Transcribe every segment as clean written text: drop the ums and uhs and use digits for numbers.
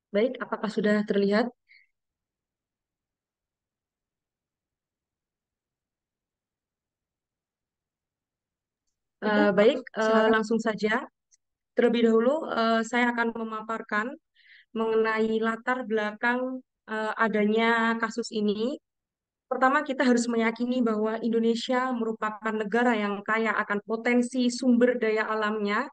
Baik, apakah sudah terlihat? Ibu, Baik, silakan. langsung saja. Terlebih dahulu, saya akan memaparkan mengenai latar belakang adanya kasus ini. Pertama, kita harus meyakini bahwa Indonesia merupakan negara yang kaya akan potensi sumber daya alamnya,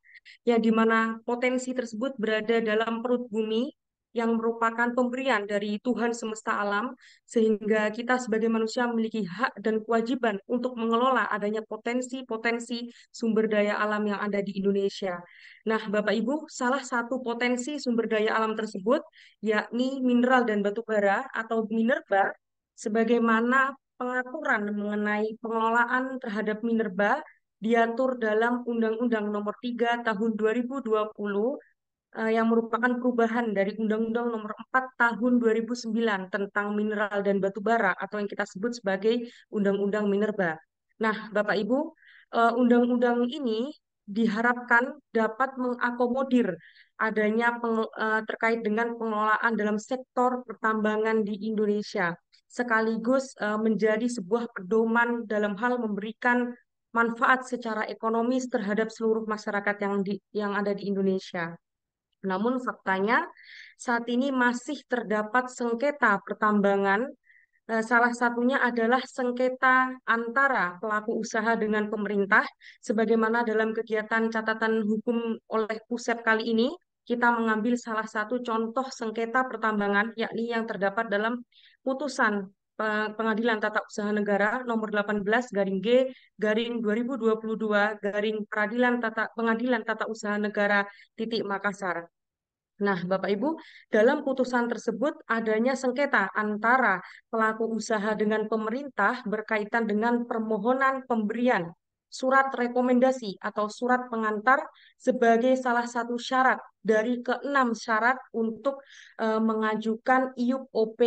yang di mana potensi tersebut berada dalam perut bumi, yang merupakan pemberian dari Tuhan semesta alam, sehingga kita sebagai manusia memiliki hak dan kewajiban untuk mengelola adanya potensi-potensi sumber daya alam yang ada di Indonesia. Nah, Bapak Ibu, salah satu potensi sumber daya alam tersebut yakni mineral dan batu bara atau minerba, sebagaimana pengaturan mengenai pengelolaan terhadap minerba diatur dalam Undang-Undang Nomor 3 Tahun 2020, yang merupakan perubahan dari Undang-Undang Nomor 4 Tahun 2009 tentang mineral dan batu bara atau yang kita sebut sebagai Undang-Undang Minerba. Nah, Bapak Ibu, undang-undang ini diharapkan dapat mengakomodir adanya terkait dengan pengelolaan dalam sektor pertambangan di Indonesia, sekaligus menjadi sebuah pedoman dalam hal memberikan manfaat secara ekonomis terhadap seluruh masyarakat yang ada di Indonesia. Namun faktanya saat ini masih terdapat sengketa pertambangan. Salah satunya adalah sengketa antara pelaku usaha dengan pemerintah, sebagaimana dalam kegiatan catatan hukum oleh Pusat kali ini, kita mengambil salah satu contoh sengketa pertambangan, yakni yang terdapat dalam putusan Pengadilan Tata Usaha Negara nomor 18 garing G garing 2022 garing Pengadilan Tata Usaha Negara titik Makassar. Nah, Bapak Ibu, dalam putusan tersebut adanya sengketa antara pelaku usaha dengan pemerintah berkaitan dengan permohonan pemberian surat rekomendasi atau surat pengantar sebagai salah satu syarat dari keenam syarat untuk mengajukan IUP OP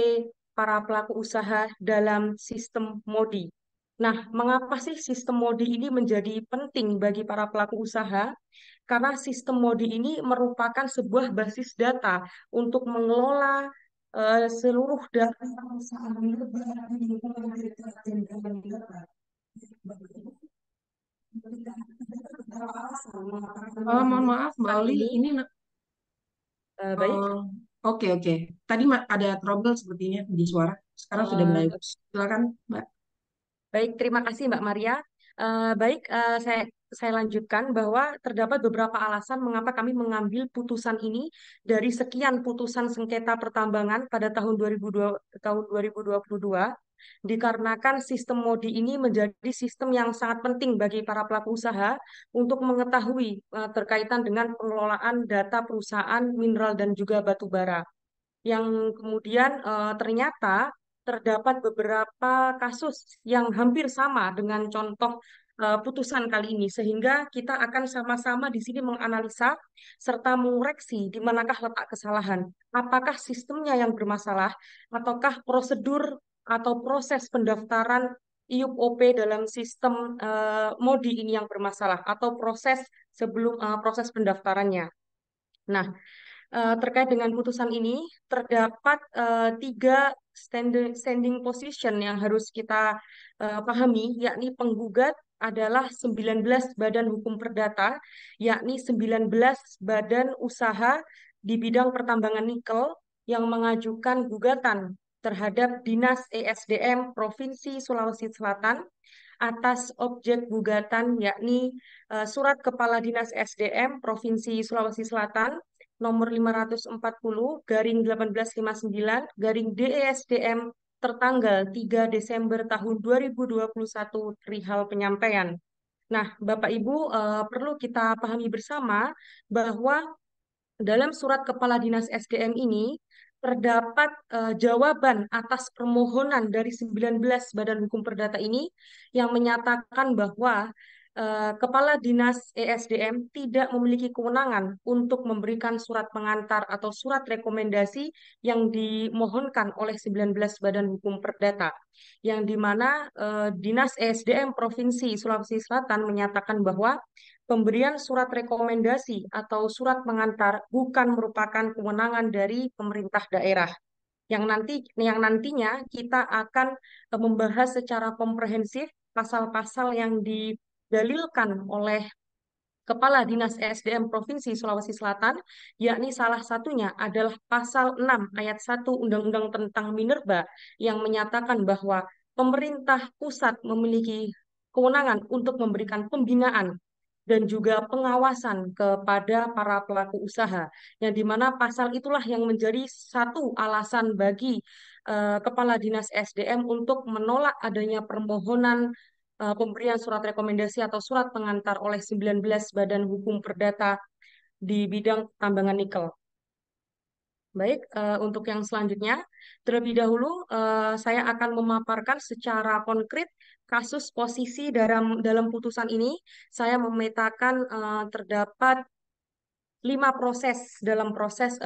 para pelaku usaha dalam sistem MODI. Nah, mengapa sih sistem MODI ini menjadi penting bagi para pelaku usaha? Karena sistem MODI ini merupakan sebuah basis data untuk mengelola seluruh data perusahaan mineba di lingkungan Direktorat Jenderal Mineba. Beberapa alasan mengapa kami Mohon mengambil maaf, Mbak putusan Oli, ini. ini Baik, eh, oke oke. Tadi ada trouble sepertinya di suara. Sekarang sudah mulai eh, bagus. Silakan, Mbak. baik, terima kasih Mbak Maria. Baik, saya lanjutkan bahwa terdapat beberapa alasan mengapa kami mengambil putusan ini dari sekian putusan sengketa pertambangan pada tahun 2022, dikarenakan sistem MODI ini menjadi sistem yang sangat penting bagi para pelaku usaha untuk mengetahui terkaitan dengan pengelolaan data perusahaan mineral dan juga batu bara, yang kemudian ternyata terdapat beberapa kasus yang hampir sama dengan contoh putusan kali ini, sehingga kita akan sama-sama di sini menganalisa serta mengoreksi di manakah letak kesalahan. Apakah sistemnya yang bermasalah, ataukah prosedur atau proses pendaftaran IUP OP dalam sistem MODI ini yang bermasalah, atau proses sebelum proses pendaftarannya. Nah, terkait dengan putusan ini, terdapat tiga standing position yang harus kita pahami, yakni penggugat adalah 19 badan hukum perdata, yakni 19 badan usaha di bidang pertambangan nikel yang mengajukan gugatan terhadap Dinas ESDM Provinsi Sulawesi Selatan atas objek gugatan, yakni Surat Kepala Dinas SDM Provinsi Sulawesi Selatan nomor 540 garing 1859 garing DESDM tertanggal 3 Desember tahun 2021 perihal penyampaian. Nah, Bapak Ibu, perlu kita pahami bersama bahwa dalam surat Kepala Dinas SDM ini terdapat jawaban atas permohonan dari 19 Badan Hukum Perdata ini yang menyatakan bahwa Kepala Dinas ESDM tidak memiliki kewenangan untuk memberikan surat pengantar atau surat rekomendasi yang dimohonkan oleh 19 Badan Hukum Perdata, yang di mana Dinas ESDM Provinsi Sulawesi Selatan menyatakan bahwa pemberian surat rekomendasi atau surat pengantar bukan merupakan kewenangan dari pemerintah daerah yang nantinya kita akan membahas secara komprehensif pasal-pasal yang didalilkan oleh Kepala Dinas ESDM Provinsi Sulawesi Selatan, yakni salah satunya adalah pasal 6 ayat 1 Undang-Undang tentang Minerba yang menyatakan bahwa pemerintah pusat memiliki kewenangan untuk memberikan pembinaan dan juga pengawasan kepada para pelaku usaha, yang dimana pasal itulah yang menjadi satu alasan bagi Kepala Dinas SDM untuk menolak adanya permohonan pemberian surat rekomendasi atau surat pengantar oleh 19 Badan Hukum Perdata di bidang tambangan nikel. Baik, untuk yang selanjutnya, terlebih dahulu saya akan memaparkan secara konkret kasus posisi dalam putusan ini. Saya memetakan terdapat 5 proses dalam proses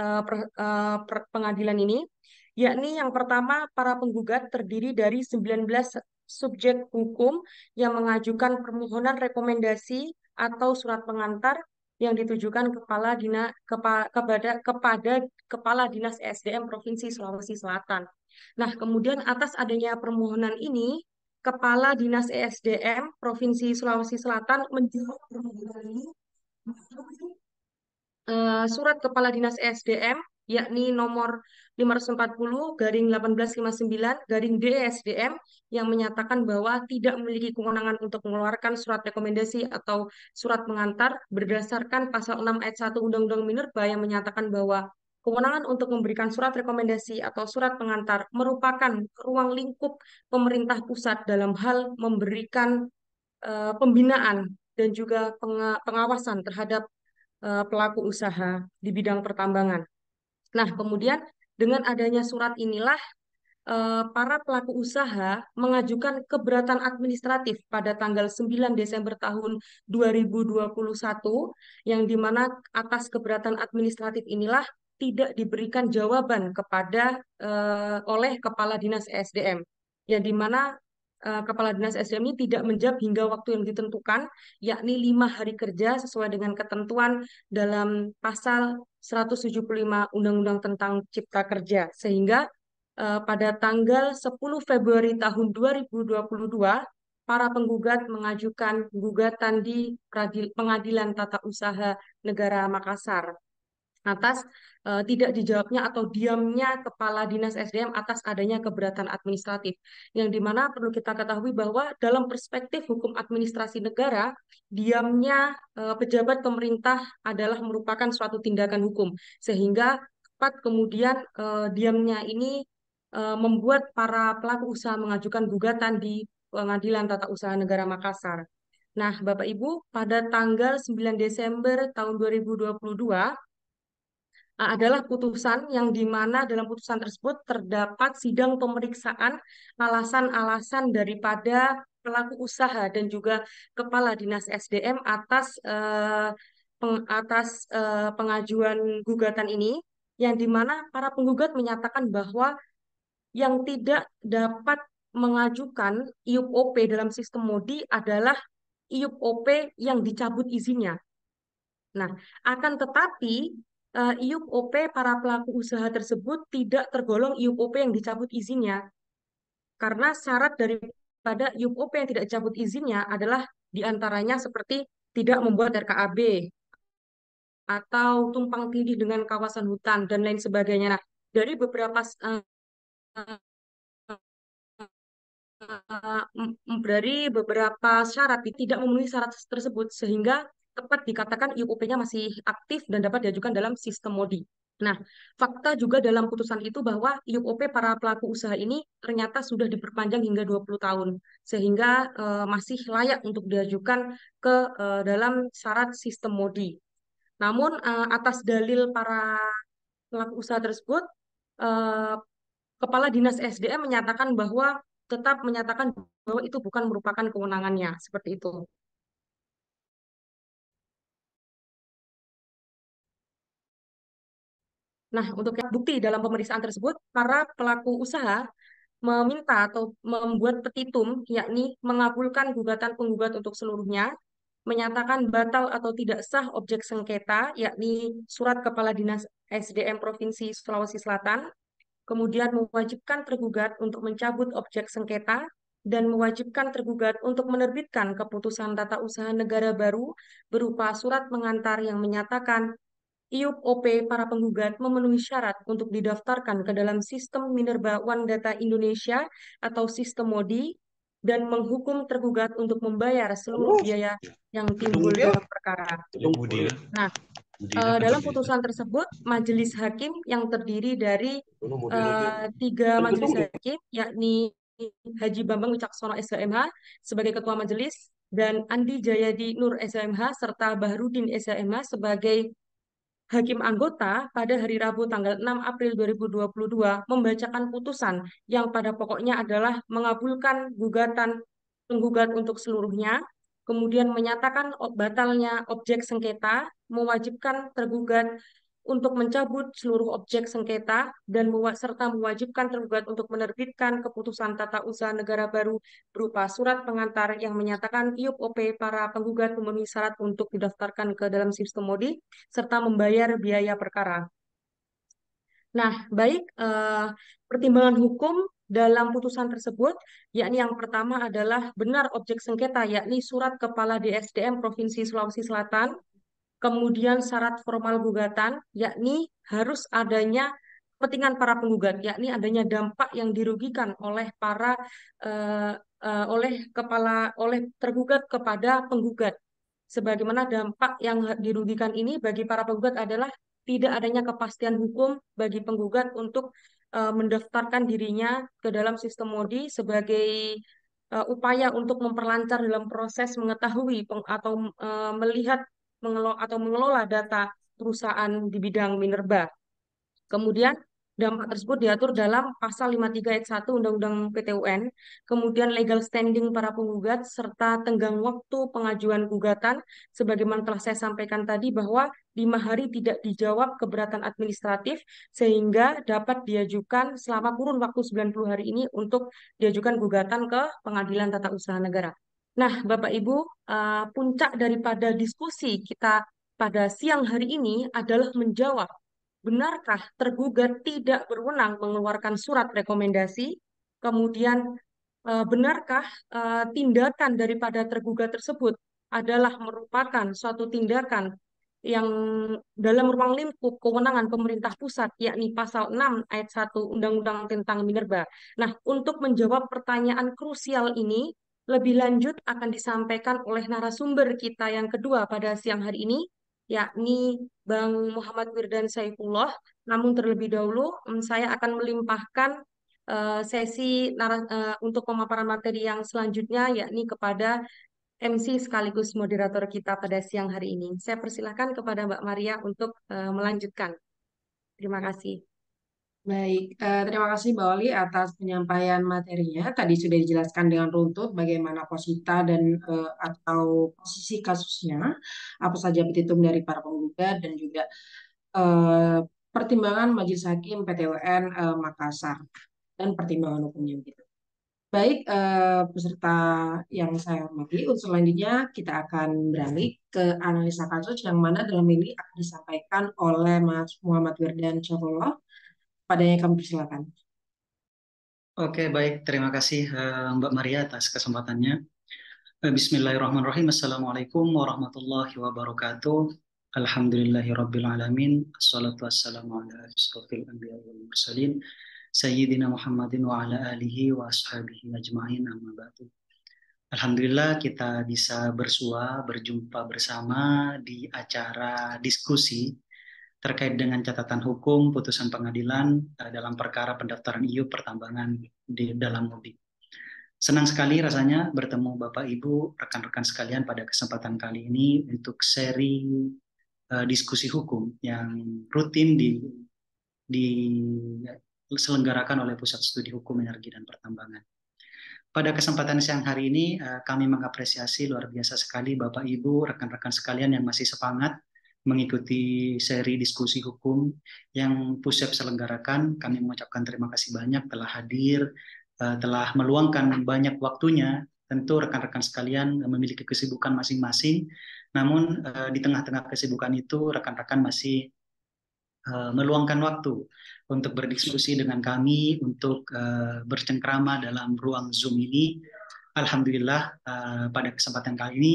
pengadilan ini, yakni yang pertama, para penggugat terdiri dari 19 subjek hukum yang mengajukan permohonan rekomendasi atau surat pengantar yang ditujukan kepada Kepala Dinas SDM Provinsi Sulawesi Selatan. Nah, kemudian atas adanya permohonan ini, Kepala Dinas ESDM Provinsi Sulawesi Selatan menjawab permohonan ini surat Kepala Dinas ESDM yakni nomor 540/1859/DESDM yang menyatakan bahwa tidak memiliki kewenangan untuk mengeluarkan surat rekomendasi atau surat pengantar berdasarkan pasal 6 ayat 1 Undang-Undang Minerba yang menyatakan bahwa kewenangan untuk memberikan surat rekomendasi atau surat pengantar merupakan ruang lingkup pemerintah pusat dalam hal memberikan pembinaan dan juga pengawasan terhadap pelaku usaha di bidang pertambangan. Nah, kemudian dengan adanya surat inilah para pelaku usaha mengajukan keberatan administratif pada tanggal 9 Desember tahun 2021, yang dimana atas keberatan administratif inilah tidak diberikan jawaban oleh Kepala Dinas SDM, yang dimana Kepala Dinas SDM ini tidak menjawab hingga waktu yang ditentukan, yakni 5 hari kerja sesuai dengan ketentuan dalam pasal 175 Undang-Undang tentang Cipta Kerja, sehingga pada tanggal 10 Februari tahun 2022, para penggugat mengajukan gugatan di Pengadilan Tata Usaha Negara Makassar atas tidak dijawabnya atau diamnya Kepala Dinas SDM atas adanya keberatan administratif. Yang dimana perlu kita ketahui bahwa dalam perspektif hukum administrasi negara, diamnya pejabat pemerintah adalah merupakan suatu tindakan hukum. Sehingga tepat kemudian diamnya ini membuat para pelaku usaha mengajukan gugatan di Pengadilan Tata Usaha Negara Makassar. Nah, Bapak Ibu, pada tanggal 9 Desember tahun 2022, adalah putusan yang di mana dalam putusan tersebut terdapat sidang pemeriksaan alasan-alasan daripada pelaku usaha dan juga Kepala Dinas SDM atas pengajuan gugatan ini, yang di mana para penggugat menyatakan bahwa yang tidak dapat mengajukan IUP OP dalam sistem MODI adalah IUP OP yang dicabut izinnya. Nah, akan tetapi IUP OP para pelaku usaha tersebut tidak tergolong IUP OP yang dicabut izinnya, karena syarat daripada IUP OP yang tidak dicabut izinnya adalah diantaranya seperti tidak membuat RKAB atau tumpang tindih dengan kawasan hutan dan lain sebagainya. Nah, dari beberapa syarat tidak memenuhi syarat tersebut, sehingga tepat dikatakan IUP-nya masih aktif dan dapat diajukan dalam sistem MODI. Nah, fakta juga dalam putusan itu bahwa IUP para pelaku usaha ini ternyata sudah diperpanjang hingga 20 tahun, sehingga masih layak untuk diajukan ke dalam syarat sistem MODI. Namun, atas dalil para pelaku usaha tersebut, eh, Kepala Dinas SDM menyatakan bahwa tetap menyatakan bahwa itu bukan merupakan kewenangannya, seperti itu. Nah, untuk bukti dalam pemeriksaan tersebut, para pelaku usaha meminta atau membuat petitum, yakni mengabulkan gugatan penggugat untuk seluruhnya, menyatakan batal atau tidak sah objek sengketa, yakni surat Kepala Dinas SDM Provinsi Sulawesi Selatan, kemudian mewajibkan tergugat untuk mencabut objek sengketa, dan mewajibkan tergugat untuk menerbitkan keputusan tata usaha negara baru berupa surat pengantar yang menyatakan IUP OP para penggugat memenuhi syarat untuk didaftarkan ke dalam sistem Minerba One Data Indonesia atau sistem MODI dan menghukum tergugat untuk membayar seluruh biaya yang timbul dalam perkara. Nah, dalam putusan tersebut, majelis hakim yang terdiri dari tiga majelis hakim, yakni Haji Bambang Wicaksono SHMH sebagai ketua majelis, dan Andi Jayadi Nur SHMH serta Bahrudin SHMH sebagai hakim anggota pada hari Rabu tanggal 6 April 2022 membacakan putusan yang pada pokoknya adalah mengabulkan gugatan penggugat untuk seluruhnya, kemudian menyatakan batalnya objek sengketa, mewajibkan tergugat untuk mencabut seluruh objek sengketa, dan serta mewajibkan tergugat untuk menerbitkan keputusan tata usaha negara baru berupa surat pengantar yang menyatakan IUP OP para penggugat memenuhi syarat untuk didaftarkan ke dalam sistem MODI, serta membayar biaya perkara. Nah, baik, pertimbangan hukum dalam putusan tersebut, yakni yang pertama adalah benar objek sengketa, yakni surat Kepala DSDM Provinsi Sulawesi Selatan, kemudian syarat formal gugatan, yakni harus adanya kepentingan para penggugat, yakni adanya dampak yang dirugikan oleh para oleh tergugat kepada penggugat. Sebagaimana dampak yang dirugikan ini bagi para penggugat adalah tidak adanya kepastian hukum bagi penggugat untuk mendaftarkan dirinya ke dalam sistem MODI sebagai upaya untuk memperlancar dalam proses mengetahui atau melihat atau mengelola data perusahaan di bidang minerba. Kemudian dampak tersebut diatur dalam pasal 53 ayat 1 Undang-Undang PTUN, kemudian legal standing para penggugat, serta tenggang waktu pengajuan gugatan, sebagaimana telah saya sampaikan tadi bahwa 5 hari tidak dijawab keberatan administratif, sehingga dapat diajukan selama kurun waktu 90 hari ini untuk diajukan gugatan ke Pengadilan Tata Usaha Negara. Nah, Bapak Ibu, puncak daripada diskusi kita pada siang hari ini adalah menjawab, benarkah tergugat tidak berwenang mengeluarkan surat rekomendasi? Kemudian, benarkah tindakan daripada tergugat tersebut adalah merupakan suatu tindakan yang dalam ruang lingkup kewenangan pemerintah pusat, yakni pasal 6 ayat 1 Undang-Undang tentang Minerba. Nah, untuk menjawab pertanyaan krusial ini, lebih lanjut akan disampaikan oleh narasumber kita yang kedua pada siang hari ini, yakni Bang Muhammad Wirdan Saifullah. Namun terlebih dahulu, saya akan melimpahkan sesi untuk pemaparan materi yang selanjutnya, yakni kepada MC sekaligus moderator kita pada siang hari ini. Saya persilahkan kepada Mbak Maria untuk melanjutkan. Terima kasih. Baik, terima kasih Mbak Oli atas penyampaian materinya. Tadi sudah dijelaskan dengan runtut bagaimana posita dan atau posisi kasusnya, apa saja petitum dari para penggugat dan juga eh, pertimbangan Majelis Hakim PTUN Makassar dan pertimbangan hukumnya begitu. Baik, peserta yang saya hormati, untuk selanjutnya kita akan beralih ke analisa kasus yang mana dalam ini akan disampaikan oleh Mas Muhammad Wirdan Syarullah. Padanya kami persilakan. Oke, baik. Terima kasih Mbak Maria atas kesempatannya. Bismillahirrahmanirrahim. Assalamualaikum warahmatullahi wabarakatuh. Alhamdulillahirabbil alamin. Assalatu wassalamu ala asyrofil anbiya wal mursalin. Sayyidina Muhammadin wa ala alihi wa ashabihi ajma'in, amma ba'du. Alhamdulillah kita bisa berjumpa bersama di acara diskusi terkait dengan catatan hukum putusan pengadilan dalam perkara pendaftaran IUP pertambangan di dalam MODI. Senang sekali rasanya bertemu Bapak Ibu, rekan-rekan sekalian pada kesempatan kali ini untuk seri diskusi hukum yang rutin diselenggarakan oleh Pusat Studi Hukum Energi dan Pertambangan. Pada kesempatan siang hari ini kami mengapresiasi luar biasa sekali Bapak Ibu, rekan-rekan sekalian yang masih semangat mengikuti seri diskusi hukum yang PUSEP selenggarakan. Kami mengucapkan terima kasih banyak telah hadir, telah meluangkan banyak waktunya. Tentu rekan-rekan sekalian memiliki kesibukan masing-masing, namun di tengah-tengah kesibukan itu rekan-rekan masih meluangkan waktu untuk berdiskusi dengan kami, untuk bercengkrama dalam ruang Zoom ini. Alhamdulillah, pada kesempatan kali ini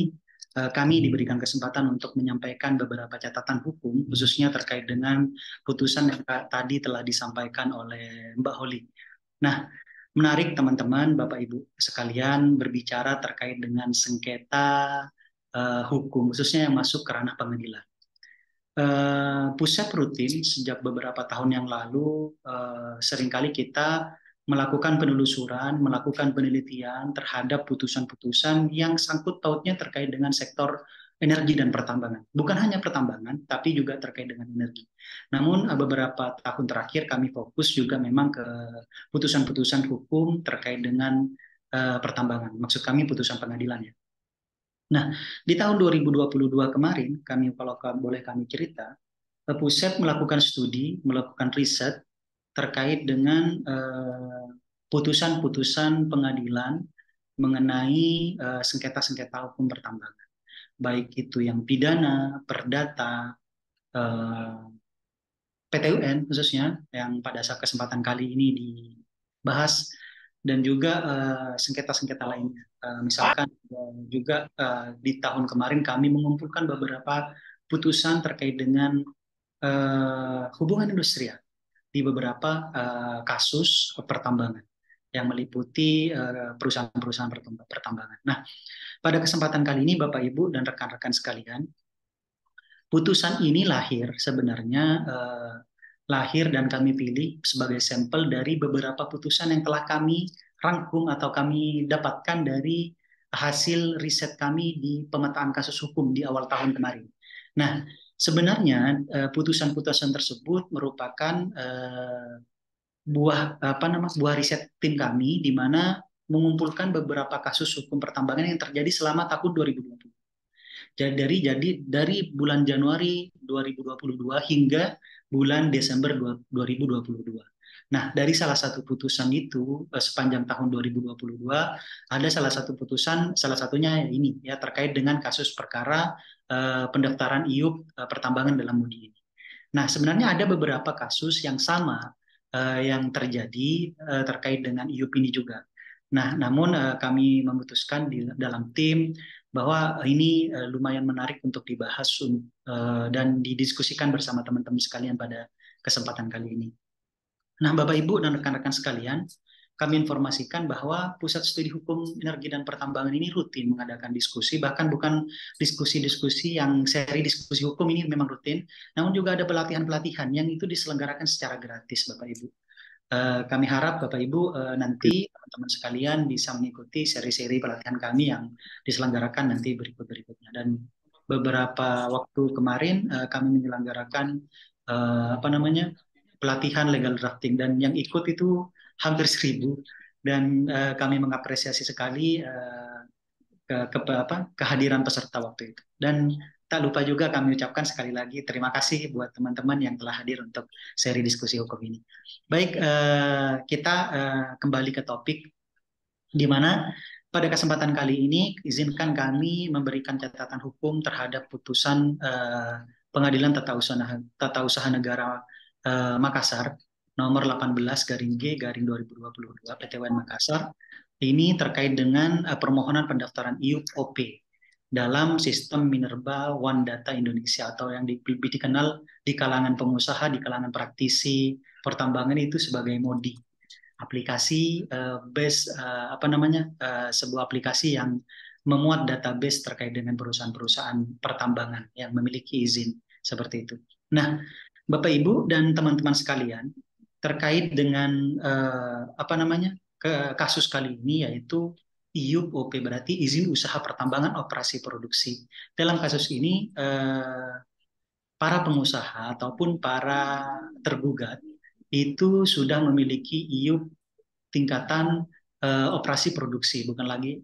kami diberikan kesempatan untuk menyampaikan beberapa catatan hukum, khususnya terkait dengan putusan yang tadi telah disampaikan oleh Mbak Holi. Nah, menarik teman-teman, Bapak Ibu sekalian berbicara terkait dengan sengketa hukum, khususnya yang masuk ke ranah pengadilan. Pusat rutin sejak beberapa tahun yang lalu seringkali kita melakukan penelusuran, melakukan penelitian terhadap putusan-putusan yang sangkut pautnya terkait dengan sektor energi dan pertambangan. Bukan hanya pertambangan, tapi juga terkait dengan energi. Namun beberapa tahun terakhir kami fokus juga memang ke putusan-putusan hukum terkait dengan pertambangan. Maksud kami putusan pengadilan ya. Nah, di tahun 2022 kemarin, kalau boleh kami cerita, Pusat melakukan studi, melakukan riset terkait dengan putusan-putusan pengadilan mengenai sengketa-sengketa hukum pertambangan. Baik itu yang pidana, perdata, PTUN khususnya, yang pada saat kesempatan kali ini dibahas, dan juga sengketa-sengketa lainnya. Misalkan juga di tahun kemarin kami mengumpulkan beberapa putusan terkait dengan hubungan industrial di beberapa kasus pertambangan yang meliputi perusahaan-perusahaan pertambangan. Nah, pada kesempatan kali ini Bapak Ibu dan rekan-rekan sekalian, putusan ini lahir dan kami pilih sebagai sampel dari beberapa putusan yang telah kami rangkum atau kami dapatkan dari hasil riset kami di pemetaan kasus hukum di awal tahun kemarin. Nah, sebenarnya putusan-putusan tersebut merupakan buah riset tim kami di mana mengumpulkan beberapa kasus hukum pertambangan yang terjadi selama tahun 2020. Dari bulan Januari 2022 hingga bulan Desember 2022. Nah, dari salah satu putusan itu sepanjang tahun 2022 ada salah satunya ini ya terkait dengan kasus perkara pendaftaran IUP pertambangan dalam mudi ini. Nah, sebenarnya ada beberapa kasus yang sama yang terjadi terkait dengan IUP ini juga. Nah, namun kami memutuskan dalam tim bahwa ini lumayan menarik untuk dibahas dan didiskusikan bersama teman-teman sekalian pada kesempatan kali ini. Nah, Bapak Ibu dan rekan-rekan sekalian, kami informasikan bahwa Pusat Studi Hukum Energi dan Pertambangan ini rutin mengadakan diskusi, bahkan bukan diskusi-diskusi yang seri diskusi hukum ini memang rutin, namun juga ada pelatihan-pelatihan yang itu diselenggarakan secara gratis, Bapak Ibu. Kami harap Bapak Ibu nanti teman-teman sekalian bisa mengikuti seri-seri pelatihan kami yang diselenggarakan nanti berikut-berikutnya. Dan beberapa waktu kemarin kami menyelenggarakan pelatihan legal drafting dan yang ikut itu hampir 1.000 dan kami mengapresiasi sekali kehadiran peserta waktu itu. Dan tak lupa juga kami ucapkan sekali lagi terima kasih buat teman-teman yang telah hadir untuk seri diskusi hukum ini. Baik, kita kembali ke topik di mana pada kesempatan kali ini izinkan kami memberikan catatan hukum terhadap putusan Pengadilan Tata Usaha Negara Makassar nomor 18/G/2022 PT-UN Makassar. Ini terkait dengan permohonan pendaftaran IUP OP dalam sistem Minerba One Data Indonesia atau yang dikenal di kalangan pengusaha, di kalangan praktisi pertambangan itu sebagai MODI, aplikasi sebuah aplikasi yang memuat database terkait dengan perusahaan-perusahaan pertambangan yang memiliki izin seperti itu. Nah, Bapak Ibu dan teman-teman sekalian, terkait dengan kasus kali ini yaitu IUP OP berarti izin usaha pertambangan operasi produksi. Dalam kasus ini para pengusaha ataupun para tergugat itu sudah memiliki IUP tingkatan operasi produksi, bukan lagi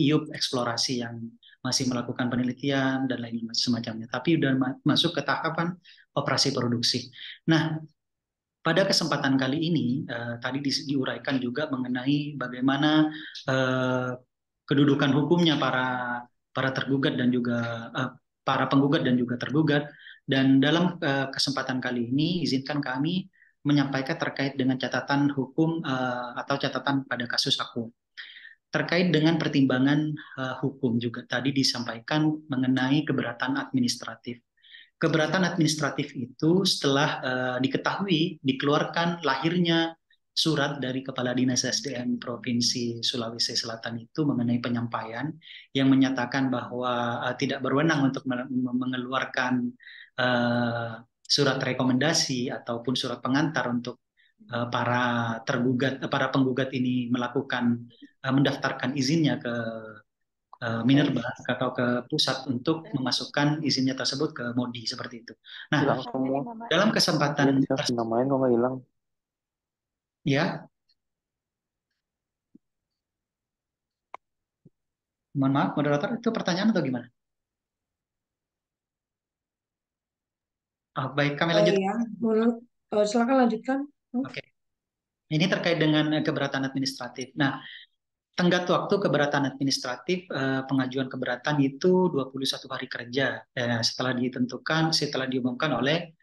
IUP eksplorasi yang masih melakukan penelitian dan lain semacamnya, tapi sudah masuk ke tahapan operasi produksi. Nah, pada kesempatan kali ini tadi diuraikan juga mengenai bagaimana kedudukan hukumnya para tergugat dan juga para penggugat dan juga tergugat. Dan dalam kesempatan kali ini izinkan kami menyampaikan terkait dengan catatan hukum atau catatan pada kasus aku. Terkait dengan pertimbangan hukum juga tadi disampaikan mengenai keberatan administratif. Keberatan administratif itu setelah diketahui dikeluarkan lahirnya surat dari Kepala Dinas SDM Provinsi Sulawesi Selatan itu mengenai penyampaian yang menyatakan bahwa tidak berwenang untuk mengeluarkan surat rekomendasi ataupun surat pengantar untuk para penggugat ini melakukan mendaftarkan izinnya ke Minerba atau ke pusat untuk memasukkan izinnya tersebut ke MODI seperti itu. Nah, Hilang semua. dalam Dia kesempatan dikasih namain kok nggak hilang. ya, mohon maaf moderator, itu pertanyaan atau gimana? Baik, kami lanjut. Ya, silakan lanjutkan. Oke. Ini terkait dengan keberatan administratif. Nah, tenggat waktu keberatan administratif pengajuan keberatan itu 21 hari kerja setelah diumumkan oleh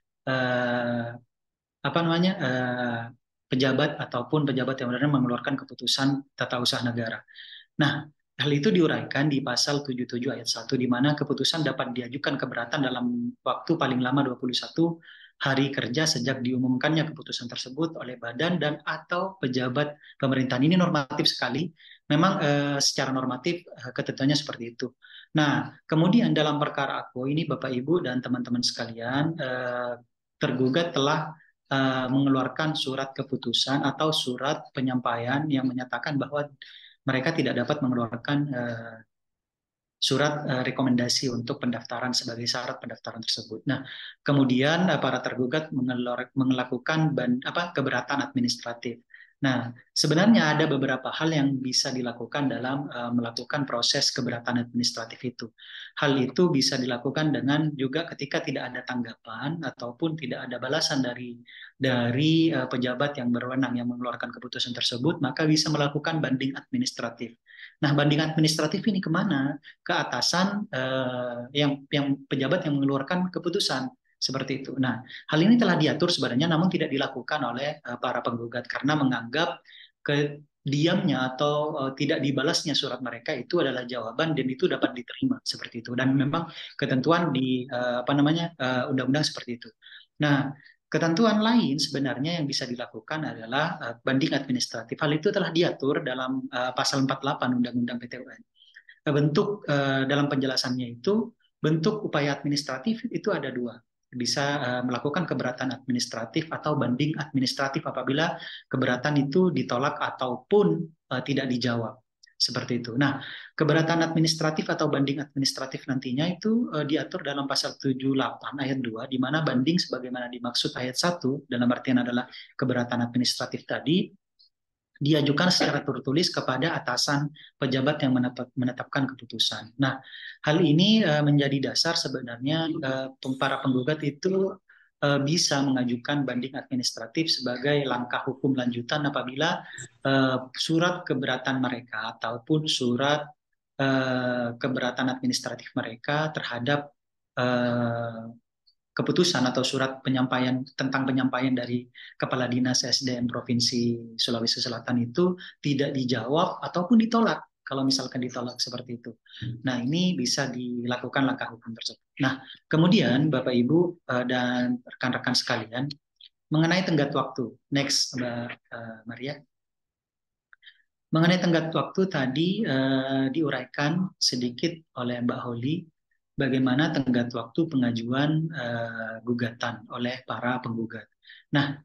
pejabat ataupun pejabat yang benar mengeluarkan keputusan tata usaha negara. Nah, hal itu diuraikan di pasal 77 ayat 1 di mana keputusan dapat diajukan keberatan dalam waktu paling lama 21 hari kerja sejak diumumkannya keputusan tersebut oleh badan dan atau pejabat pemerintahan. Ini normatif sekali. Memang secara normatif ketentuannya seperti itu. Nah, kemudian dalam perkara aku ini Bapak Ibu dan teman-teman sekalian, tergugat telah mengeluarkan surat keputusan atau surat penyampaian yang menyatakan bahwa mereka tidak dapat mengeluarkan surat rekomendasi untuk pendaftaran sebagai syarat pendaftaran tersebut. Nah, kemudian para tergugat melakukan keberatan administratif. Nah, sebenarnya ada beberapa hal yang bisa dilakukan dalam melakukan proses keberatan administratif itu. Hal itu bisa dilakukan dengan juga ketika tidak ada tanggapan ataupun tidak ada balasan dari pejabat yang berwenang yang mengeluarkan keputusan tersebut, maka bisa melakukan banding administratif. Nah, banding administratif ini kemana? Ke atasan yang pejabat yang mengeluarkan keputusan seperti itu. Nah, hal ini telah diatur sebenarnya, namun tidak dilakukan oleh para penggugat karena menganggap diamnya atau tidak dibalasnya surat mereka itu adalah jawaban dan itu dapat diterima seperti itu. Dan memang ketentuan di undang-undang seperti itu. Nah, ketentuan lain sebenarnya yang bisa dilakukan adalah banding administratif. Hal itu telah diatur dalam pasal 48 Undang-Undang PTUN. Bentuk dalam penjelasannya itu, bentuk upaya administratif itu ada dua. Bisa melakukan keberatan administratif atau banding administratif apabila keberatan itu ditolak ataupun tidak dijawab. Seperti itu. Nah, keberatan administratif atau banding administratif nantinya itu diatur dalam pasal 78 ayat 2, di mana banding sebagaimana dimaksud ayat 1, dalam artian adalah keberatan administratif tadi, diajukan secara tertulis kepada atasan pejabat yang menetapkan keputusan. Nah, hal ini menjadi dasar sebenarnya para penggugat itu bisa mengajukan banding administratif sebagai langkah hukum lanjutan apabila surat keberatan mereka ataupun surat keberatan administratif mereka terhadap keputusan atau surat penyampaian tentang penyampaian dari Kepala Dinas SDM Provinsi Sulawesi Selatan itu tidak dijawab ataupun ditolak. Kalau misalkan ditolak seperti itu. Nah, ini bisa dilakukan langkah hukum tersebut. Nah, kemudian Bapak Ibu dan rekan-rekan sekalian, mengenai tenggat waktu. Next, Mbak Maria. Mengenai tenggat waktu tadi diuraikan sedikit oleh Mbak Holly bagaimana tenggat waktu pengajuan gugatan oleh para penggugat. Nah,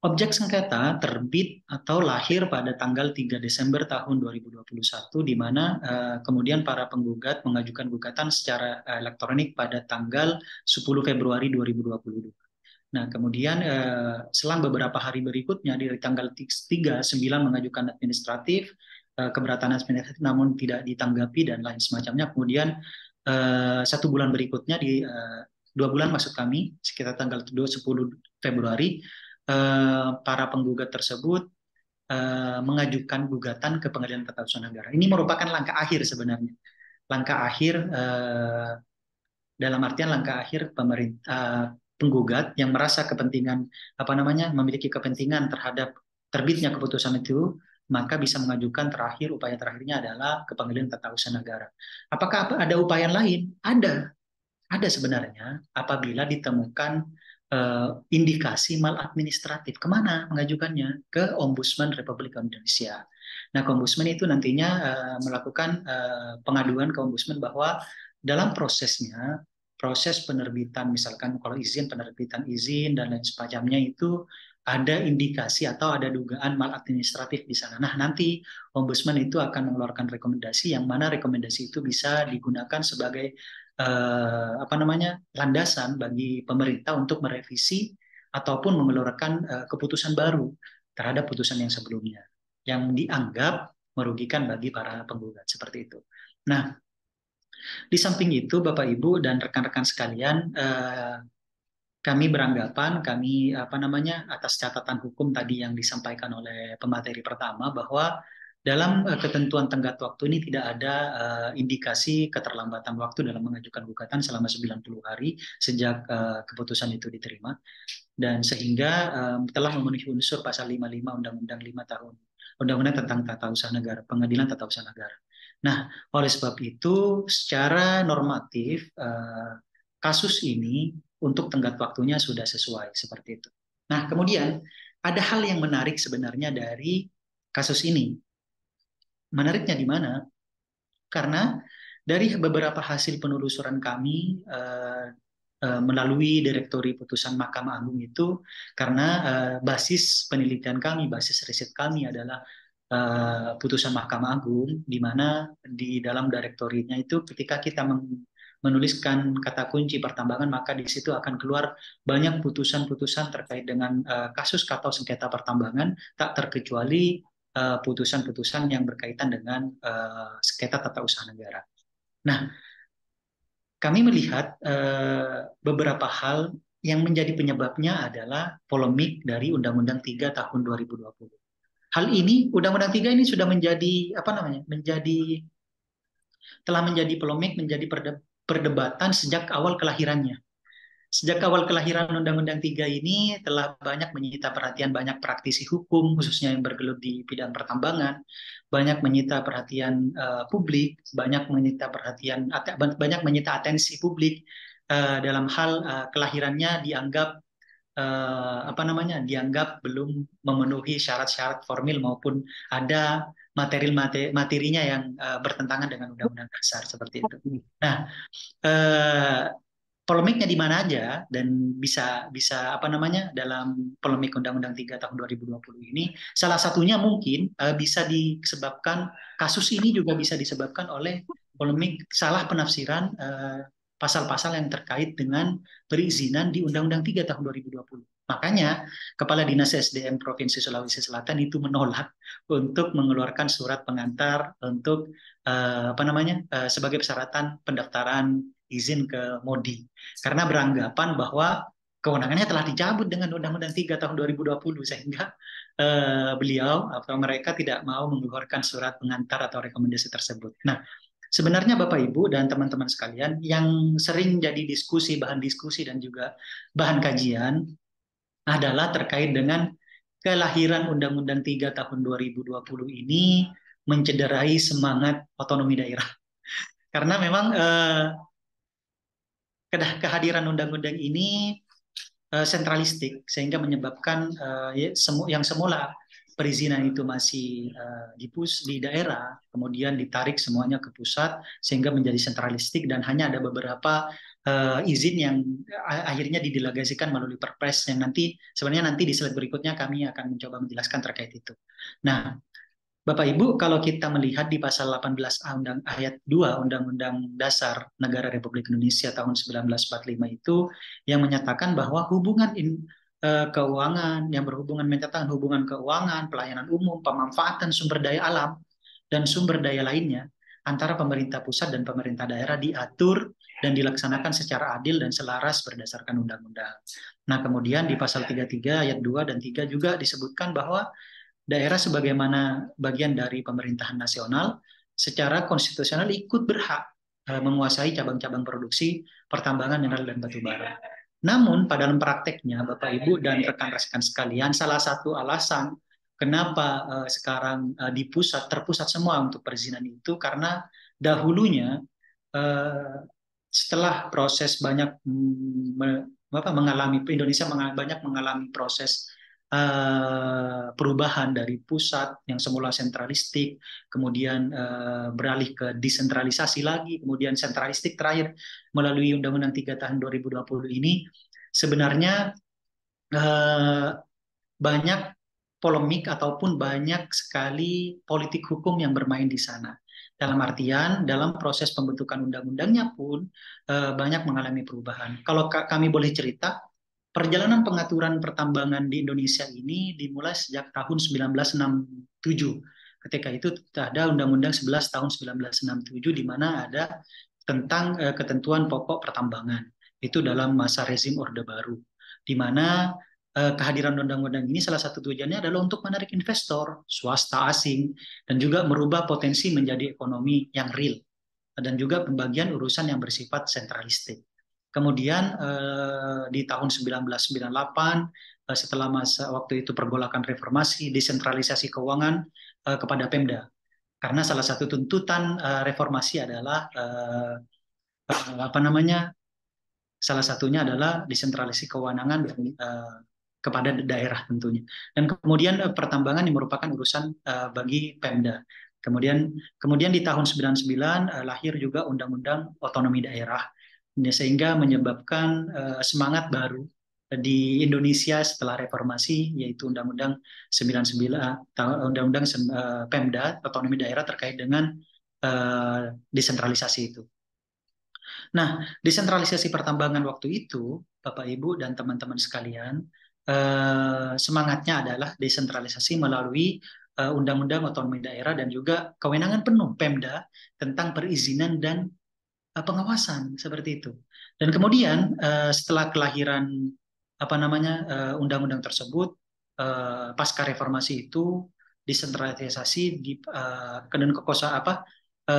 objek sengketa terbit atau lahir pada tanggal 3 Desember tahun 2021, di mana kemudian para penggugat mengajukan gugatan secara elektronik pada tanggal 10 Februari 2022. Nah, kemudian selang beberapa hari berikutnya, di tanggal 3/9 mengajukan administratif, keberatan administratif namun tidak ditanggapi dan lain semacamnya. Kemudian 1 bulan berikutnya 2 bulan maksud kami sekitar tanggal 10 Februari para penggugat tersebut mengajukan gugatan ke Pengadilan Tata Usaha Negara. Ini merupakan langkah akhir sebenarnya. Langkah akhir dalam artian langkah akhir pemerintah penggugat yang merasa kepentingan memiliki kepentingan terhadap terbitnya keputusan itu, maka bisa mengajukan upaya terakhirnya adalah ke Pengadilan Tata Usaha Negara. Apakah ada upaya lain? Ada sebenarnya apabila ditemukan indikasi maladministratif. Kemana mengajukannya? Ke Ombudsman Republik Indonesia. Nah, ke Ombudsman itu nantinya melakukan pengaduan ke Ombudsman bahwa dalam prosesnya, proses penerbitan, misalkan kalau izin, penerbitan izin, dan lain semacamnya itu ada indikasi atau ada dugaan maladministratif di sana. Nah, nanti Ombudsman itu akan mengeluarkan rekomendasi yang mana rekomendasi itu bisa digunakan sebagai landasan bagi pemerintah untuk merevisi ataupun mengeluarkan keputusan baru terhadap putusan yang sebelumnya yang dianggap merugikan bagi para penggugat seperti itu. Nah, di samping itu Bapak Ibu dan rekan-rekan sekalian, kami beranggapan atas catatan hukum tadi yang disampaikan oleh pemateri pertama bahwa dalam ketentuan tenggat waktu ini tidak ada indikasi keterlambatan waktu dalam mengajukan gugatan selama 90 hari sejak keputusan itu diterima, dan sehingga telah memenuhi unsur pasal 55 Undang-Undang 5 tahun Undang-Undang tentang Tata Usaha Negara, Pengadilan Tata Usaha Negara. Nah, oleh sebab itu secara normatif kasus ini untuk tenggat waktunya sudah sesuai seperti itu. Nah, kemudian ada hal yang menarik sebenarnya dari kasus ini. Menariknya di mana? Karena dari beberapa hasil penelusuran kami melalui Direktori Putusan Mahkamah Agung itu, karena basis penelitian kami, basis riset kami adalah putusan Mahkamah Agung, di mana di dalam direktorinya itu ketika kita menuliskan kata kunci pertambangan, maka di situ akan keluar banyak putusan-putusan terkait dengan kasus atau sengketa pertambangan, tak terkecuali putusan-putusan yang berkaitan dengan sengketa tata usaha negara. Nah, kami melihat beberapa hal yang menjadi penyebabnya adalah polemik dari Undang-Undang 3 tahun 2020. Hal ini, Undang-Undang 3 ini sudah telah menjadi polemik, menjadi perdebatan sejak awal kelahirannya. Sejak awal kelahiran Undang-Undang 3 ini telah banyak menyita perhatian banyak praktisi hukum, khususnya yang bergelut di bidang pertambangan, banyak menyita perhatian publik, banyak menyita atensi publik dalam hal kelahirannya dianggap dianggap belum memenuhi syarat-syarat formil maupun ada materinya yang bertentangan dengan Undang-Undang Dasar seperti itu. Nah, polemiknya di mana aja, dan bisa dalam polemik Undang-Undang 3 tahun 2020 ini salah satunya mungkin bisa disebabkan, kasus ini juga bisa disebabkan oleh polemik salah penafsiran pasal-pasal yang terkait dengan perizinan di Undang-Undang 3 tahun 2020. Makanya Kepala Dinas SDM Provinsi Sulawesi Selatan itu menolak untuk mengeluarkan surat pengantar untuk sebagai persyaratan pendaftaran izin ke MODI, karena beranggapan bahwa kewenangannya telah dicabut dengan Undang-Undang 3 tahun 2020, sehingga beliau atau mereka tidak mau mengeluarkan surat pengantar atau rekomendasi tersebut. Nah, sebenarnya Bapak Ibu dan teman-teman sekalian, yang sering jadi bahan diskusi dan juga bahan kajian adalah terkait dengan kelahiran Undang-Undang 3 tahun 2020 ini mencederai semangat otonomi daerah. Karena memang kehadiran undang-undang ini sentralistik, sehingga menyebabkan yang semula perizinan itu masih di daerah, kemudian ditarik semuanya ke pusat sehingga menjadi sentralistik, dan hanya ada beberapa izin yang akhirnya didelegasikan melalui Perpres, yang sebenarnya nanti di slide berikutnya kami akan mencoba menjelaskan terkait itu. Nah, Bapak Ibu, kalau kita melihat di pasal 18A ayat 2 Undang-Undang Dasar Negara Republik Indonesia tahun 1945 itu yang menyatakan bahwa hubungan keuangan yang berhubungan menyatakan hubungan keuangan, pelayanan umum, pemanfaatan sumber daya alam dan sumber daya lainnya antara pemerintah pusat dan pemerintah daerah diatur dan dilaksanakan secara adil dan selaras berdasarkan undang-undang. Nah, kemudian di pasal 33 ayat 2 dan 3 juga disebutkan bahwa daerah sebagaimana bagian dari pemerintahan nasional secara konstitusional ikut berhak menguasai cabang-cabang produksi pertambangan mineral dan batu bara. Namun, pada dalam prakteknya, Bapak, Ibu, dan rekan-rekan sekalian, salah satu alasan kenapa sekarang di pusat, terpusat semua untuk perizinan itu, karena dahulunya setelah proses banyak mengalami, Indonesia banyak mengalami proses perubahan dari pusat yang semula sentralistik, kemudian beralih ke desentralisasi lagi, kemudian sentralistik terakhir melalui Undang-Undang 3 tahun 2020 ini, sebenarnya banyak polemik ataupun banyak sekali politik hukum yang bermain di sana. Dalam artian, dalam proses pembentukan undang-undangnya pun banyak mengalami perubahan. Kalau kami boleh cerita, perjalanan pengaturan pertambangan di Indonesia ini dimulai sejak tahun 1967. Ketika itu ada Undang-Undang 11 tahun 1967 di mana ada tentang ketentuan pokok pertambangan. Itu dalam masa rezim Orde Baru. Di mana kehadiran undang-undang ini salah satu tujuannya adalah untuk menarik investor, swasta asing, dan juga merubah potensi menjadi ekonomi yang real, dan juga pembagian urusan yang bersifat sentralistik. Kemudian di tahun 1998, setelah masa waktu itu pergolakan reformasi, desentralisasi keuangan kepada Pemda. Karena salah satu tuntutan reformasi adalah apa namanya? Salah satunya adalah desentralisasi kewenangan kepada daerah tentunya. Dan kemudian pertambangan yang merupakan urusan bagi Pemda. Kemudian di tahun 99 lahir juga Undang-Undang Otonomi Daerah, sehingga menyebabkan semangat baru di Indonesia setelah reformasi, yaitu Undang-Undang 99 Undang-Undang Pemda Otonomi Daerah terkait dengan desentralisasi itu. Nah, desentralisasi pertambangan waktu itu, Bapak Ibu dan teman-teman sekalian, semangatnya adalah desentralisasi melalui Undang-Undang Otonomi Daerah dan juga kewenangan penuh Pemda tentang perizinan dan pengawasan seperti itu. Dan kemudian setelah kelahiran undang-undang tersebut, pasca reformasi itu desentralisasi dan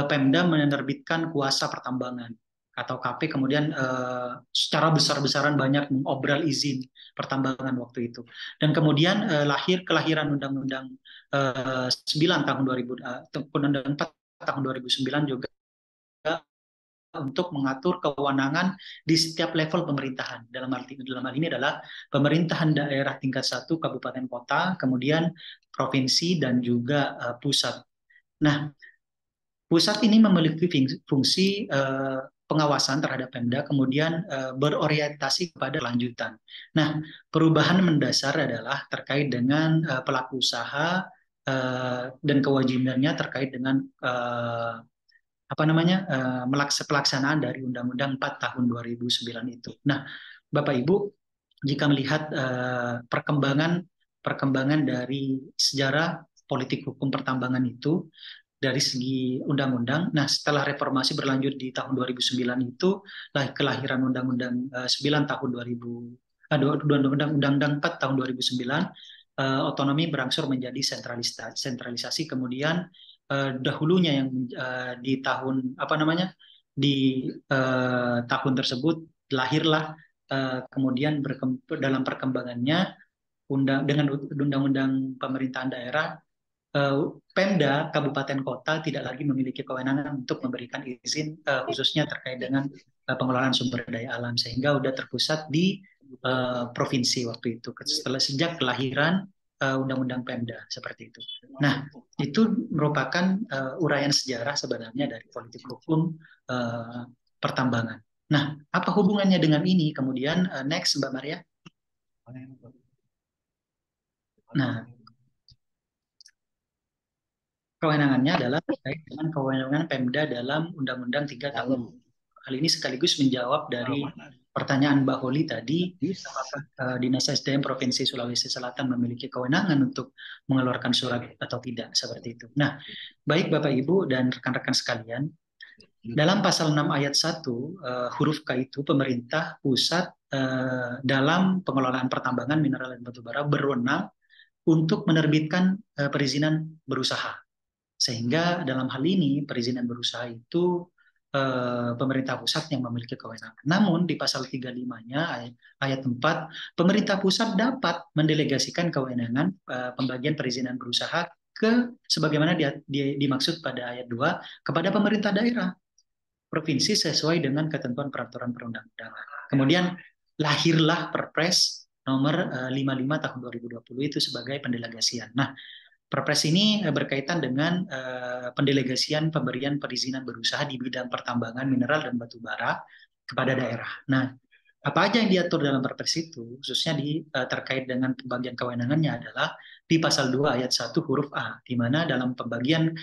Pemda menerbitkan kuasa pertambangan atau KP, kemudian secara besar-besaran banyak mengobral izin pertambangan waktu itu. Dan kemudian kelahiran Undang-Undang 9 tahun 2000, Undang-Undang 4 tahun 2009 juga untuk mengatur kewenangan di setiap level pemerintahan. Dalam hal ini adalah pemerintahan daerah tingkat 1 kabupaten kota, kemudian provinsi dan juga pusat. Nah, pusat ini memiliki fungsi pengawasan terhadap Pemda, kemudian berorientasi kepada lanjutan. Nah, perubahan mendasar adalah terkait dengan pelaku usaha dan kewajibannya terkait dengan pelaksanaan dari Undang-Undang 4 tahun 2009 itu. Nah, Bapak Ibu, jika melihat perkembangan dari sejarah politik hukum pertambangan itu dari segi undang-undang, nah setelah reformasi berlanjut di tahun 2009 itu kelahiran Undang-Undang 9 tahun 2000, Undang-Undang 4 tahun 2009, otonomi berangsur menjadi sentralisasi, kemudian dahulunya yang di tahun tahun tersebut lahirlah kemudian dalam perkembangannya dengan undang-undang pemerintahan daerah, Pemda kabupaten kota tidak lagi memiliki kewenangan untuk memberikan izin khususnya terkait dengan pengelolaan sumber daya alam, sehingga sudah terpusat di provinsi waktu itu sejak kelahiran Undang-Undang Pemda seperti itu. Nah, itu merupakan uraian sejarah sebenarnya dari politik hukum pertambangan. Nah, apa hubungannya dengan ini? Kemudian next Mbak Maria. Nah, kewenangannya adalah terkait dengan kewenangan Pemda dalam Undang-Undang 3 tahun hal ini sekaligus menjawab dari pertanyaan Mbak Holi tadi, apakah Dinas SDM Provinsi Sulawesi Selatan memiliki kewenangan untuk mengeluarkan surat atau tidak, seperti itu. Nah, baik Bapak Ibu dan rekan-rekan sekalian, dalam pasal 6 ayat 1 huruf K itu pemerintah pusat dalam pengelolaan pertambangan mineral dan batubara berwenang untuk menerbitkan perizinan berusaha. Sehingga dalam hal ini perizinan berusaha itu pemerintah pusat yang memiliki kewenangan. Namun di pasal 35-nya ayat 4, pemerintah pusat dapat mendelegasikan kewenangan pembagian perizinan berusaha sebagaimana dimaksud pada ayat 2 kepada pemerintah daerah provinsi sesuai dengan ketentuan peraturan perundang-undangan. Kemudian lahirlah Perpres nomor 55 tahun 2020 itu sebagai pendelegasian. Nah, Perpres ini berkaitan dengan pendelegasian pemberian perizinan berusaha di bidang pertambangan mineral dan batu bara kepada daerah. Nah, apa aja yang diatur dalam Perpres itu, khususnya terkait dengan pembagian kewenangannya adalah di pasal 2 ayat 1 huruf A, di mana dalam pembagian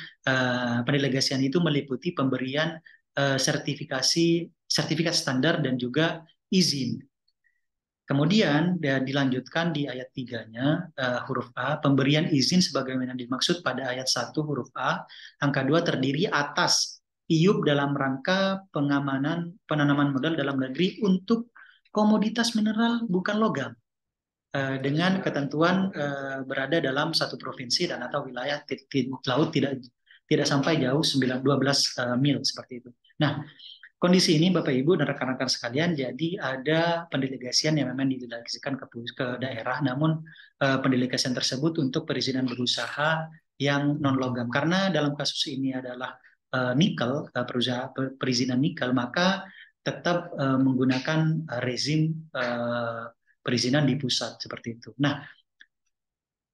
pendelegasian itu meliputi pemberian sertifikat standar dan juga izin. Kemudian dilanjutkan di ayat 3-nya huruf A, pemberian izin sebagaimana dimaksud pada ayat 1 huruf A, angka 2 terdiri atas IUP dalam rangka pengamanan penanaman modal dalam negeri untuk komoditas mineral bukan logam dengan ketentuan berada dalam satu provinsi dan atau wilayah laut tidak sampai jauh 12 mil seperti itu. Nah, kondisi ini Bapak Ibu dan rekan-rekan sekalian, jadi ada pendelegasian yang memang didelegasikan ke daerah, namun pendelegasian tersebut untuk perizinan berusaha yang non logam. Karena dalam kasus ini adalah nikel, perizinan nikel, maka tetap menggunakan rezim perizinan di pusat seperti itu. Nah,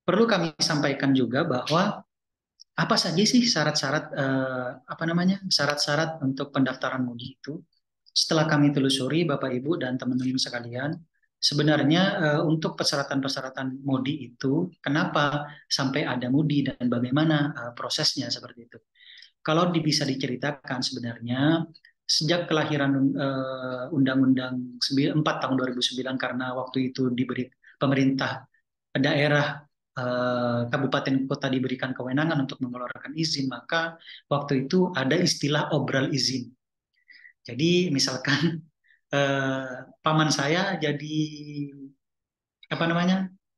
perlu kami sampaikan juga bahwa apa saja sih syarat-syarat syarat-syarat untuk pendaftaran MUDI itu? Setelah kami telusuri Bapak Ibu dan teman-teman sekalian, sebenarnya untuk persyaratan-persyaratan MUDI itu kenapa sampai ada MUDI dan bagaimana prosesnya seperti itu. Kalau bisa diceritakan sebenarnya sejak kelahiran Undang-Undang 4 tahun 2009 karena waktu itu diberi pemerintah daerah kabupaten kota diberikan kewenangan untuk mengeluarkan izin, maka waktu itu ada istilah obral izin. Jadi misalkan paman saya jadi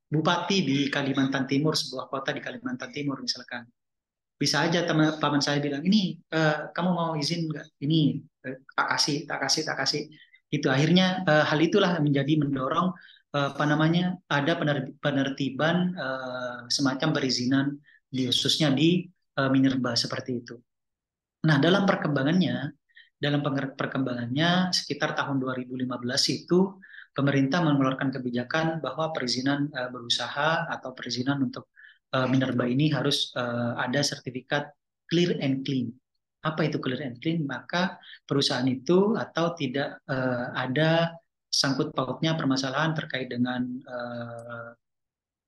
bupati di Kalimantan Timur, sebuah kota di Kalimantan Timur misalkan, bisa aja paman saya bilang, ini kamu mau izin nggak? Ini tak kasih. Itu akhirnya hal itulah menjadi mendorong ada penertiban semacam perizinan khususnya di minerba seperti itu. Nah, dalam perkembangannya sekitar tahun 2015 itu pemerintah mengeluarkan kebijakan bahwa perizinan berusaha atau perizinan untuk minerba ini harus ada sertifikat clear and clean. Apa itu clear and clean? Maka perusahaan itu atau tidak ada sangkut pautnya permasalahan terkait dengan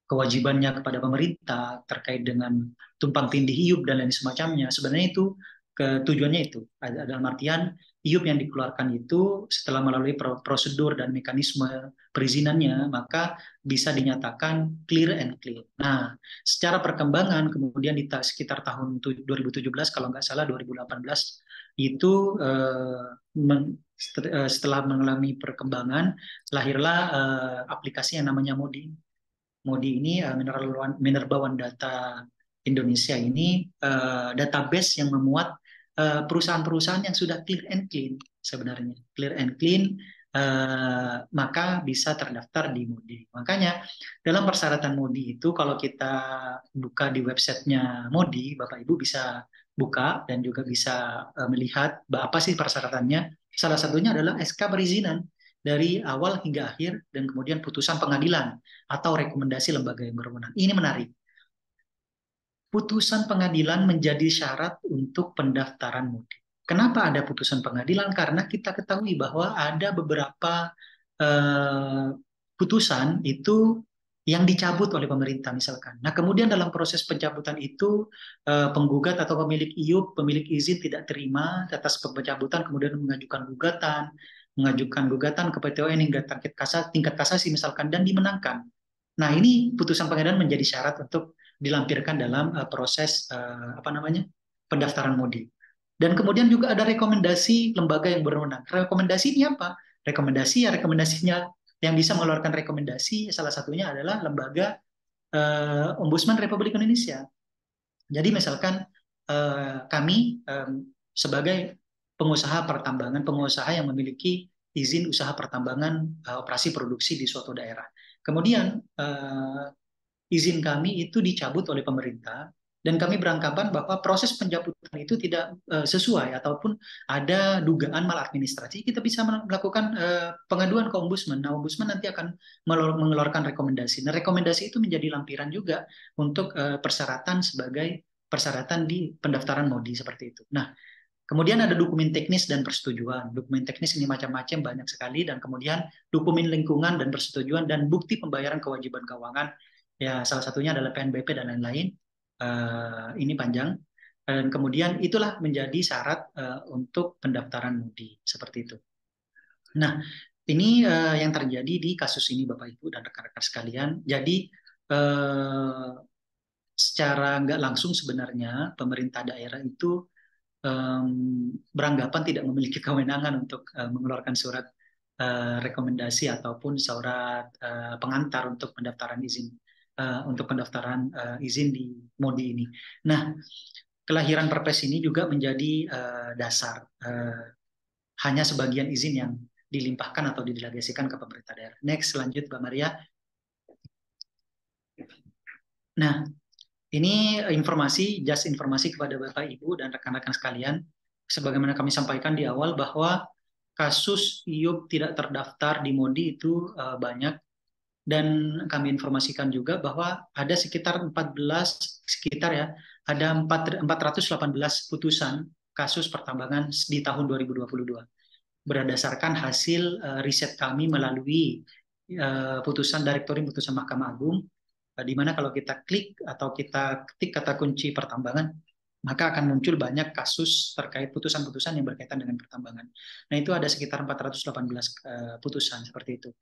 kewajibannya kepada pemerintah, terkait dengan tumpang tindih IUP dan lain semacamnya. Sebenarnya itu tujuannya itu. Dalam artian IUP yang dikeluarkan itu setelah melalui prosedur dan mekanisme perizinannya, maka bisa dinyatakan clear and clean. Nah, secara perkembangan kemudian di sekitar tahun 2017, kalau nggak salah 2018, itu setelah mengalami perkembangan, lahirlah aplikasi yang namanya MODI. MODI ini Minerbawan Data Indonesia ini database yang memuat perusahaan-perusahaan yang sudah clear and clean sebenarnya. Clear and clean maka bisa terdaftar di MODI. Makanya dalam persyaratan MODI itu kalau kita buka di websitenya MODI, Bapak Ibu bisa buka dan juga bisa melihat apa sih persyaratannya. Salah satunya adalah SK perizinan dari awal hingga akhir dan kemudian putusan pengadilan atau rekomendasi lembaga yang berwenang. Ini menarik. Putusan pengadilan menjadi syarat untuk pendaftaran MUDI. Kenapa ada putusan pengadilan? Karena kita ketahui bahwa ada beberapa putusan itu yang dicabut oleh pemerintah misalkan. Nah, kemudian dalam proses pencabutan itu penggugat atau pemilik IUP, pemilik izin tidak terima atas pencabutan, kemudian mengajukan gugatan ke PT UN hingga tingkat kasasi misalkan dan dimenangkan. Nah, ini putusan pengadilan menjadi syarat untuk dilampirkan dalam proses apa namanya? Pendaftaran MODI. Dan kemudian juga ada rekomendasi lembaga yang berwenang. Rekomendasi ini apa? Rekomendasinya yang bisa mengeluarkan rekomendasi salah satunya adalah lembaga Ombudsman Republik Indonesia. Jadi misalkan kami sebagai pengusaha pertambangan, pengusaha yang memiliki izin usaha pertambangan operasi produksi di suatu daerah. Kemudian izin kami itu dicabut oleh pemerintah dan kami beranggapan bahwa proses pencabutan itu tidak sesuai ataupun ada dugaan maladministrasi, kita bisa melakukan pengaduan ke ombudsman. Nah, ombudsman nanti akan mengeluarkan rekomendasi. Nah, rekomendasi itu menjadi lampiran juga untuk persyaratan di pendaftaran MODI seperti itu. Nah, kemudian ada dokumen teknis dan persetujuan. Dokumen teknis ini macam-macam, banyak sekali, dan kemudian dokumen lingkungan dan persetujuan dan bukti pembayaran kewajiban keuangan. Ya, salah satunya adalah PNBP dan lain-lain. Ini panjang. Dan kemudian itulah menjadi syarat untuk pendaftaran MODI seperti itu. Nah, ini yang terjadi di kasus ini, Bapak Ibu dan rekan-rekan sekalian. Jadi secara nggak langsung sebenarnya pemerintah daerah itu beranggapan tidak memiliki kewenangan untuk mengeluarkan surat rekomendasi ataupun surat pengantar untuk pendaftaran izin di MODI ini. Nah, kelahiran Perpres ini juga menjadi dasar. Hanya sebagian izin yang dilimpahkan atau didelegasikan ke pemerintah daerah. Next, lanjut Mbak Maria. Nah, ini informasi kepada Bapak Ibu dan rekan-rekan sekalian. Sebagaimana kami sampaikan di awal bahwa kasus IUP tidak terdaftar di MODI itu banyak, dan kami informasikan juga bahwa ada sekitar 418 putusan kasus pertambangan di tahun 2022 berdasarkan hasil riset kami melalui putusan Direktorat Putusan Mahkamah Agung, di mana kalau kita klik atau kita ketik kata kunci pertambangan, maka akan muncul banyak kasus terkait putusan-putusan yang berkaitan dengan pertambangan. Nah, itu ada sekitar 418 putusan seperti itu.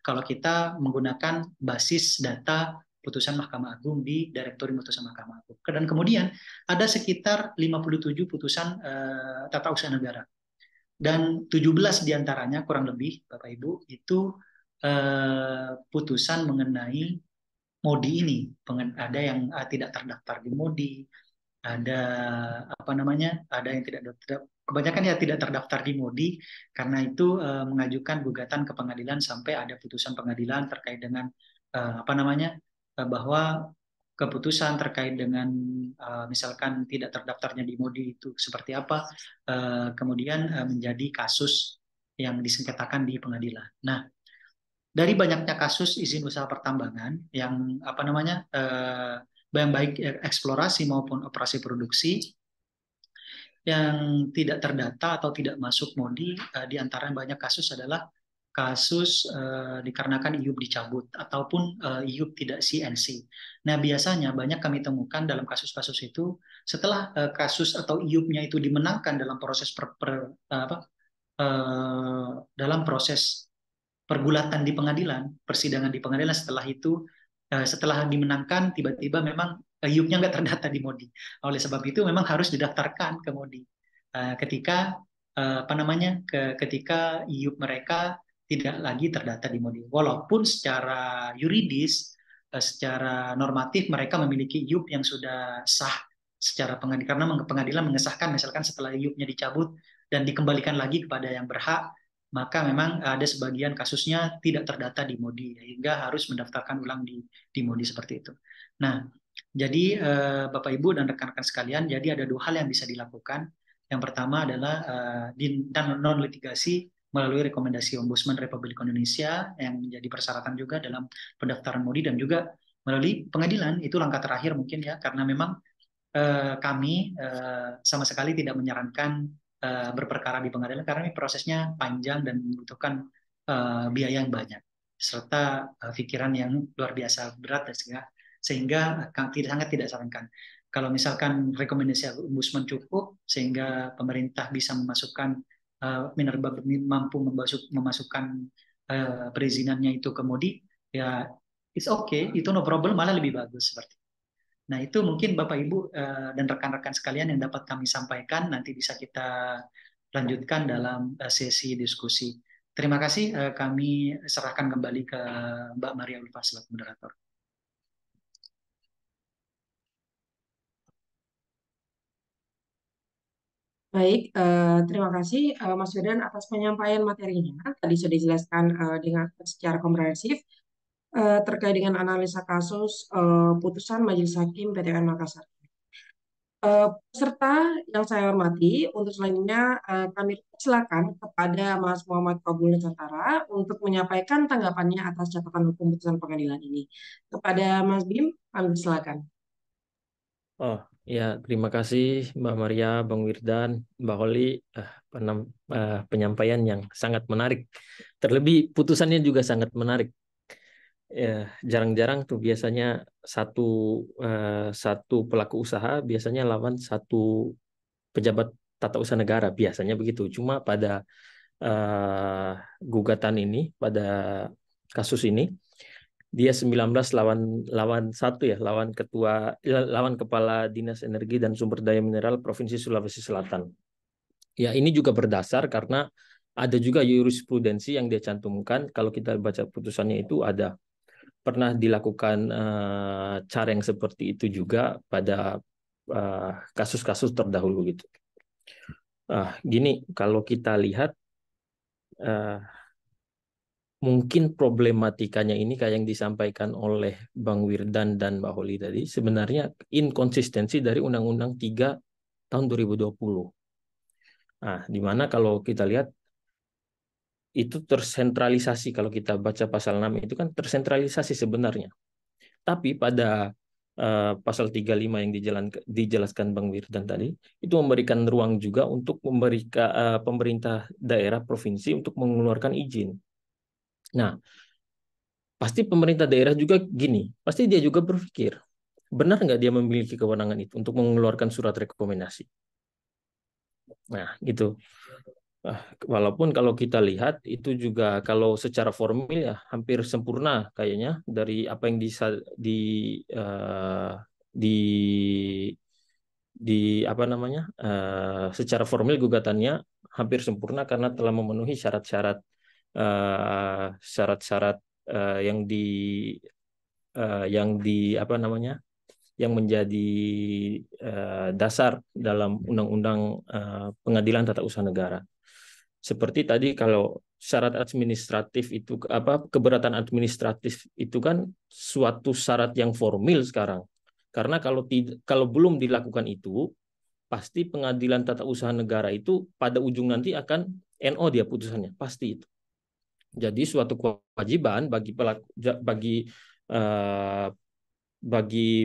Kalau kita menggunakan basis data putusan Mahkamah Agung di Direktorat Putusan Mahkamah Agung. Dan kemudian ada sekitar 57 putusan tata usaha negara. Dan 17 diantaranya kurang lebih, Bapak Ibu, itu putusan mengenai MODI ini. Ada yang tidak terdaftar di MODI, ada ada yang kebanyakan ya tidak terdaftar di MODI, karena itu mengajukan gugatan ke pengadilan sampai ada putusan pengadilan terkait dengan bahwa keputusan terkait dengan misalkan tidak terdaftarnya di MODI itu seperti apa, kemudian menjadi kasus yang disengketakan di pengadilan. Nah, dari banyaknya kasus izin usaha pertambangan yang yang baik eksplorasi maupun operasi produksi yang tidak terdata atau tidak masuk MODI, di antara banyak kasus adalah kasus dikarenakan IUP dicabut ataupun IUP tidak CNC. Nah, biasanya banyak kami temukan dalam kasus-kasus itu setelah kasus atau IUP-nya itu dimenangkan dalam proses dalam proses pergulatan di pengadilan, persidangan di pengadilan, setelah dimenangkan tiba-tiba memang IUP-nya nggak terdata di MODI. Oleh sebab itu memang harus didaftarkan ke MODI. Ketika ketika IUP mereka tidak lagi terdata di MODI. Walaupun secara yuridis, secara normatif mereka memiliki IUP yang sudah sah secara pengadilan, karena pengadilan mengesahkan misalkan setelah IUP-nya dicabut dan dikembalikan lagi kepada yang berhak, maka memang ada sebagian kasusnya tidak terdata di MODI, hingga harus mendaftarkan ulang di MODI seperti itu. Nah, jadi Bapak Ibu dan rekan-rekan sekalian, jadi ada dua hal yang bisa dilakukan. Yang pertama adalah non litigasi melalui rekomendasi Ombudsman Republik Indonesia yang menjadi persyaratan juga dalam pendaftaran MODI, dan juga melalui pengadilan. Itu langkah terakhir mungkin ya, karena memang kami sama sekali tidak menyarankan berperkara di pengadilan karena ini prosesnya panjang dan membutuhkan biaya yang banyak. serta pikiran yang luar biasa berat dan sehingga sangat tidak sarankan. Kalau misalkan rekomendasi Ombudsman cukup sehingga pemerintah bisa memasukkan Minerba mampu memasukkan perizinannya itu ke MODI, ya it's okay, itu no problem, malah lebih bagus seperti itu. Nah, itu mungkin Bapak Ibu dan rekan-rekan sekalian yang dapat kami sampaikan, nanti bisa kita lanjutkan dalam sesi diskusi. Terima kasih, kami serahkan kembali ke Mbak Maria Ulfa selaku moderator. Baik, terima kasih Mas Firdan atas penyampaian materinya. Tadi sudah dijelaskan dengan secara komprehensif terkait dengan analisa kasus putusan Majelis Hakim PTN Makassar. Peserta yang saya hormati, untuk selanjutnya kami silakan kepada Mas Muhammad Qabul Nusantara untuk menyampaikan tanggapannya atas catatan hukum putusan pengadilan ini. Kepada Mas Bim, kami silakan. Oh ya, terima kasih Mbak Maria, Bang Wirdan, Mbak Holi, penyampaian yang sangat menarik. Terlebih putusannya juga sangat menarik. Ya, jarang-jarang tuh biasanya satu pelaku usaha biasanya lawan satu pejabat tata usaha negara, biasanya begitu. Cuma pada gugatan ini, pada kasus ini, dia 19 lawan satu ya, lawan Kepala Dinas Energi dan Sumber Daya Mineral Provinsi Sulawesi Selatan. Ya, ini juga berdasar karena ada juga jurisprudensi yang dia cantumkan. Kalau kita baca putusannya itu ada pernah dilakukan cara yang seperti itu juga pada kasus-kasus terdahulu gitu. Gini, kalau kita lihat mungkin problematikanya ini kayak yang disampaikan oleh Bang Wirdan dan Mbak Holi tadi, sebenarnya inkonsistensi dari Undang-Undang 3 tahun 2020. Di mana kalau kita lihat itu tersentralisasi, kalau kita baca pasal 6 itu kan tersentralisasi sebenarnya. Tapi pada pasal 35 yang dijelaskan Bang Wirdan tadi, itu memberikan ruang juga untuk memberikan pemerintah daerah provinsi untuk mengeluarkan izin. Nah, pasti pemerintah daerah juga gini, pasti dia juga berpikir, benar nggak dia memiliki kewenangan itu untuk mengeluarkan surat rekomendasi? Nah, gitu. Walaupun kalau kita lihat itu juga kalau secara formil ya hampir sempurna kayaknya dari apa yang apa namanya secara formil gugatannya hampir sempurna karena telah memenuhi syarat-syarat yang apa namanya yang menjadi dasar dalam Undang-Undang Pengadilan Tata Usaha Negara. Seperti tadi kalau syarat administratif itu keberatan administratif itu kan suatu syarat yang formil sekarang. Karena kalau belum dilakukan itu, pasti Pengadilan Tata Usaha Negara itu pada ujung nanti akan NO dia putusannya, pasti itu. Jadi suatu kewajiban bagi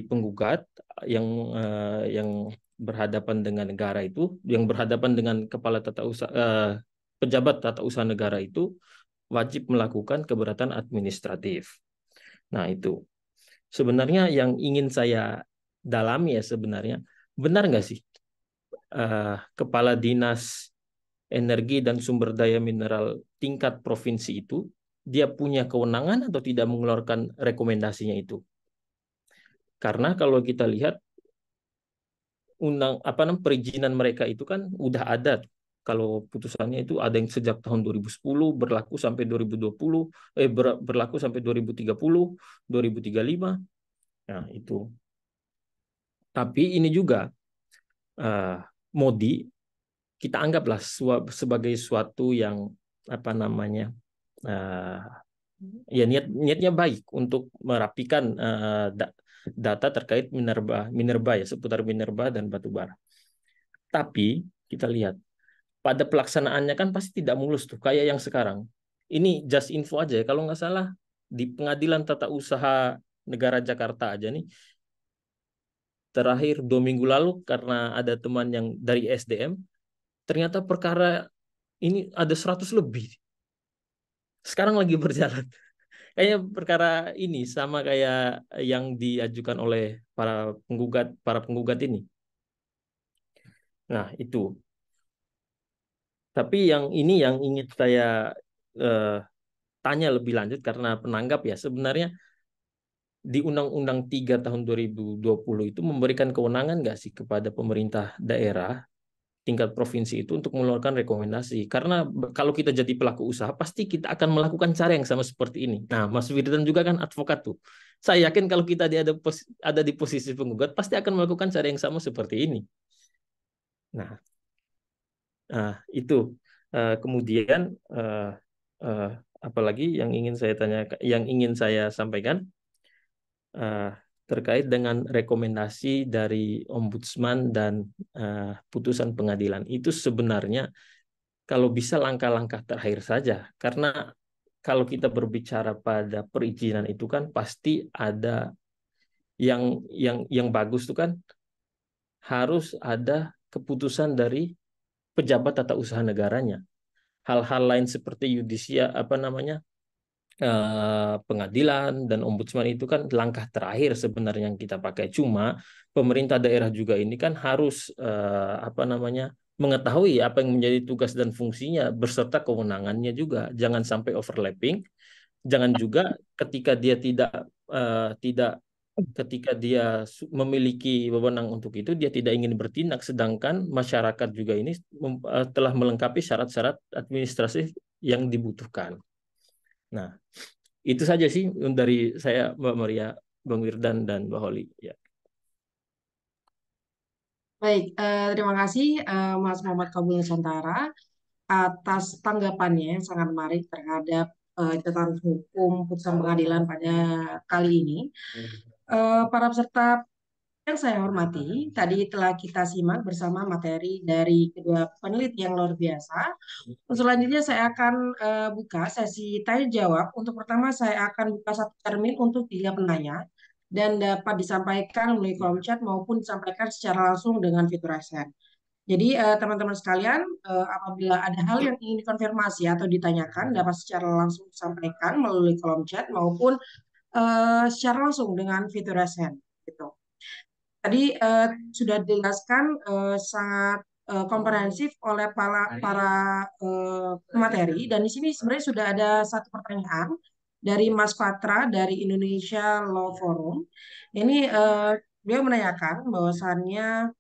penggugat yang berhadapan dengan negara itu, yang berhadapan dengan kepala pejabat tata usaha negara itu wajib melakukan keberatan administratif. Nah, itu sebenarnya yang ingin saya dalami ya sebenarnya, benar nggak sih Kepala Dinas Energi dan Sumber Daya Mineral tingkat provinsi itu dia punya kewenangan atau tidak mengeluarkan rekomendasinya itu? Karena kalau kita lihat perizinan mereka itu kan udah ada. Kalau putusannya itu ada yang sejak tahun 2010 berlaku sampai 2020, berlaku sampai 2030, 2035. Nah, itu. Tapi ini juga MODI kita anggaplah sebagai suatu yang apa namanya ya niatnya baik untuk merapikan data terkait minerba ya seputar minerba dan batubara. Tapi kita lihat pada pelaksanaannya kan pasti tidak mulus tuh kayak yang sekarang. Ini just info aja ya, kalau nggak salah di Pengadilan Tata Usaha Negara Jakarta aja nih terakhir 2 minggu lalu karena ada teman yang dari SDM ternyata perkara ini ada 100 lebih. Sekarang lagi berjalan. Kayaknya perkara ini sama kayak yang diajukan oleh para penggugat ini. Nah, itu. Tapi yang ini yang ingin saya eh, tanya lebih lanjut karena penanggap ya sebenarnya di Undang-Undang 3 tahun 2020 itu memberikan kewenangan nggak sih kepada pemerintah daerah tingkat provinsi itu untuk mengeluarkan rekomendasi. Karena kalau kita jadi pelaku usaha, pasti kita akan melakukan cara yang sama seperti ini. Nah, Mas Firdan juga kan advokat tuh. Saya yakin kalau kita ada di posisi penggugat, pasti akan melakukan cara yang sama seperti ini. Nah, itu. Kemudian, eh, apalagi yang ingin saya tanya, yang ingin saya sampaikan, terkait dengan rekomendasi dari Ombudsman dan putusan pengadilan. Itu sebenarnya kalau bisa langkah-langkah terakhir saja. Karena kalau kita berbicara pada perizinan itu kan pasti ada yang bagus itu kan harus ada keputusan dari pejabat tata usaha negaranya. Hal-hal lain seperti yudisia apa namanya pengadilan dan ombudsman itu kan langkah terakhir sebenarnya yang kita pakai. Cuma pemerintah daerah juga ini kan harus apa namanya mengetahui apa yang menjadi tugas dan fungsinya beserta kewenangannya juga. Jangan sampai overlapping. Jangan juga ketika dia tidak ketika dia memiliki wewenang untuk itu dia tidak ingin bertindak sedangkan masyarakat juga ini telah melengkapi syarat-syarat administratif yang dibutuhkan. Nah, itu saja sih dari saya, Mbak Maria, Bang Wirdan, dan Mbak Holi. Ya. Baik, terima kasih Mas Muhammad Kabul Nusantara atas tanggapannya yang sangat menarik terhadap catatan hukum putusan pengadilan pada kali ini. Para peserta yang saya hormati, tadi telah kita simak bersama materi dari kedua peneliti yang luar biasa. Selanjutnya saya akan buka sesi tanya jawab. Untuk pertama saya akan buka satu termin untuk 3 penanya dan dapat disampaikan melalui kolom chat maupun disampaikan secara langsung dengan fitur raise hand. Jadi teman-teman sekalian, apabila ada hal yang ingin dikonfirmasi atau ditanyakan dapat secara langsung disampaikan melalui kolom chat maupun secara langsung dengan fitur raise hand. Gitu. Tadi sudah dijelaskan sangat komprehensif oleh para pemateri dan di sini sebenarnya sudah ada satu pertanyaan dari Mas Patra dari Indonesia Law Forum. Ini beliau menanyakan bahwasannya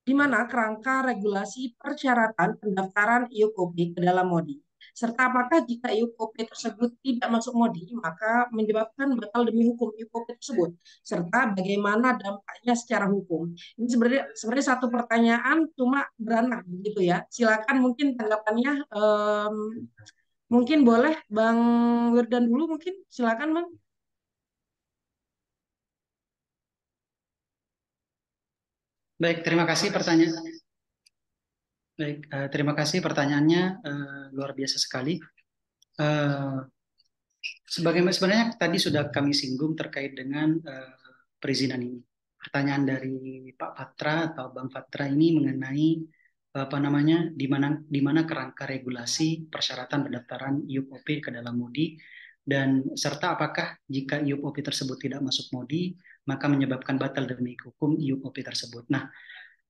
di mana kerangka regulasi persyaratan pendaftaran IUKOP ke dalam MODI. Serta apakah jika IUKOP tersebut tidak masuk MODI, maka menyebabkan batal demi hukum IUKOP tersebut. Serta bagaimana dampaknya secara hukum. Ini sebenarnya satu pertanyaan cuma beranak begitu ya. Silakan mungkin tanggapannya mungkin boleh Bang Wirdan dulu mungkin. Silakan Bang. Baik, terima kasih pertanyaannya. Baik, terima kasih pertanyaannya luar biasa sekali. Sebenarnya tadi sudah kami singgung terkait dengan perizinan ini. Pertanyaan dari Pak Patra atau Bang Patra ini mengenai apa namanya di mana kerangka regulasi persyaratan pendaftaran IUP-OP ke dalam MODI dan serta apakah jika IUP-OP tersebut tidak masuk MODI maka menyebabkan batal demi hukum IUP-OP tersebut. Nah,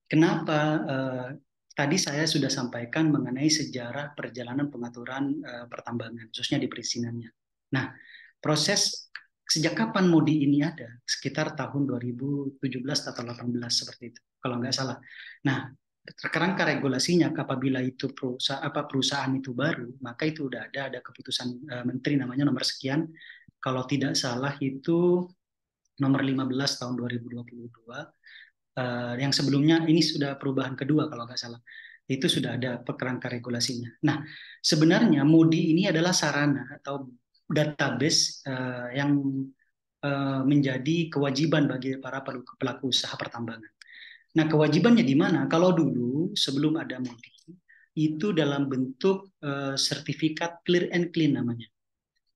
kenapa tadi saya sudah sampaikan mengenai sejarah perjalanan pengaturan pertambangan, khususnya di perizinannya. Nah, proses sejak kapan MODI ini ada? Sekitar tahun 2017 atau 2018 seperti itu, kalau nggak salah. Nah, kerangka regulasinya apabila itu perusahaan itu baru, maka itu udah ada keputusan menteri namanya nomor sekian. Kalau tidak salah itu nomor 15 tahun 2022. Yang sebelumnya ini sudah perubahan kedua kalau nggak salah. Itu sudah ada kerangka regulasinya. Nah, sebenarnya MODI ini adalah sarana atau database yang menjadi kewajiban bagi para pelaku usaha pertambangan. Nah, kewajibannya di mana? Kalau dulu sebelum ada MODI itu dalam bentuk sertifikat clear and clean namanya.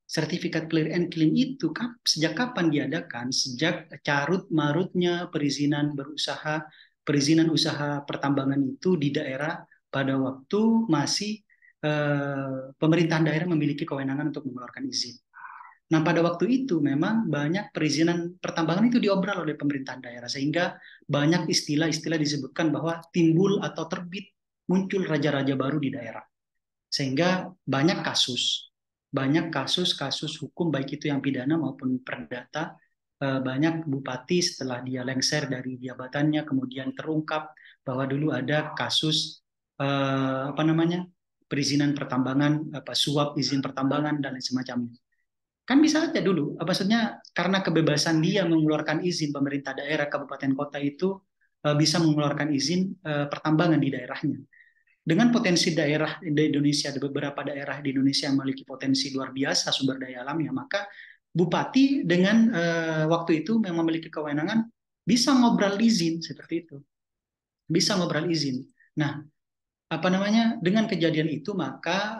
Sertifikat clear and clean itu sejak kapan diadakan? Sejak carut marutnya perizinan usaha pertambangan itu di daerah pada waktu masih pemerintahan daerah memiliki kewenangan untuk mengeluarkan izin. Nah, pada waktu itu memang banyak perizinan pertambangan itu diobral oleh pemerintahan daerah, sehingga banyak istilah-istilah disebutkan bahwa timbul atau terbit muncul raja-raja baru di daerah. Sehingga banyak kasus hukum baik itu yang pidana maupun perdata, banyak bupati setelah dia lengser dari jabatannya kemudian terungkap bahwa dulu ada kasus perizinan pertambangan, suap izin pertambangan dan lain semacamnya. Kan bisa aja dulu, maksudnya karena kebebasan dia mengeluarkan izin, pemerintah daerah, kabupaten, kota itu bisa mengeluarkan izin pertambangan di daerahnya. Dengan potensi daerah di Indonesia, ada beberapa daerah di Indonesia yang memiliki potensi luar biasa sumber daya alamnya, maka bupati dengan waktu itu memang memiliki kewenangan bisa ngobrol izin seperti itu. Bisa ngobrol izin. Nah, dengan kejadian itu maka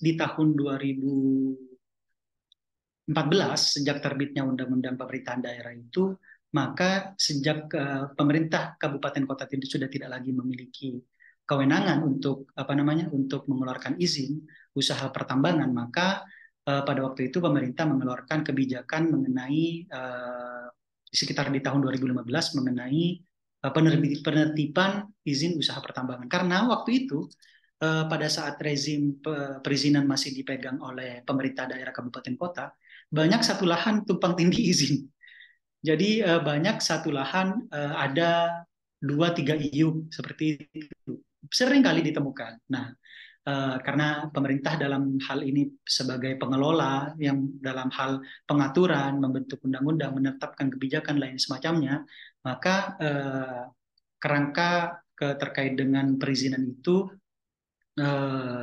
di tahun 2014 sejak terbitnya undang-undang pemerintahan daerah itu, maka sejak pemerintah kabupaten kota itu sudah tidak lagi memiliki kewenangan untuk untuk mengeluarkan izin usaha pertambangan, maka pada waktu itu pemerintah mengeluarkan kebijakan mengenai sekitar di tahun 2015 mengenai penertiban izin usaha pertambangan. Karena waktu itu pada saat rezim perizinan masih dipegang oleh pemerintah daerah kabupaten kota, banyak satu lahan tumpang tindih izin. Jadi banyak satu lahan ada 2-3 IUP seperti itu. Sering kali ditemukan. Nah, karena pemerintah dalam hal ini sebagai pengelola yang dalam hal pengaturan, membentuk undang-undang, menetapkan kebijakan lain semacamnya, maka kerangka terkait dengan perizinan itu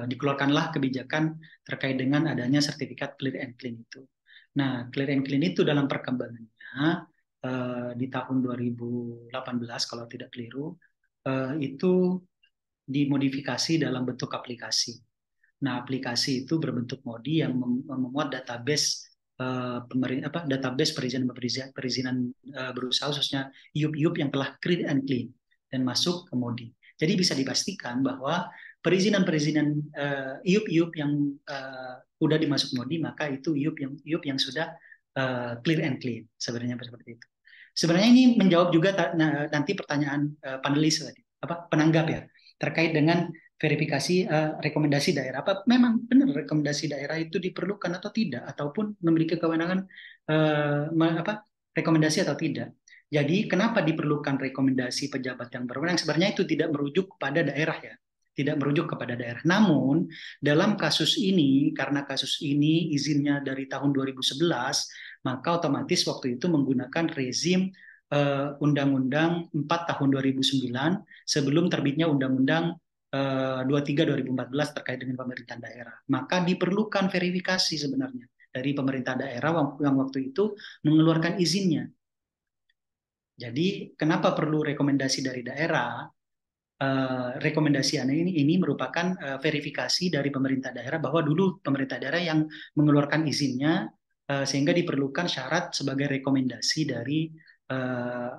dikeluarkanlah kebijakan terkait dengan adanya sertifikat clear and clean itu. Nah, clear and clean itu dalam perkembangannya di tahun 2018 kalau tidak keliru itu dimodifikasi dalam bentuk aplikasi. Nah, aplikasi itu berbentuk MODI yang memuat database database perizinan berusaha khususnya IUP yang telah clear and clean dan masuk ke MODI. Jadi bisa dipastikan bahwa perizinan IUP yang sudah dimasuk MODI, maka itu IUP yang sudah clear and clean, sebenarnya seperti itu. Sebenarnya ini menjawab juga nanti pertanyaan panelis tadi, penanggap ya, terkait dengan verifikasi rekomendasi daerah. Apa memang benar rekomendasi daerah itu diperlukan atau tidak, ataupun memiliki kewenangan rekomendasi atau tidak. Jadi kenapa diperlukan rekomendasi pejabat yang berwenang? Sebenarnya itu tidak merujuk kepada daerah ya, tidak merujuk kepada daerah. Namun dalam kasus ini, karena kasus ini izinnya dari tahun 2011, maka otomatis waktu itu menggunakan rezim Undang-Undang 4 tahun 2009 sebelum terbitnya Undang-Undang 23 2014 terkait dengan pemerintahan daerah. Maka diperlukan verifikasi sebenarnya dari pemerintah daerah yang waktu itu mengeluarkan izinnya. Jadi kenapa perlu rekomendasi dari daerah? Rekomendasi ini merupakan verifikasi dari pemerintah daerah bahwa dulu pemerintah daerah yang mengeluarkan izinnya, sehingga diperlukan syarat sebagai rekomendasi dari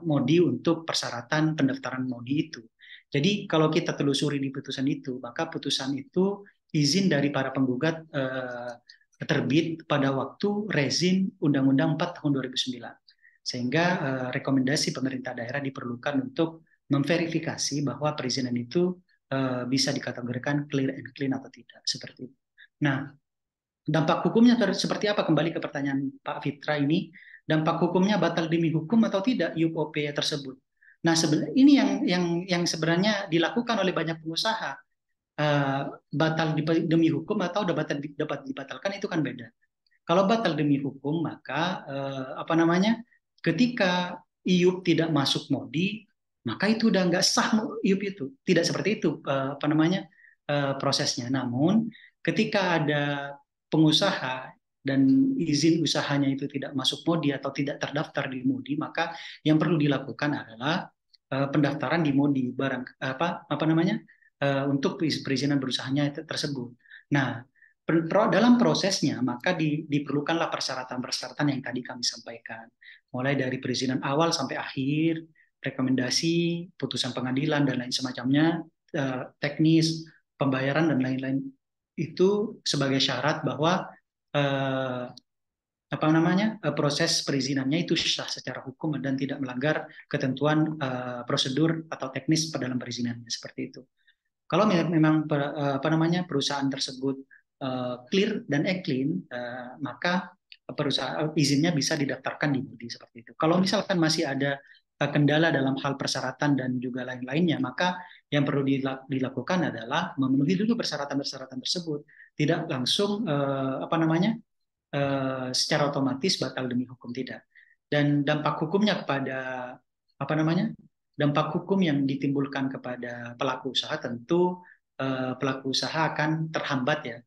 MODI untuk persyaratan pendaftaran MODI itu. Jadi kalau kita telusuri di putusan itu, maka putusan itu izin dari para penggugat terbit pada waktu rezim Undang-Undang 4 tahun 2009. Sehingga rekomendasi pemerintah daerah diperlukan untuk memverifikasi bahwa perizinan itu bisa dikategorikan clear and clean atau tidak, seperti itu. Nah, dampak hukumnya seperti apa? Kembali ke pertanyaan Pak Fitra ini, dampak hukumnya batal demi hukum atau tidak IUP tersebut. Nah, sebenarnya ini yang sebenarnya dilakukan oleh banyak pengusaha. Batal demi hukum atau dapat dibatalkan itu kan beda. Kalau batal demi hukum, maka ketika IUP tidak masuk MODI, maka itu udah nggak sah IUP itu. Tidak seperti itu prosesnya. Namun ketika ada pengusaha dan izin usahanya itu tidak masuk MODI atau tidak terdaftar di MODI, maka yang perlu dilakukan adalah pendaftaran di MODI untuk perizinan berusahanya tersebut. Nah, dalam prosesnya maka diperlukanlah persyaratan-persyaratan yang tadi kami sampaikan, mulai dari perizinan awal sampai akhir, rekomendasi, putusan pengadilan dan lain semacamnya, teknis, pembayaran dan lain-lain. itu sebagai syarat bahwa proses perizinannya itu sah secara hukum dan tidak melanggar ketentuan prosedur atau teknis dalam perizinannya seperti itu. Kalau memang perusahaan tersebut clear dan clean, maka perusahaan izinnya bisa didaftarkan di MODI seperti itu. Kalau misalkan masih ada kendala dalam hal persyaratan dan juga lain-lainnya, maka yang perlu dilakukan adalah memenuhi dulu persyaratan-persyaratan tersebut, tidak langsung secara otomatis batal demi hukum, tidak. Dan dampak hukumnya kepada dampak hukum yang ditimbulkan kepada pelaku usaha, tentu pelaku usaha akan terhambat ya,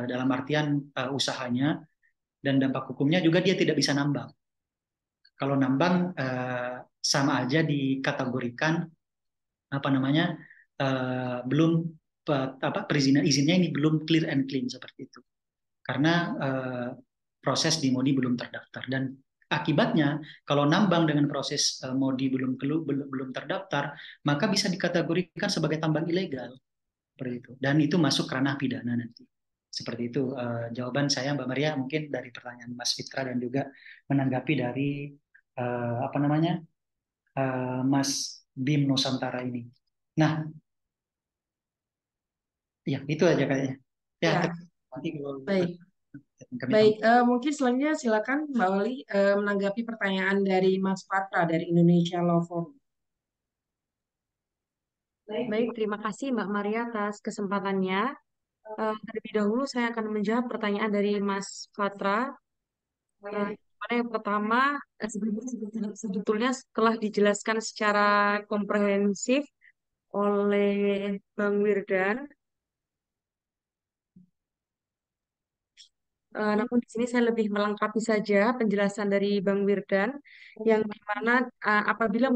dalam artian usahanya, dan dampak hukumnya juga dia tidak bisa nambang. Kalau nambang sama aja dikategorikan belum perizinan izinnya ini belum clear and clean seperti itu, karena proses di MODI belum terdaftar. Dan akibatnya kalau nambang dengan proses MODI belum terdaftar, maka bisa dikategorikan sebagai tambang ilegal seperti itu, dan itu masuk ranah pidana nanti. Seperti itu jawaban saya, Mbak Maria, mungkin dari pertanyaan Mas Fitra dan juga menanggapi dari Mas Bim Nusantara ini. Nah, ya itu aja kayaknya. Ya, Ya, nanti kalau baik. kami Baik, mungkin selanjutnya silakan Mbak Oli menanggapi pertanyaan dari Mas Patra dari Indonesia Law Forum. Baik, terima kasih Mbak Maria atas kesempatannya. Terlebih dahulu saya akan menjawab pertanyaan dari Mas Fatra. Yang pertama, sebetulnya setelah dijelaskan secara komprehensif oleh Bang Wirdan, namun di sini saya lebih melengkapi saja penjelasan dari Bang Wirdan, yang dimana apabila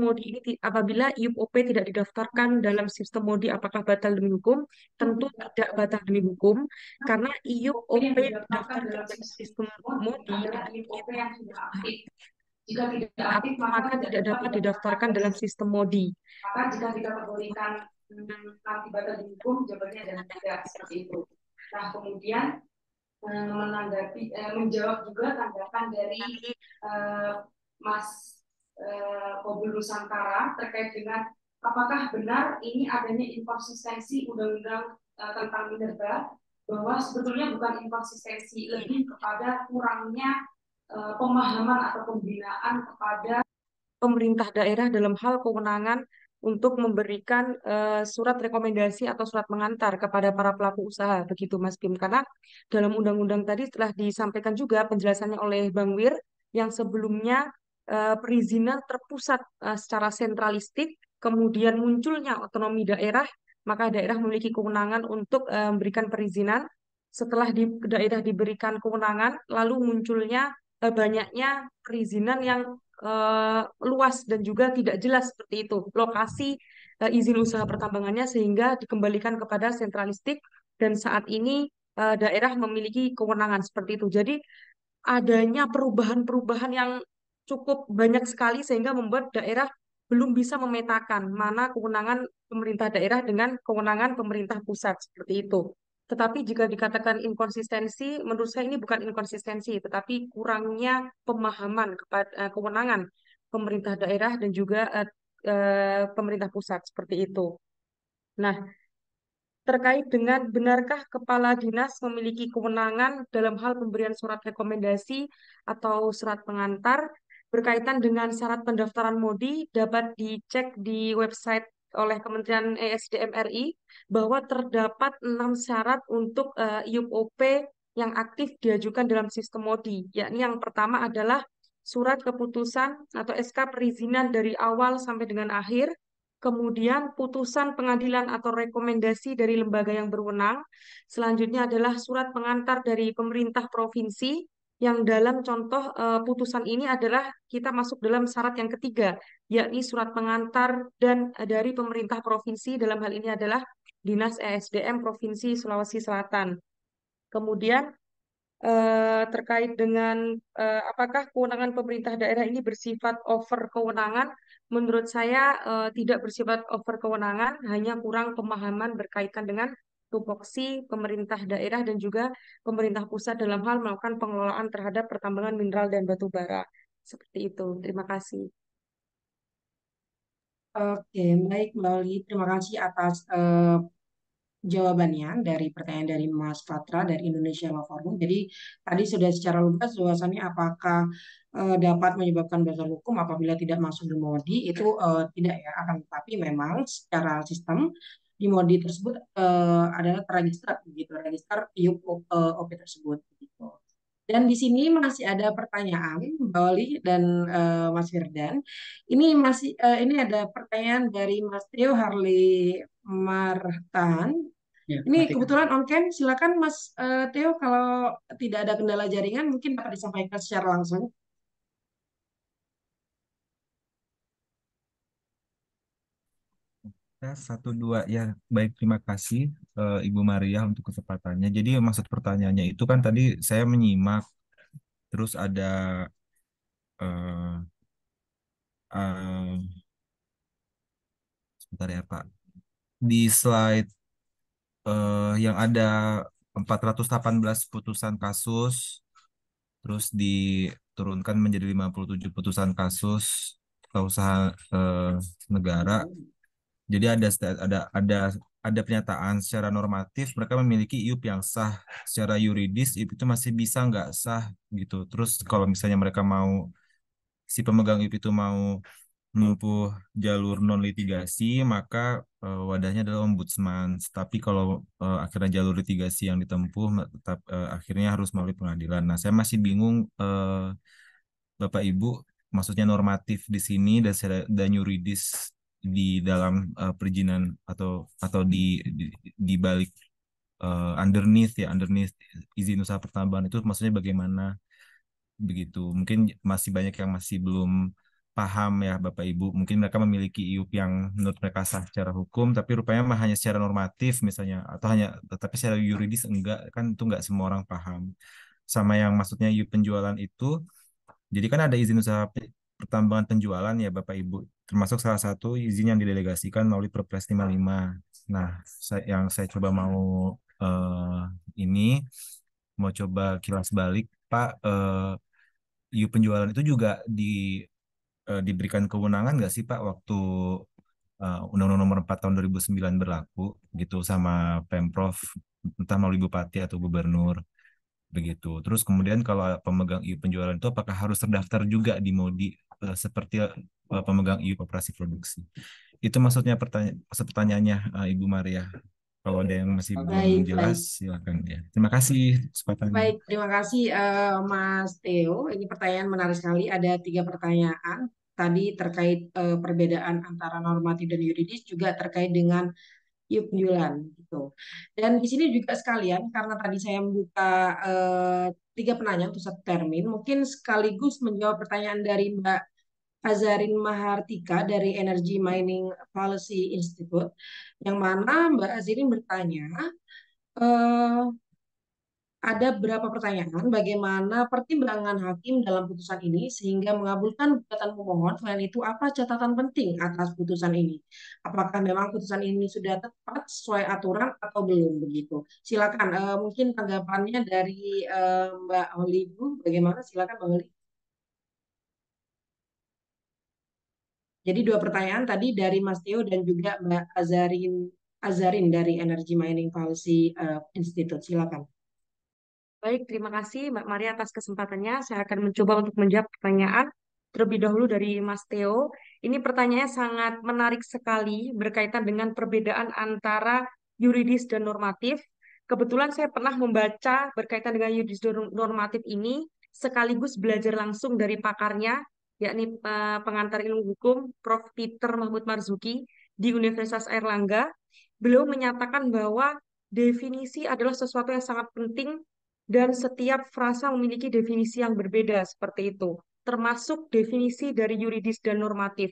IUP-OP tidak didaftarkan dalam sistem MODI, apakah batal demi hukum? Tentu tidak batal demi hukum, karena IUP-OP didaftarkan dalam sistem MODI jika tidak aktif maka tidak dapat didaftarkan dalam sistem MODI. Maka jika dikategorikan nanti batal demi hukum, jawabannya adalah tidak, seperti itu. Nah, kemudian menjawab juga tanggapan dari Mas Kobul Nusantara terkait dengan apakah benar ini adanya inkonsistensi undang-undang tentang minerba, bahwa sebetulnya bukan inkonsistensi, lebih kepada kurangnya pemahaman atau pembinaan kepada pemerintah daerah dalam hal kewenangan untuk memberikan surat rekomendasi atau surat pengantar kepada para pelaku usaha, begitu Mas Bim. Karena dalam undang-undang tadi telah disampaikan juga penjelasannya oleh Bang Wir, yang sebelumnya perizinan terpusat secara sentralistik, kemudian munculnya otonomi daerah, maka daerah memiliki kewenangan untuk memberikan perizinan. Setelah daerah diberikan kewenangan, lalu munculnya banyaknya perizinan yang luas dan juga tidak jelas seperti itu lokasi izin usaha pertambangannya, sehingga dikembalikan kepada sentralistik, dan saat ini daerah memiliki kewenangan seperti itu. Jadi adanya perubahan-perubahan yang cukup banyak sekali sehingga membuat daerah belum bisa memetakan mana kewenangan pemerintah daerah dengan kewenangan pemerintah pusat seperti itu. Tetapi jika dikatakan inkonsistensi, menurut saya ini bukan inkonsistensi, tetapi kurangnya pemahaman kepada kewenangan pemerintah daerah dan juga pemerintah pusat seperti itu. Nah, terkait dengan benarkah kepala dinas memiliki kewenangan dalam hal pemberian surat rekomendasi atau surat pengantar berkaitan dengan syarat pendaftaran MODI, dapat dicek di website oleh Kementerian ESDM RI bahwa terdapat 6 syarat untuk IUP-OP yang aktif diajukan dalam sistem MODI, yakni yang pertama adalah surat keputusan atau SK perizinan dari awal sampai dengan akhir, kemudian putusan pengadilan atau rekomendasi dari lembaga yang berwenang. Selanjutnya adalah surat pengantar dari pemerintah provinsi, yang dalam contoh putusan ini adalah kita masuk dalam syarat yang ketiga, yakni surat pengantar dan dari pemerintah provinsi, dalam hal ini adalah Dinas ESDM Provinsi Sulawesi Selatan. Kemudian terkait dengan apakah kewenangan pemerintah daerah ini bersifat over kewenangan, menurut saya tidak bersifat over kewenangan, hanya kurang pemahaman berkaitan dengan tupoksi pemerintah daerah dan juga pemerintah pusat dalam hal melakukan pengelolaan terhadap pertambangan mineral dan batu bara. Seperti itu. Terima kasih. Oke, baik Mbak Oli. Terima kasih atas jawabannya dari pertanyaan dari Mas Fatra dari Indonesia Law Forum. Jadi tadi sudah secara lugas bahwasannya apakah dapat menyebabkan batal hukum apabila tidak masuk di MODI itu tidak ya, akan tetapi memang secara sistem di MODI tersebut adalah terregister begitu, register IUP OP tersebut begitu. Dan di sini masih ada pertanyaan Mbak Oli dan Mas Firdan. Ini ada pertanyaan dari Mas Trio Harley Martan. Ya, Ini matikan. kebetulan on cam. Silakan Mas Theo, kalau tidak ada kendala jaringan mungkin dapat disampaikan secara langsung. Ya, satu dua ya, baik, terima kasih Ibu Maria untuk kesempatannya. Jadi maksud pertanyaannya itu kan tadi saya menyimak, terus ada eh, eh, sebentar ya Pak, di slide yang ada 418 putusan kasus, terus diturunkan menjadi 57 putusan kasus usaha negara. Jadi ada pernyataan secara normatif mereka memiliki IUP yang sah, secara yuridis IUP itu masih bisa nggak sah gitu. Terus kalau misalnya mereka mau, si pemegang IUP itu mau menempuh jalur non litigasi, maka wadahnya adalah ombudsman. Tapi kalau akhirnya jalur litigasi yang ditempuh tetap akhirnya harus melalui pengadilan. Nah, saya masih bingung, Bapak Ibu, maksudnya normatif di sini dan yuridis di dalam perizinan atau di balik underneath izin usaha pertambangan itu maksudnya bagaimana begitu. Mungkin masih banyak yang masih belum paham ya Bapak Ibu. Mungkin mereka memiliki IUP yang menurut mereka sah secara hukum, tapi rupanya mah hanya secara normatif misalnya, atau hanya tetapi secara yuridis enggak, kan itu enggak semua orang paham. Sama yang maksudnya IUP penjualan itu, jadi kan ada izin usaha pertambangan penjualan ya Bapak Ibu, termasuk salah satu izin yang didelegasikan melalui Perpres 55. Nah, yang saya coba mau ini mau coba kilas balik Pak, IU penjualan itu juga diberikan kewenangan nggak sih Pak waktu Undang-Undang Nomor 4 Tahun 2009 berlaku gitu sama Pemprov, entah melalui Bupati atau Gubernur begitu. Terus kemudian kalau pemegang IU penjualan itu apakah harus terdaftar juga di MODI seperti pemegang IU operasi produksi? Itu maksudnya pertanyaannya Ibu Maria. Kalau ada yang masih belum Baik, jelas, baik. silakan ya. Terima kasih kesempatannya. Baik, terima kasih Mas Theo. Ini pertanyaan menarik sekali. Ada 3 pertanyaan. Tadi terkait perbedaan antara normatif dan yuridis, juga terkait dengan yuk penjualan gitu. Dan di sini juga sekalian karena tadi saya membuka 3 penanya untuk satu termin, mungkin sekaligus menjawab pertanyaan dari Mbak Azarin Mahartika dari Energy Mining Policy Institute, yang mana Mbak Azarin bertanya eh, ada beberapa pertanyaan bagaimana pertimbangan hakim dalam putusan ini sehingga mengabulkan gugatan pemohon. Selain itu, apa catatan penting atas putusan ini? Apakah memang putusan ini sudah tepat sesuai aturan atau belum begitu? Silakan, mungkin tanggapannya dari Mbak Oli dulu. Bagaimana? Silakan Mbak Oli. Jadi 2 pertanyaan tadi dari Mas Teo dan juga Mbak Azarin dari Energy Mining Policy Institute. Silakan. Baik, terima kasih Mbak Maria atas kesempatannya. Saya akan mencoba untuk menjawab pertanyaan terlebih dahulu dari Mas Theo. Ini pertanyaannya sangat menarik sekali berkaitan dengan perbedaan antara yuridis dan normatif. Kebetulan saya pernah membaca berkaitan dengan yuridis dan normatif ini sekaligus belajar langsung dari pakarnya, yakni pengantar ilmu hukum Prof. Peter Mahmud Marzuki di Universitas Airlangga. Beliau menyatakan bahwa definisi adalah sesuatu yang sangat penting dan setiap frasa memiliki definisi yang berbeda seperti itu, termasuk definisi dari yuridis dan normatif.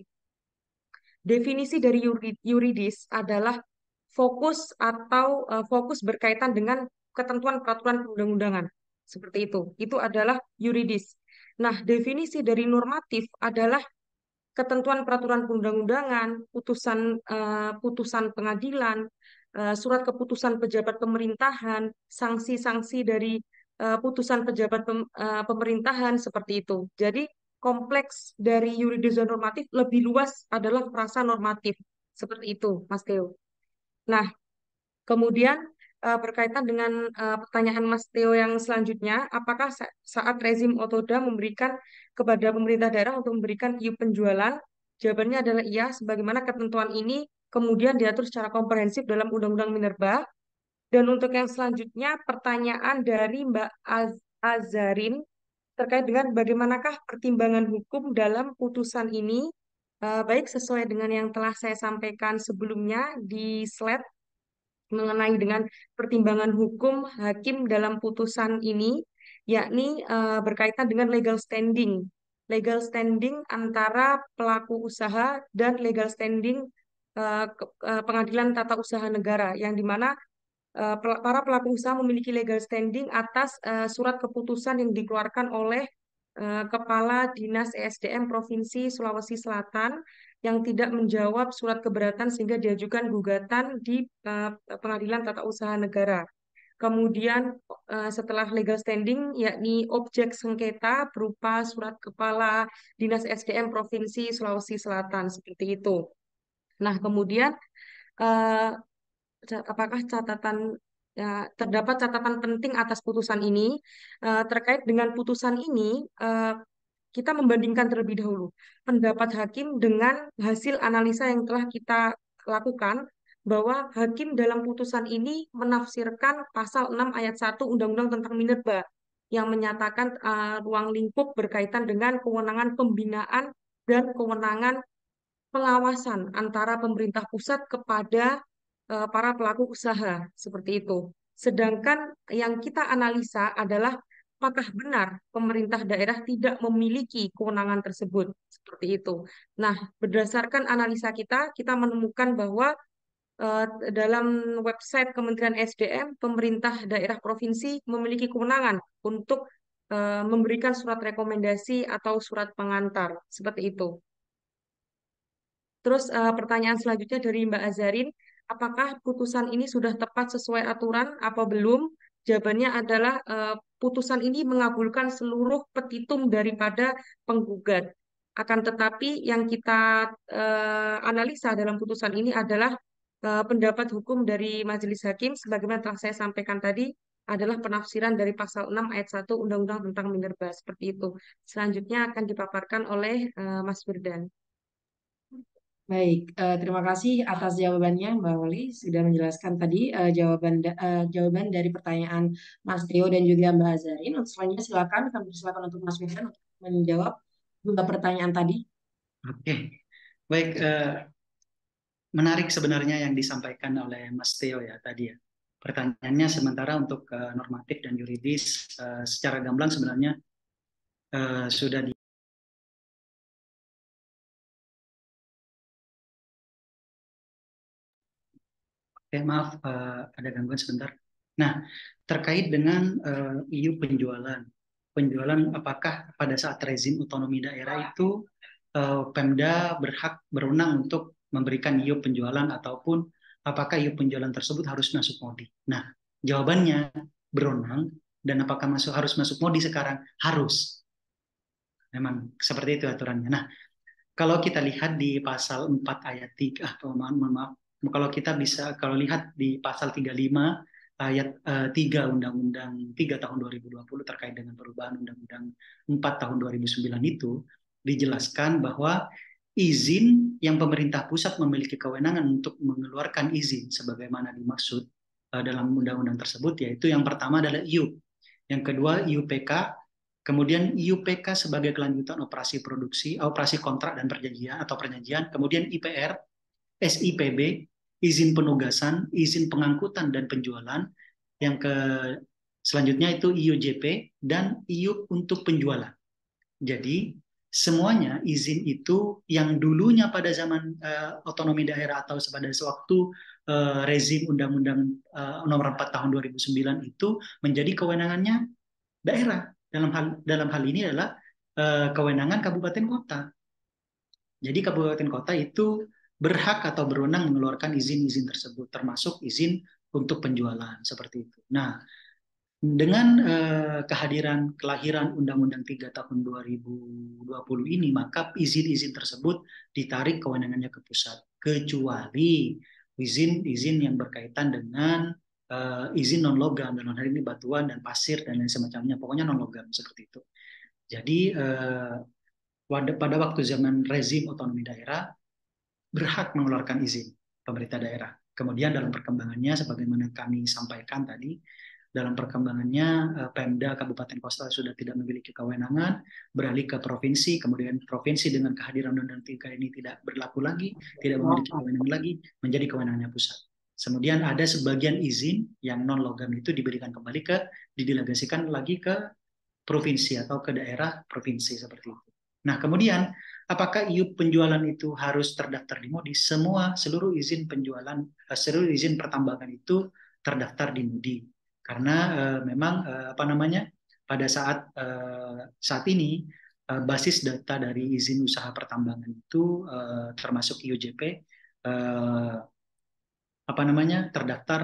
Definisi dari yuridis adalah fokus berkaitan dengan ketentuan peraturan perundang-undangan. Seperti itu. Itu adalah yuridis. Nah, definisi dari normatif adalah ketentuan peraturan perundang-undangan, putusan pengadilan, surat keputusan pejabat pemerintahan, sanksi-sanksi dari putusan pejabat pemerintahan seperti itu. Jadi kompleks dari yuridis dan normatif lebih luas adalah frasa normatif seperti itu, Mas Theo. Nah, kemudian berkaitan dengan pertanyaan Mas Theo yang selanjutnya, apakah saat rezim otoda memberikan kepada pemerintah daerah untuk memberikan iup penjualan? Jawabannya adalah iya, sebagaimana ketentuan ini kemudian diatur secara komprehensif dalam Undang-Undang Minerba. Dan untuk yang selanjutnya, pertanyaan dari Mbak Azarin terkait dengan bagaimanakah pertimbangan hukum dalam putusan ini. Baik, sesuai dengan yang telah saya sampaikan sebelumnya di slide mengenai dengan pertimbangan hukum hakim dalam putusan ini, yakni berkaitan dengan legal standing. Legal standing antara pelaku usaha dan legal standing pengadilan tata usaha negara, yang dimana para pelaku usaha memiliki legal standing atas surat keputusan yang dikeluarkan oleh Kepala Dinas ESDM Provinsi Sulawesi Selatan yang tidak menjawab surat keberatan sehingga diajukan gugatan di Pengadilan Tata Usaha Negara. Kemudian setelah legal standing, yakni objek sengketa berupa surat Kepala Dinas ESDM Provinsi Sulawesi Selatan, seperti itu. Nah, kemudian eh, apakah terdapat catatan penting atas putusan ini? Terkait dengan putusan ini, kita membandingkan terlebih dahulu pendapat hakim dengan hasil analisa yang telah kita lakukan, bahwa hakim dalam putusan ini menafsirkan pasal 6 ayat 1 Undang-Undang tentang Minerba yang menyatakan ruang lingkup berkaitan dengan kewenangan pembinaan dan kewenangan pengawasan antara pemerintah pusat kepada para pelaku usaha seperti itu. Sedangkan yang kita analisa adalah apakah benar pemerintah daerah tidak memiliki kewenangan tersebut seperti itu. Nah, berdasarkan analisa kita, kita menemukan bahwa eh, dalam website Kementerian SDM, pemerintah daerah provinsi memiliki kewenangan untuk memberikan surat rekomendasi atau surat pengantar seperti itu. Terus pertanyaan selanjutnya dari Mbak Azarin, apakah putusan ini sudah tepat sesuai aturan apa belum? Jawabannya adalah putusan ini mengabulkan seluruh petitum daripada penggugat. Akan tetapi yang kita analisa dalam putusan ini adalah pendapat hukum dari Majelis Hakim, sebagaimana telah saya sampaikan tadi, adalah penafsiran dari pasal 6 ayat 1 Undang-Undang tentang Minerba, seperti itu. Selanjutnya akan dipaparkan oleh Mas Firdan. Baik, terima kasih atas jawabannya Mbak Wali sudah menjelaskan tadi jawaban dari pertanyaan Mas Theo dan juga Mbak Azarin. Untuk selanjutnya kami silakan untuk Mas Firdan untuk menjawab dua pertanyaan tadi. Oke, baik. Menarik sebenarnya yang disampaikan oleh Mas Theo ya tadi ya. Pertanyaannya sementara untuk normatif dan yuridis secara gamblang sebenarnya sudah di maaf, ada gangguan sebentar. Nah, terkait dengan iup penjualan. Penjualan apakah pada saat rezim otonomi daerah itu Pemda berwenang untuk memberikan iup penjualan ataupun apakah iup penjualan tersebut harus masuk MODI? Nah, jawabannya berwenang, dan apakah harus masuk MODI sekarang? Harus. Memang seperti itu aturannya. Nah, kalau kita lihat di pasal 4 ayat 3, maaf, kalau lihat di pasal 35 ayat 3 Undang-Undang 3 tahun 2020 terkait dengan perubahan Undang-Undang 4 tahun 2009 itu dijelaskan bahwa izin yang pemerintah pusat memiliki kewenangan untuk mengeluarkan izin sebagaimana dimaksud dalam undang-undang tersebut, yaitu yang pertama adalah IUP, yang kedua IUPK, kemudian IUPK sebagai kelanjutan operasi produksi, operasi kontrak dan perjanjian, kemudian IPR, SIPB, izin penugasan, izin pengangkutan dan penjualan, yang selanjutnya itu IUJP dan IUP untuk penjualan. Jadi semuanya izin itu yang dulunya pada zaman otonomi daerah atau pada sewaktu rezim Undang-Undang Nomor 4 Tahun 2009 itu menjadi kewenangannya daerah. Dalam hal ini adalah kewenangan kabupaten kota. Jadi kabupaten kota itu berhak atau berwenang mengeluarkan izin-izin tersebut, termasuk izin untuk penjualan seperti itu. Nah, dengan kelahiran Undang-Undang 3 tahun 2020 ini, maka izin-izin tersebut ditarik kewenangannya ke pusat, kecuali izin-izin yang berkaitan dengan izin non logam, dalam hal ini batuan dan pasir dan lain semacamnya, pokoknya non logam seperti itu. Jadi pada waktu zaman rezim otonomi daerah berhak mengeluarkan izin pemerintah daerah. Kemudian dalam perkembangannya, sebagaimana kami sampaikan tadi, dalam perkembangannya Pemda Kabupaten Kota sudah tidak memiliki kewenangan, beralih ke provinsi, kemudian provinsi dengan kehadiran Undang-Undang 3 ini tidak berlaku lagi, tidak memiliki kewenangan lagi, menjadi kewenangannya pusat. Kemudian ada sebagian izin yang non logam itu diberikan kembali didelegasikan lagi ke provinsi atau ke daerah provinsi seperti itu. Nah, kemudian apakah IUP penjualan itu harus terdaftar di MODI? Seluruh izin penjualan, seluruh izin pertambangan itu terdaftar di MODI. Karena memang pada saat ini basis data dari izin usaha pertambangan itu termasuk IUJP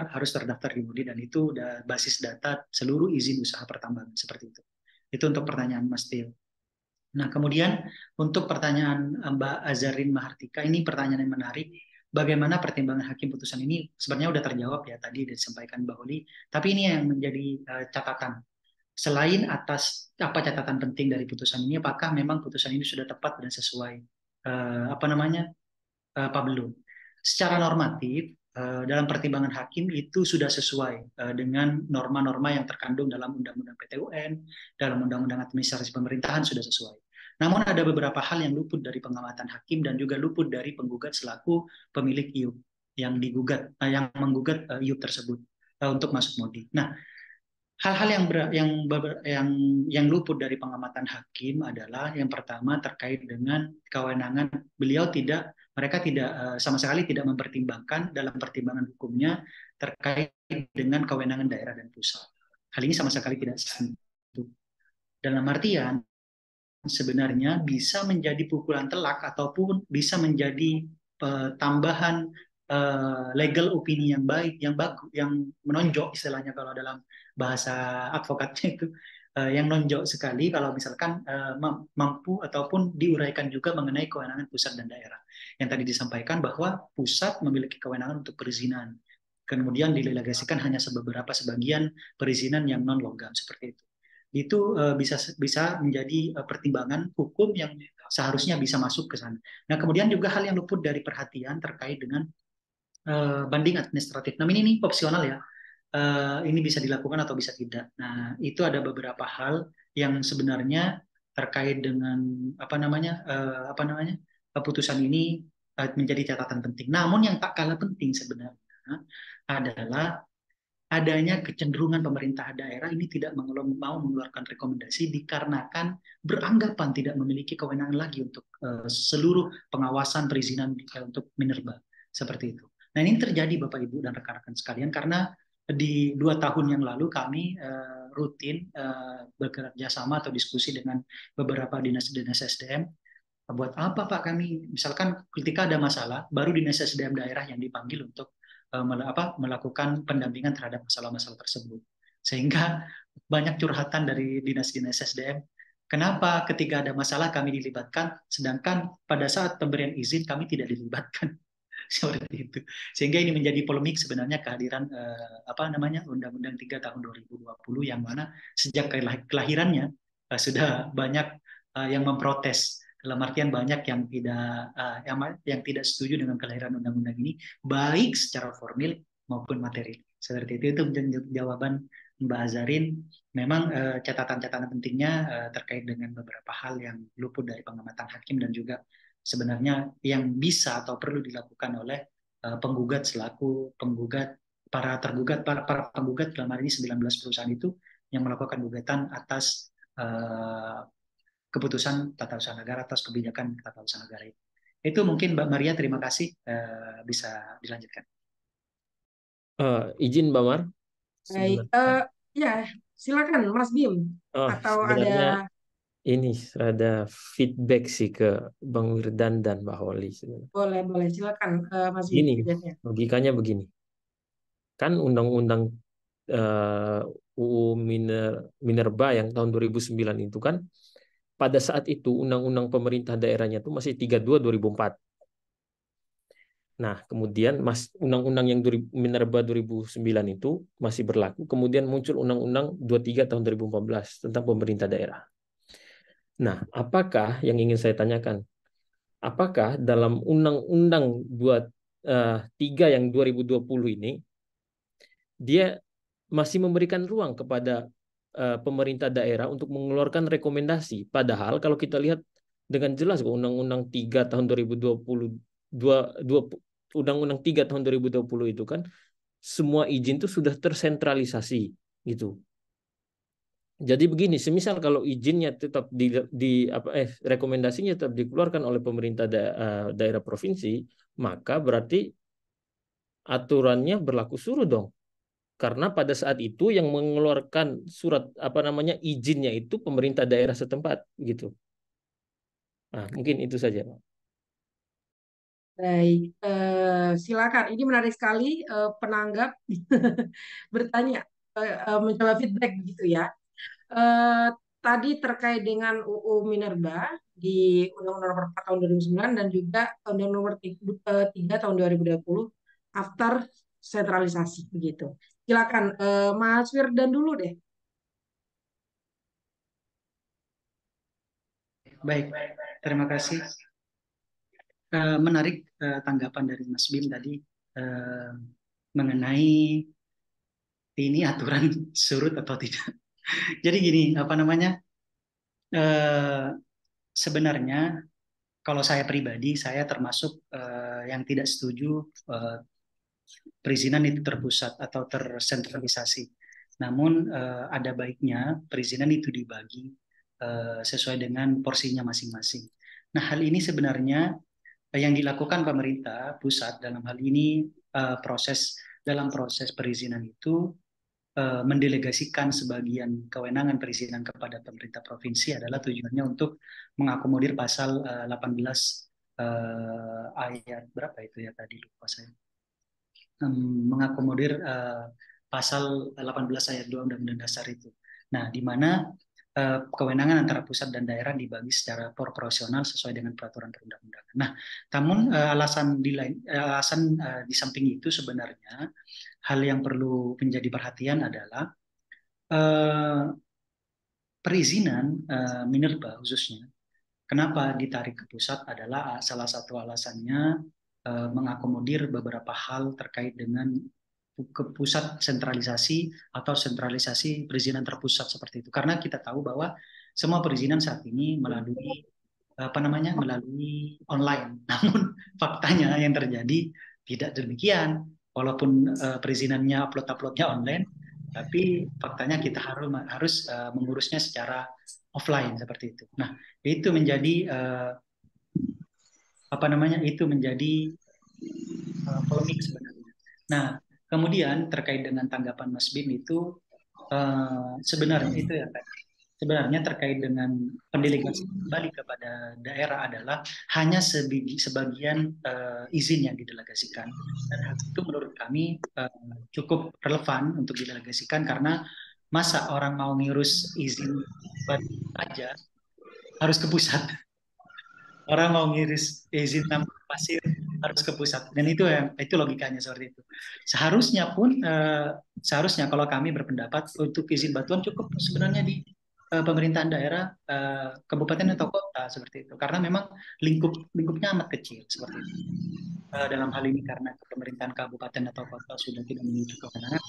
harus terdaftar di MODI, dan itu udah basis data seluruh izin usaha pertambangan seperti itu. Itu untuk pertanyaan Mas Tio. Nah, kemudian untuk pertanyaan Mbak Azarin Mahartika, ini pertanyaan yang menarik. Bagaimana pertimbangan hakim putusan ini? Sebenarnya udah terjawab ya tadi disampaikan Mbak Holi, tapi ini yang menjadi catatan. Selain atas apa catatan penting dari putusan ini, apakah memang putusan ini sudah tepat dan sesuai apa belum? Secara normatif, dalam pertimbangan hakim itu sudah sesuai dengan norma-norma yang terkandung dalam Undang-Undang PT-UN, dalam Undang-Undang Administrasi Pemerintahan sudah sesuai. Namun ada beberapa hal yang luput dari pengamatan hakim dan juga luput dari penggugat selaku pemilik IUP yang menggugat IUP tersebut untuk masuk MODI. Nah, hal-hal yang luput dari pengamatan hakim adalah yang pertama terkait dengan kewenangan. Mereka sama sekali tidak mempertimbangkan dalam pertimbangan hukumnya terkait dengan kewenangan daerah dan pusat. Hal ini sama sekali tidak sentuh. Dalam artian sebenarnya bisa menjadi pukulan telak ataupun bisa menjadi tambahan legal opini yang baik, yang bagus, yang menonjol istilahnya kalau dalam bahasa advokatnya itu, yang menonjol sekali kalau misalkan mampu ataupun diuraikan juga mengenai kewenangan pusat dan daerah. Yang tadi disampaikan bahwa pusat memiliki kewenangan untuk perizinan, kemudian didelegasikan hanya sebagian perizinan yang non logam seperti itu. Itu bisa menjadi pertimbangan hukum yang seharusnya bisa masuk ke sana. Nah, kemudian juga hal yang luput dari perhatian terkait dengan banding administratif. Nah, ini opsional ya. Ini bisa dilakukan atau bisa tidak. Nah, itu ada beberapa hal yang sebenarnya terkait dengan keputusan ini menjadi catatan penting. Namun yang tak kalah penting sebenarnya adalah adanya kecenderungan pemerintah daerah ini tidak mau mengeluarkan rekomendasi dikarenakan beranggapan tidak memiliki kewenangan lagi untuk seluruh pengawasan perizinan untuk minerba seperti itu. Nah, ini terjadi Bapak Ibu dan rekan-rekan sekalian karena di 2 tahun yang lalu kami rutin bekerja sama atau diskusi dengan beberapa dinas-dinas SDM. Buat apa Pak kami? Misalkan ketika ada masalah, baru dinas SDM daerah yang dipanggil untuk melakukan pendampingan terhadap masalah-masalah tersebut. Sehingga banyak curhatan dari dinas-dinas SDM. Kenapa ketika ada masalah kami dilibatkan, sedangkan pada saat pemberian izin kami tidak dilibatkan. Seperti itu. Sehingga ini menjadi polemik sebenarnya kehadiran Undang-Undang 3 tahun 2020 yang mana sejak kelahirannya sudah banyak yang memprotes. Dalam artian banyak yang tidak setuju dengan kelahiran undang-undang ini, baik secara formil maupun materi. Seperti itu menjadi jawaban Mbak Azarin. Memang catatan-catatan pentingnya terkait dengan beberapa hal yang luput dari pengamatan hakim dan juga sebenarnya yang bisa atau perlu dilakukan oleh penggugat selaku penggugat, para penggugat dalam hal ini 19 perusahaan itu yang melakukan gugatan atas keputusan tata usaha negara, atas kebijakan tata usaha negara itu. Itu mungkin Mbak Maria, terima kasih, bisa dilanjutkan. Izin Mbak Mar. Baik, ya silakan Mas Bim. Atau Sebenarnya ada ini rada feedback sih ke Bang Wirdan dan Mbak Holly sebenarnya. Boleh, silakan Mas Gini, feedbacknya. logikanya begini. Kan undang-undang UU Minerba yang tahun 2009 itu kan pada saat itu undang-undang pemerintah daerahnya itu masih 32 2004. Nah, kemudian undang-undang yang Minerba 2009 itu masih berlaku, kemudian muncul undang-undang 23 tahun 2014 tentang pemerintah daerah. Nah, apakah yang ingin saya tanyakan? Apakah dalam undang-undang 23 yang 2020 ini dia masih memberikan ruang kepada pemerintah daerah untuk mengeluarkan rekomendasi. Padahal kalau kita lihat dengan jelas Undang-Undang 3 tahun 2020 Undang-Undang 3 tahun 2020 itu kan semua izin itu sudah tersentralisasi gitu. Jadi begini, semisal kalau izinnya tetap rekomendasinya tetap dikeluarkan oleh pemerintah daerah provinsi, maka berarti aturannya berlaku surut dong. Karena pada saat itu yang mengeluarkan surat izinnya itu pemerintah daerah setempat gitu. Nah, mungkin itu saja, Pak. Baik, silakan. Ini menarik sekali penanggap bertanya, mencoba feedback begitu ya. Eh, Tadi terkait dengan UU Minerba di Undang-Undang Nomor 4 Tahun 2009 dan juga Undang-Undang Nomor 3 Tahun 2020 after sentralisasi begitu. Silakan Mas Firdan dulu deh. Baik, terima kasih. Menarik tanggapan dari Mas Bim tadi mengenai ini aturan surut atau tidak. Jadi gini, apa namanya? Sebenarnya kalau saya pribadi, saya termasuk yang tidak setuju perizinan itu terpusat atau tersentralisasi. Namun ada baiknya perizinan itu dibagi sesuai dengan porsinya masing-masing. Nah, hal ini sebenarnya yang dilakukan pemerintah pusat dalam hal ini dalam proses perizinan itu mendelegasikan sebagian kewenangan perizinan kepada pemerintah provinsi adalah tujuannya untuk mengakomodir pasal 18 ayat berapa itu ya tadi lupa saya. Mengakomodir pasal 18 ayat 2 Undang-Undang Dasar itu. Nah, di mana kewenangan antara pusat dan daerah dibagi secara proporsional sesuai dengan peraturan perundang-undangan. Nah, namun alasan di samping itu sebenarnya hal yang perlu menjadi perhatian adalah perizinan minerba khususnya. Kenapa ditarik ke pusat adalah salah satu alasannya mengakomodir beberapa hal terkait dengan ke pusat sentralisasi atau sentralisasi perizinan terpusat seperti itu. Karena kita tahu bahwa semua perizinan saat ini melalui melalui online. Namun faktanya yang terjadi tidak demikian. Walaupun perizinannya uploadnya online, tapi faktanya kita harus mengurusnya secara offline seperti itu. Nah, itu menjadi itu menjadi polemik sebenarnya. Nah, kemudian terkait dengan tanggapan Mas Bim itu sebenarnya itu ya kan. Sebenarnya terkait dengan pendelegasian kembali kepada daerah adalah hanya sebagian izin yang didelegasikan. Dan hal itu menurut kami cukup relevan untuk didelegasikan karena masa orang mau ngurus izin aja harus ke pusat. Orang mau ngiris izin tambang pasir harus ke pusat dan itu logikanya seperti itu. Seharusnya kalau kami berpendapat untuk izin batuan cukup sebenarnya di pemerintahan daerah kabupaten atau kota seperti itu karena memang lingkupnya amat kecil seperti itu. Dalam hal ini karena pemerintahan kabupaten atau kota sudah tidak memiliki kewenangan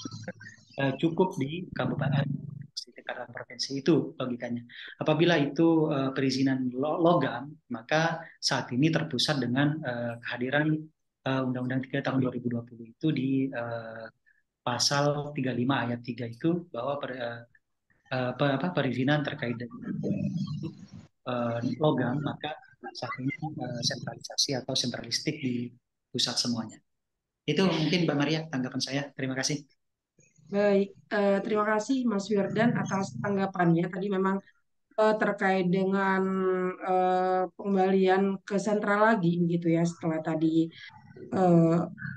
cukup di kabupaten di tingkatan provinsi itu logikanya. Apabila itu perizinan logam, maka saat ini terpusat dengan kehadiran Undang-Undang 3 tahun 2020 itu di pasal 35 ayat 3 itu bahwa perizinan terkait dengan logam, maka saat ini sentralisasi atau sentralistik di pusat semuanya. Itu mungkin Mbak Maria tanggapan saya. Terima kasih. Baik, terima kasih Mas Wirdan atas tanggapannya. Tadi memang terkait dengan pengembalian ke sentral lagi begitu ya setelah tadi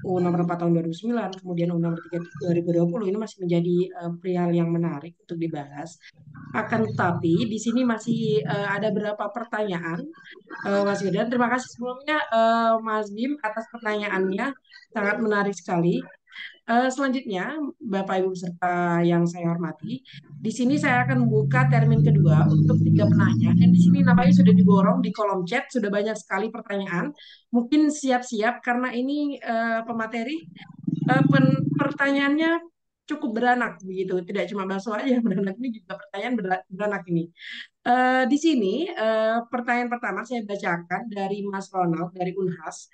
UU Nomor 4 Tahun 2009, kemudian UU Nomor 3 2020 ini masih menjadi perihal yang menarik untuk dibahas. Akan tetapi di sini masih ada beberapa pertanyaan, Mas Yudan. Terima kasih sebelumnya Mas Bim atas pertanyaannya, sangat menarik sekali. Selanjutnya, Bapak Ibu peserta yang saya hormati, di sini saya akan membuka termin kedua untuk tiga penanya. Dan di sini namanya sudah digorong di kolom chat, sudah banyak sekali pertanyaan. Mungkin siap-siap karena ini pemateri pertanyaannya cukup beranak begitu. Tidak cuma bakso aja yang beranak, ini juga pertanyaan beranak ini. Di sini pertanyaan pertama saya bacakan dari Mas Ronald dari Unhas.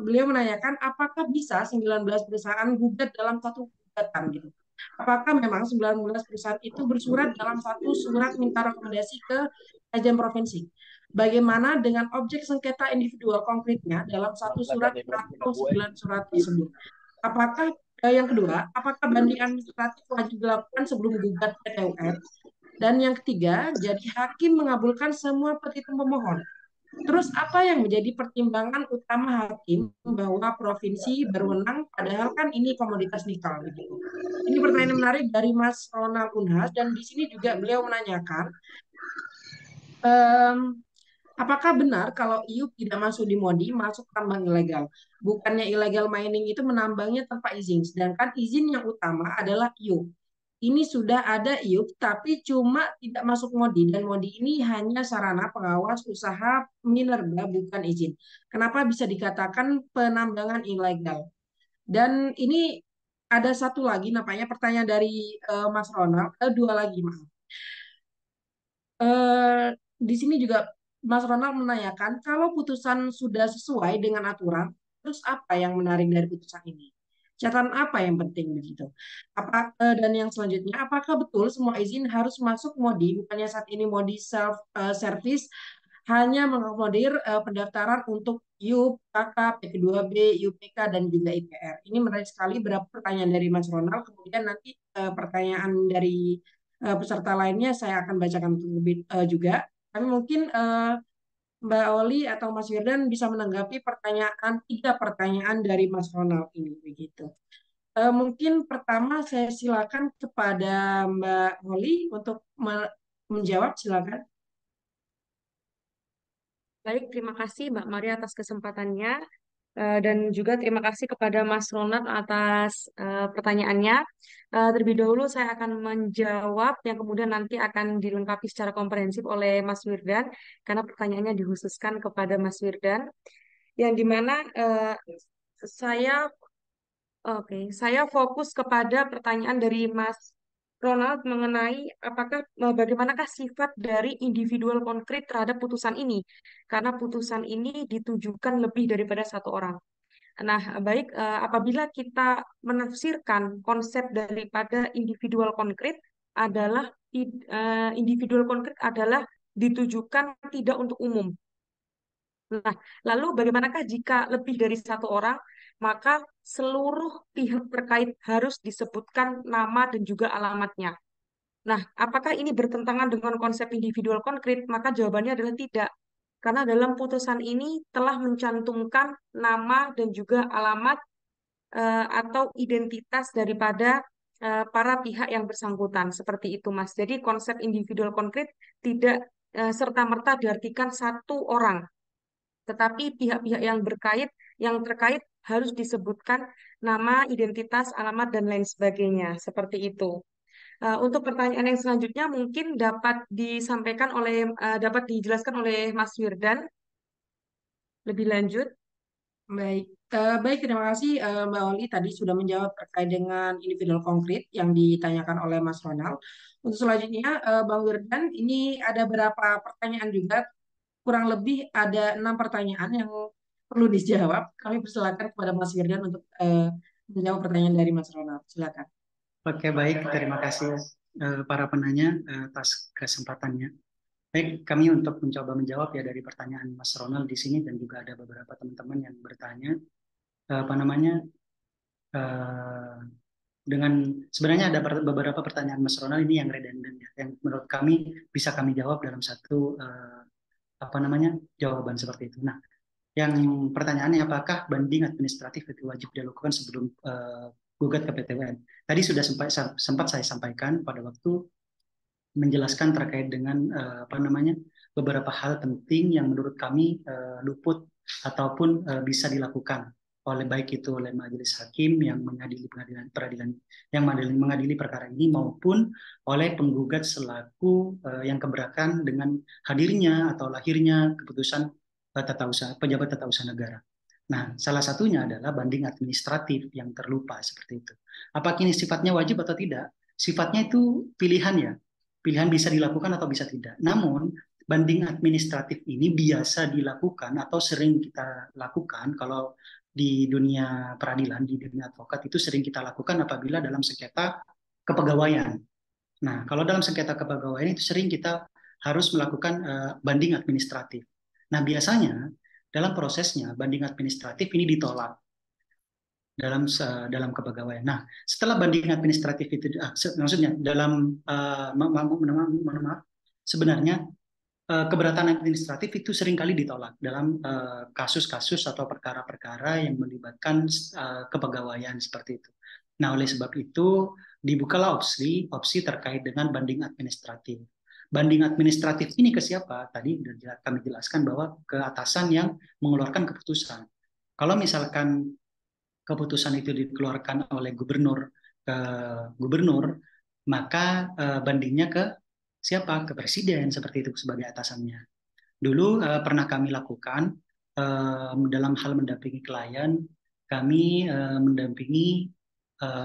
Beliau menanyakan apakah bisa 19 perusahaan gugat dalam satu gugatan gitu. Apakah memang 19 perusahaan itu bersurat dalam satu surat minta rekomendasi ke Kajian Provinsi? Bagaimana dengan objek sengketa individual konkretnya dalam satu surat atau 9 surat tersebut? Apakah yang kedua, apakah banding administratif wajib dilakukan sebelum gugat PT UN? Dan yang ketiga, jadi hakim mengabulkan semua petitum pemohon. Terus apa yang menjadi pertimbangan utama hakim bahwa provinsi berwenang padahal kan ini komoditas nikel begitu. Ini pertanyaan menarik dari Mas Ronald Unhas dan di sini juga beliau menanyakan apakah benar kalau IUP tidak masuk di MODI masuk tambang ilegal? Bukannya illegal mining itu menambangnya tanpa izin, sedangkan izin yang utama adalah IUP. Ini sudah ada IUP, tapi cuma tidak masuk MODI. Dan MODI ini hanya sarana pengawas usaha minerba, bukan izin. Kenapa bisa dikatakan penambangan ilegal? Dan ini ada satu lagi, namanya pertanyaan dari Mas Ronald. Dua lagi, maaf. Di sini juga Mas Ronald menanyakan, kalau putusan sudah sesuai dengan aturan, terus apa yang menarik dari putusan ini? Catatan apa yang penting begitu? Dan yang selanjutnya, apakah betul semua izin harus masuk MODI? Bukannya saat ini MODI self service hanya mengakomodir pendaftaran untuk IUP, KK, P2B, UPK, dan juga IPR. Ini menarik sekali beberapa pertanyaan dari Mas Ronald. Kemudian nanti pertanyaan dari peserta lainnya saya akan bacakan lebih juga. Tapi mungkin Mbak Oli atau Mas Firdan bisa menanggapi tiga pertanyaan dari Mas Ronald ini begitu. Mungkin pertama saya silakan kepada Mbak Oli untuk menjawab, silakan. Baik, terima kasih Mbak Maria atas kesempatannya. Dan juga terima kasih kepada Mas Ronald atas pertanyaannya. Terlebih dahulu saya akan menjawab yang kemudian nanti akan dilengkapi secara komprehensif oleh Mas Wirdan karena pertanyaannya dikhususkan kepada Mas Wirdan yang dimana saya saya fokus kepada pertanyaan dari Mas Ronald mengenai bagaimanakah sifat dari individual konkret terhadap putusan ini karena putusan ini ditujukan lebih daripada satu orang. Nah, baik, apabila kita menafsirkan konsep daripada individual konkret adalah individual konkret adalah ditujukan tidak untuk umum. Nah, lalu bagaimanakah jika lebih dari satu orang, maka seluruh pihak terkait harus disebutkan nama dan juga alamatnya. Nah, apakah ini bertentangan dengan konsep individual konkret? Maka jawabannya adalah tidak. Karena dalam putusan ini telah mencantumkan nama dan juga alamat atau identitas daripada para pihak yang bersangkutan. Seperti itu, Mas. Jadi konsep individual konkret tidak serta-merta diartikan satu orang, tetapi pihak-pihak yang terkait harus disebutkan nama, identitas, alamat, dan lain sebagainya. Seperti itu. Untuk pertanyaan yang selanjutnya mungkin dapat dijelaskan oleh Mas Wirdan lebih lanjut. Baik, terima kasih Mbak Oli tadi sudah menjawab terkait dengan individual konkret yang ditanyakan oleh Mas Ronald. Untuk selanjutnya, Bang Wirdan, ini ada beberapa pertanyaan juga, kurang lebih ada 6 pertanyaan yang perlu dijawab. Kami persilakan kepada Mas Wirdan untuk menjawab pertanyaan dari Mas Ronald. Silakan. Oke, baik. Terima kasih para penanya atas kesempatannya. Baik, kami untuk mencoba menjawab ya dari pertanyaan Mas Ronald di sini dan juga ada beberapa teman-teman yang bertanya apa namanya sebenarnya ada beberapa pertanyaan Mas Ronald ini yang redundant ya, yang menurut kami bisa kami jawab dalam satu jawaban seperti itu. Nah, yang pertanyaannya apakah banding administratif itu wajib dilakukan sebelum gugat ke PT UN? Tadi sudah sempat saya sampaikan pada waktu menjelaskan terkait dengan beberapa hal penting yang menurut kami luput ataupun bisa dilakukan oleh baik itu oleh majelis hakim yang mengadili mengadili perkara ini maupun oleh penggugat selaku yang keberatan dengan hadirnya atau lahirnya keputusan pejabat tata usaha negara. Nah, salah satunya adalah banding administratif yang terlupa seperti itu. Apakah ini sifatnya wajib atau tidak? Sifatnya itu pilihan ya. Pilihan bisa dilakukan atau bisa tidak. Namun, banding administratif ini biasa dilakukan atau sering kita lakukan kalau di dunia peradilan, di dunia advokat itu sering kita lakukan apabila dalam sengketa kepegawaian. Nah, kalau dalam sengketa kepegawaian itu sering kita harus melakukan banding administratif. Nah, biasanya dalam prosesnya banding administratif ini ditolak dalam kepegawaian. Nah, setelah banding administratif itu, maksudnya dalam sebenarnya keberatan administratif itu seringkali ditolak dalam kasus-kasus atau perkara-perkara yang melibatkan kepegawaian seperti itu. Nah, oleh sebab itu dibukalah opsi terkait dengan banding administratif. Banding administratif ini ke siapa? Tadi sudah kami jelaskan bahwa ke atasan yang mengeluarkan keputusan. Kalau misalkan keputusan itu dikeluarkan oleh gubernur ke gubernur, maka bandingnya ke siapa? Ke presiden seperti itu sebagai atasannya. Dulu pernah kami lakukan dalam hal mendampingi klien, kami mendampingi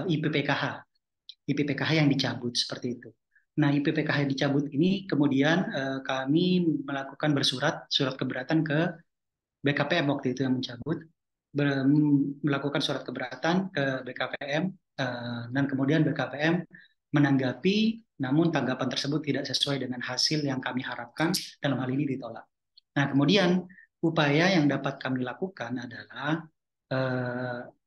IPPKH yang dicabut seperti itu. Nah, IPPKH yang dicabut ini kemudian kami melakukan surat keberatan ke BKPM waktu itu yang mencabut, melakukan surat keberatan ke BKPM dan kemudian BKPM menanggapi, namun tanggapan tersebut tidak sesuai dengan hasil yang kami harapkan, dalam hal ini ditolak. Nah, kemudian upaya yang dapat kami lakukan adalah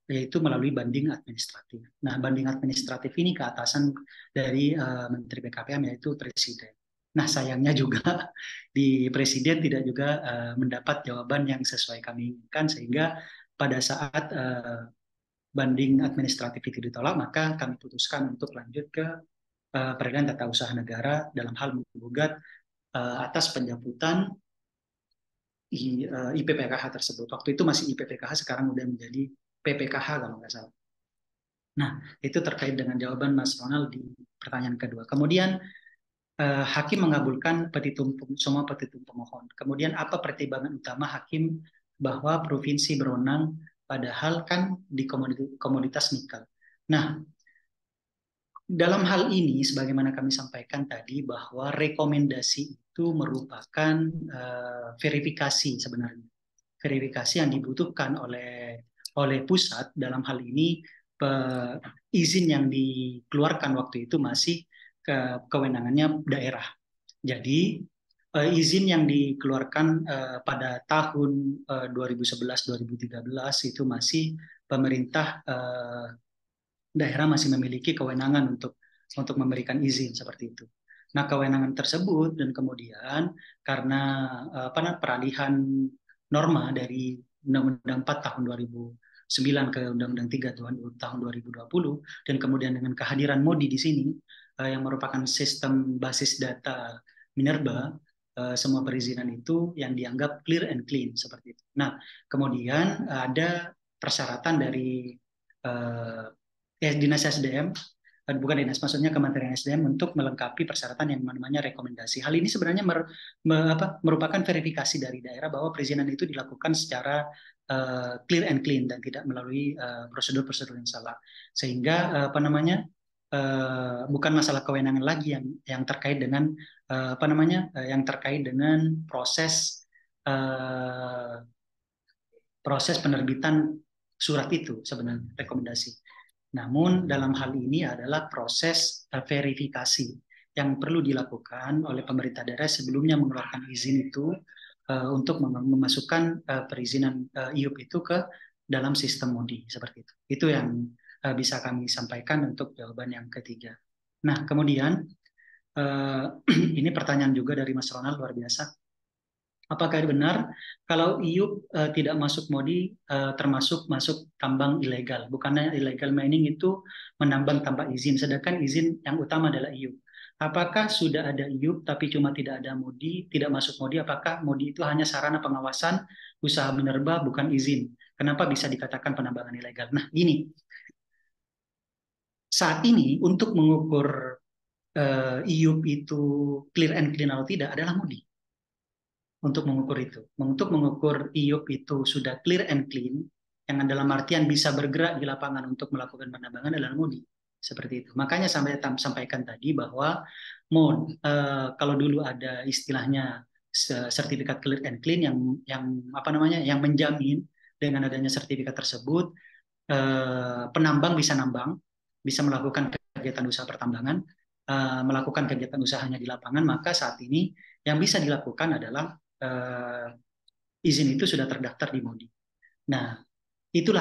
yaitu melalui banding administratif. Nah, banding administratif ini ke atasan dari Menteri BKPM yaitu Presiden. Nah, sayangnya juga di Presiden tidak juga mendapat jawaban yang sesuai kami inginkan, sehingga pada saat banding administratif itu ditolak, maka kami putuskan untuk lanjut ke Peradilan Tata Usaha Negara dalam hal menggugat atas pencabutan IPPKH tersebut. Waktu itu masih IPPKH, sekarang udah menjadi PPKH kalau nggak salah. Nah, itu terkait dengan jawaban Mas Ronald di pertanyaan kedua. Kemudian hakim mengabulkan semua petitum pemohon. Kemudian apa pertimbangan utama hakim bahwa provinsi berwenang padahal kan di komoditas nikel. Nah, dalam hal ini sebagaimana kami sampaikan tadi bahwa rekomendasi itu merupakan verifikasi sebenarnya. Verifikasi yang dibutuhkan oleh pusat, dalam hal ini izin yang dikeluarkan waktu itu masih kewenangannya daerah. Jadi izin yang dikeluarkan pada tahun 2011-2013 itu masih pemerintah daerah masih memiliki kewenangan untuk memberikan izin seperti itu. Nah, kewenangan tersebut dan kemudian karena peralihan norma dari Undang-Undang 4 tahun 2009 ke Undang-Undang 3 tahun 2020 dan kemudian dengan kehadiran MODI di sini yang merupakan sistem basis data Minerba, semua perizinan itu yang dianggap clear and clean seperti itu. Nah, kemudian ada persyaratan dari Dinas SDM, bukan dinas, maksudnya Kementerian SDM untuk melengkapi persyaratan yang namanya rekomendasi. Hal ini sebenarnya merupakan verifikasi dari daerah bahwa perizinan itu dilakukan secara clear and clean dan tidak melalui prosedur-prosedur yang salah. Sehingga bukan masalah kewenangan lagi yang terkait dengan yang terkait dengan proses penerbitan surat itu sebenarnya rekomendasi. Namun dalam hal ini adalah proses verifikasi yang perlu dilakukan oleh pemerintah daerah sebelumnya mengeluarkan izin itu untuk memasukkan perizinan IUP itu ke dalam sistem MODI seperti itu. Itu yang bisa kami sampaikan untuk jawaban yang ketiga. Nah, kemudian ini pertanyaan juga dari Mas Ronald, luar biasa. Apakah benar kalau IUP tidak masuk MODI termasuk masuk tambang ilegal? Bukannya illegal mining itu menambang tanpa izin, sedangkan izin yang utama adalah IUP. Apakah sudah ada IUP tapi cuma tidak ada MODI, tidak masuk MODI? Apakah MODI itu hanya sarana pengawasan usaha minerba bukan izin? Kenapa bisa dikatakan penambangan ilegal? Nah, ini saat ini untuk mengukur IUP itu clear and clean atau tidak adalah MODI. Untuk mengukur itu, untuk mengukur IUP itu sudah clear and clean, yang dalam artian bisa bergerak di lapangan untuk melakukan penambangan adalah MODI. Seperti itu. Makanya sampaikan tadi bahwa kalau dulu ada istilahnya sertifikat clear and clean yang apa namanya, yang menjamin dengan adanya sertifikat tersebut penambang bisa nambang, bisa melakukan kegiatan usaha pertambangan, melakukan kegiatan usahanya di lapangan, maka saat ini yang bisa dilakukan adalah izin itu sudah terdaftar di MODI. Nah, itu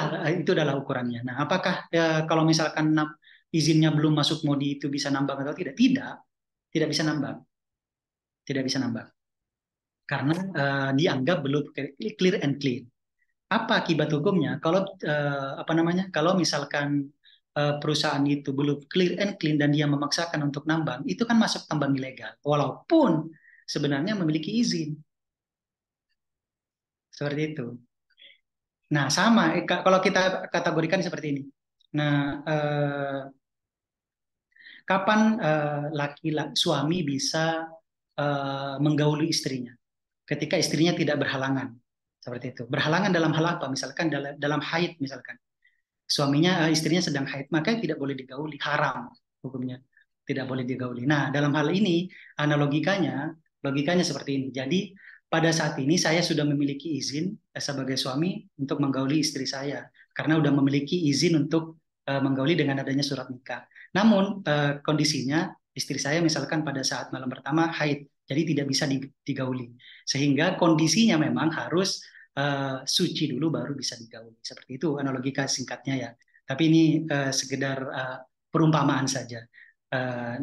adalah ukurannya. Nah, apakah kalau misalkan izinnya belum masuk MODI itu bisa nambang atau tidak? Tidak bisa nambang. Tidak bisa nambang. Karena dianggap belum clear and clean. Apa akibat hukumnya? Kalau kalau misalkan perusahaan itu belum clear and clean dan dia memaksakan untuk nambang, itu kan masuk tambang ilegal. Walaupun sebenarnya memiliki izin. Seperti itu. Nah, sama kalau kita kategorikan seperti ini. Nah, kapan suami bisa menggauli istrinya? Ketika istrinya tidak berhalangan. Seperti itu. Berhalangan dalam hal apa? Misalkan dalam haid misalkan. Suaminya, istrinya sedang haid, maka tidak boleh digauli, haram hukumnya. Tidak boleh digauli. Nah, dalam hal ini logikanya seperti ini. Jadi pada saat ini saya sudah memiliki izin sebagai suami untuk menggauli istri saya karena sudah memiliki izin untuk menggauli dengan adanya surat nikah. Namun kondisinya istri saya misalkan pada saat malam pertama haid, jadi tidak bisa digauli. Sehingga kondisinya memang harus suci dulu baru bisa digauli. Seperti itu analogika singkatnya ya. Tapi ini sekedar perumpamaan saja.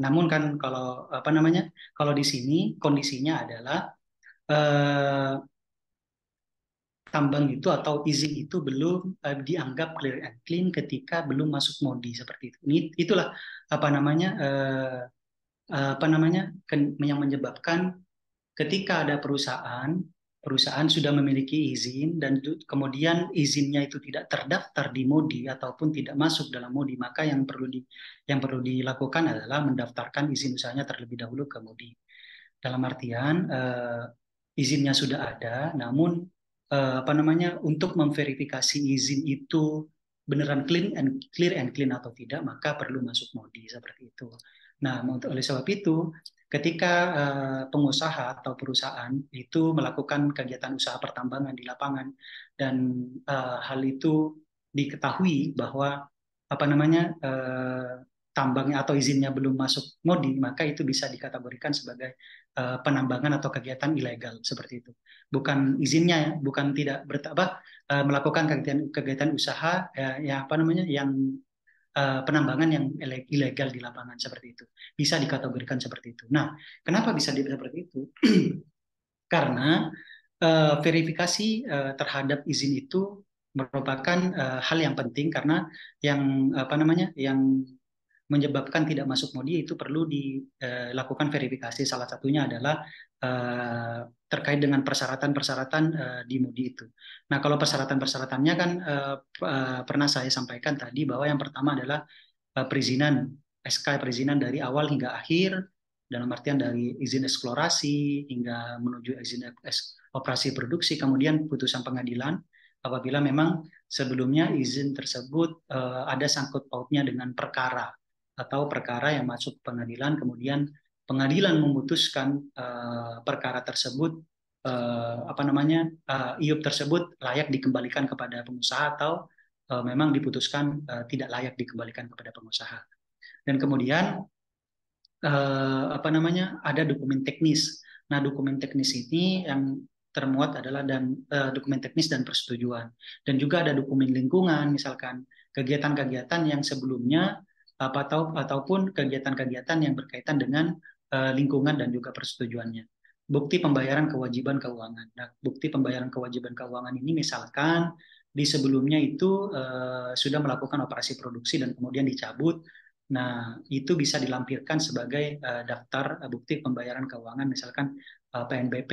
Namun kan kalau di sini kondisinya adalah tambang itu atau izin itu belum dianggap clear and clean ketika belum masuk MODI seperti itu. Itulah yang menyebabkan ketika ada perusahaan sudah memiliki izin dan kemudian izinnya itu tidak terdaftar di MODI ataupun tidak masuk dalam MODI, maka yang perlu dilakukan adalah mendaftarkan izin usahanya terlebih dahulu ke MODI. Dalam artian izinnya sudah ada, namun untuk memverifikasi izin itu beneran clear and clean atau tidak, maka perlu masuk MODI seperti itu. Nah, oleh sebab itu, ketika pengusaha atau perusahaan itu melakukan kegiatan usaha pertambangan di lapangan dan hal itu diketahui bahwa tambangnya atau izinnya belum masuk MODI, maka itu bisa dikategorikan sebagai penambangan atau kegiatan ilegal seperti itu. Bukan izinnya, bukan tidak melakukan kegiatan usaha yang penambangan yang ilegal di lapangan seperti itu. Bisa dikategorikan seperti itu. Nah, kenapa bisa seperti itu? Karena verifikasi terhadap izin itu merupakan hal yang penting karena yang menyebabkan tidak masuk MODI itu perlu dilakukan verifikasi. Salah satunya adalah terkait dengan persyaratan-persyaratan di MODI itu. Nah, kalau persyaratan-persyaratannya kan pernah saya sampaikan tadi bahwa yang pertama adalah perizinan, SK perizinan dari awal hingga akhir, dalam artian dari izin eksplorasi hingga menuju izin operasi produksi, kemudian putusan pengadilan apabila memang sebelumnya izin tersebut ada sangkut pautnya dengan perkara atau perkara yang masuk pengadilan, kemudian pengadilan memutuskan perkara tersebut IUP tersebut layak dikembalikan kepada pengusaha atau memang diputuskan tidak layak dikembalikan kepada pengusaha. Dan kemudian ada dokumen teknis. Nah, dokumen teknis ini yang termuat adalah dokumen teknis dan persetujuan. Dan juga ada dokumen lingkungan, misalkan kegiatan-kegiatan yang sebelumnya ataupun kegiatan-kegiatan yang berkaitan dengan lingkungan dan juga persetujuannya. Bukti pembayaran kewajiban keuangan. Nah, bukti pembayaran kewajiban keuangan ini misalkan di sebelumnya itu sudah melakukan operasi produksi dan kemudian dicabut. Nah, itu bisa dilampirkan sebagai daftar bukti pembayaran keuangan, misalkan PNBP,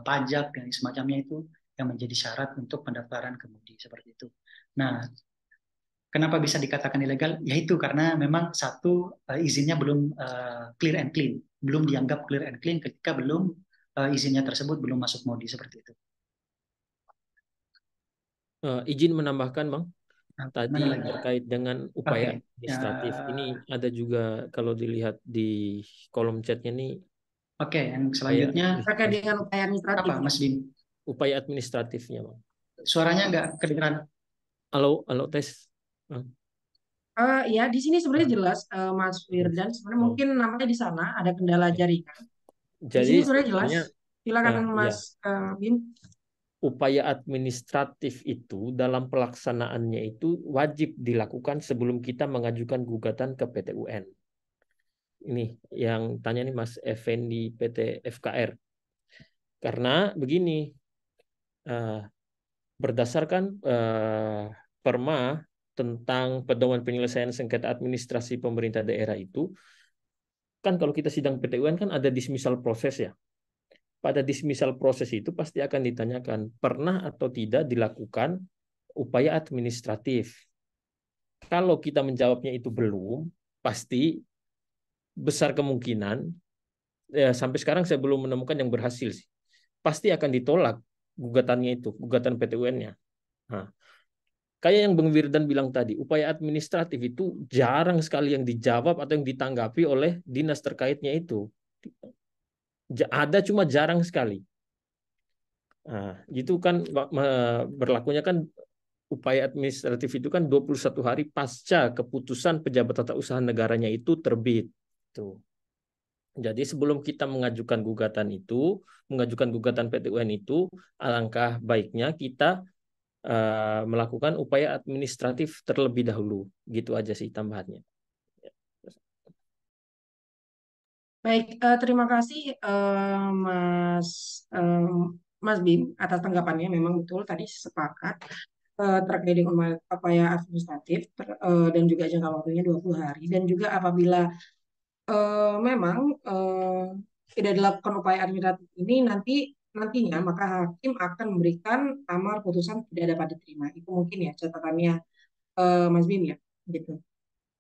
pajak, dan semacamnya itu yang menjadi syarat untuk pendaftaran kemudi seperti itu. Nah, kenapa bisa dikatakan ilegal? Yaitu karena memang satu izinnya belum clear and clean, belum dianggap clear and clean ketika belum izinnya tersebut belum masuk modi seperti itu. Izin menambahkan, Bang. Nah, Tadi mana lagi? terkait dengan upaya Oke. administratif. Ini ada juga kalau dilihat di kolom chatnya nih, Oke, yang upaya selanjutnya Terkait administratif. dengan upaya administratif. apa, Mas Bim? Upaya administratifnya, Bang. Suaranya nggak kedengeran. Halo, halo tes. Bang. Ya, di sini sebenarnya jelas, Mas Firdan. Sebenarnya Oh, mungkin namanya di sana ada kendala ya. jaringan. Di Jadi sini sebenarnya jelas. sebetulnya Silakan ya, Mas Bim. upaya administratif itu dalam pelaksanaannya itu wajib dilakukan sebelum kita mengajukan gugatan ke PT UN. Ini yang tanya nih Mas Effendi PT FKR. Karena begini, berdasarkan Perma tentang pedoman penyelesaian sengketa administrasi pemerintah daerah itu, kan kalau kita sidang PT UN kan ada dismissal proses ya. Pada dismissal proses itu pasti akan ditanyakan pernah atau tidak dilakukan upaya administratif. Kalau kita menjawabnya itu belum, pasti besar kemungkinan sampai sekarang saya belum menemukan yang berhasil sih. Pasti akan ditolak gugatannya itu, gugatan PT UN-nya. Nah, kayak yang Bang Wirdan bilang tadi, upaya administratif itu jarang sekali yang dijawab atau yang ditanggapi oleh dinas terkaitnya itu. Ada cuma jarang sekali. Nah, itu kan berlakunya kan upaya administratif itu kan 21 hari pasca keputusan pejabat tata usaha negaranya itu terbit. Tuh. Jadi sebelum kita mengajukan gugatan itu, mengajukan gugatan PT UN itu, alangkah baiknya kita melakukan upaya administratif terlebih dahulu. Gitu aja sih tambahannya. Baik, terima kasih Mas Mas Bim atas tanggapannya. Memang betul tadi sepakat terkait dengan upaya administratif dan juga jangka waktunya 20 hari. Dan juga apabila memang tidak dilakukan upaya administratif ini nantinya maka hakim akan memberikan amar putusan tidak dapat diterima. Itu mungkin ya catatannya Mas Bim ya, gitu.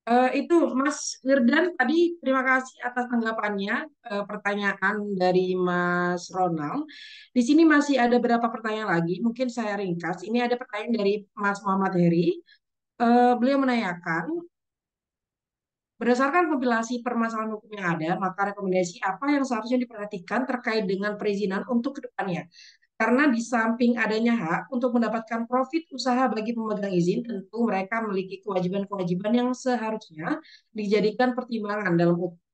Itu Mas Firdan tadi terima kasih atas tanggapannya. Pertanyaan dari Mas Ronald. Di sini masih ada beberapa pertanyaan lagi. Mungkin saya ringkas. Ini ada pertanyaan dari Mas Muhammad Heri. Beliau menanyakan, berdasarkan kompilasi permasalahan hukum yang ada, maka rekomendasi apa yang seharusnya diperhatikan terkait dengan perizinan untuk kedepannya? Karena di samping adanya hak untuk mendapatkan profit usaha bagi pemegang izin, tentu mereka memiliki kewajiban-kewajiban yang seharusnya dijadikan pertimbangan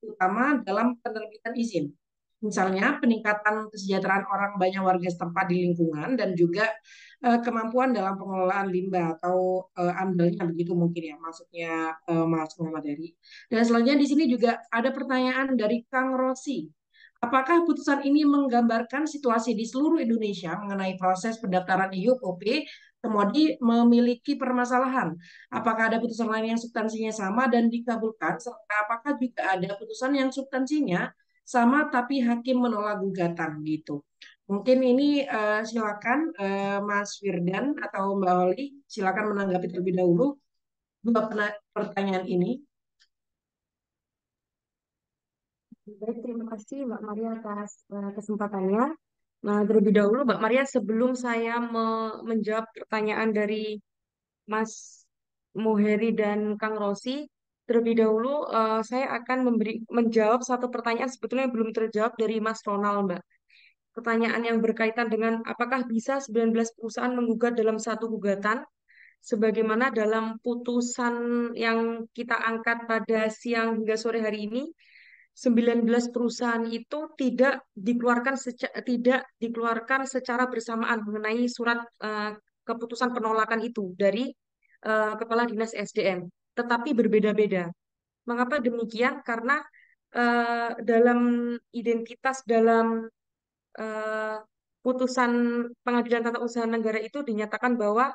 utama dalam penerbitan izin. Misalnya peningkatan kesejahteraan orang banyak warga setempat di lingkungan dan juga kemampuan dalam pengelolaan limbah atau amdalnya begitu mungkin ya maksudnya Mas Muhammad Heri. Dan selanjutnya di sini juga ada pertanyaan dari Kang Rosi. Apakah putusan ini menggambarkan situasi di seluruh Indonesia mengenai proses pendaftaran IUP komodi memiliki permasalahan? Apakah ada putusan lain yang substansinya sama dan dikabulkan? Serta apakah juga ada putusan yang substansinya sama tapi hakim menolak gugatan gitu? Mungkin ini silakan Mas Firdan atau Mbak Oli silakan menanggapi terlebih dahulu dua pertanyaan ini. Baik, terima kasih Mbak Maria atas kesempatannya. Nah, terlebih dahulu Mbak Maria, sebelum saya menjawab pertanyaan dari Mas Muheri dan Kang Rosi, terlebih dahulu saya akan menjawab satu pertanyaan sebetulnya yang belum terjawab dari Mas Ronald, Mbak. Pertanyaan yang berkaitan dengan apakah bisa 19 perusahaan menggugat dalam satu gugatan, sebagaimana dalam putusan yang kita angkat pada siang hingga sore hari ini, 19 perusahaan itu tidak dikeluarkan secara bersamaan mengenai surat keputusan penolakan itu dari Kepala Dinas SDM, tetapi berbeda-beda. Mengapa demikian? Karena dalam dalam eh, putusan Pengadilan Tata Usaha Negara itu dinyatakan bahwa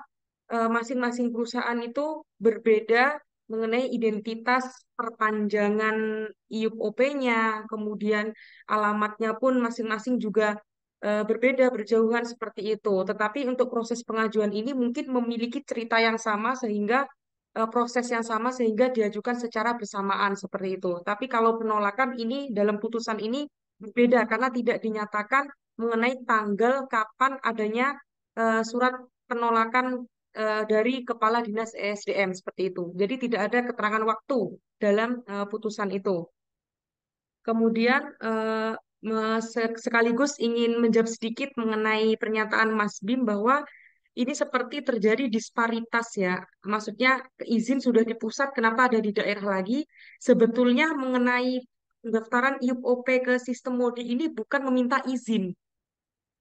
masing-masing perusahaan itu berbeda mengenai identitas perpanjangan IUP-OP-nya, kemudian alamatnya pun masing-masing juga berbeda, berjauhan seperti itu. Tetapi untuk proses pengajuan ini mungkin memiliki cerita yang sama sehingga proses yang sama sehingga diajukan secara bersamaan seperti itu. Tapi kalau penolakan ini dalam putusan ini berbeda karena tidak dinyatakan mengenai tanggal kapan adanya surat penolakan dari Kepala Dinas ESDM seperti itu. Jadi tidak ada keterangan waktu dalam putusan itu. Kemudian sekaligus ingin menjawab sedikit mengenai pernyataan Mas Bim bahwa ini seperti terjadi disparitas ya. Maksudnya izin sudah di pusat, kenapa ada di daerah lagi? Sebetulnya mengenai pendaftaran IUP-OP ke sistem MODI ini bukan meminta izin,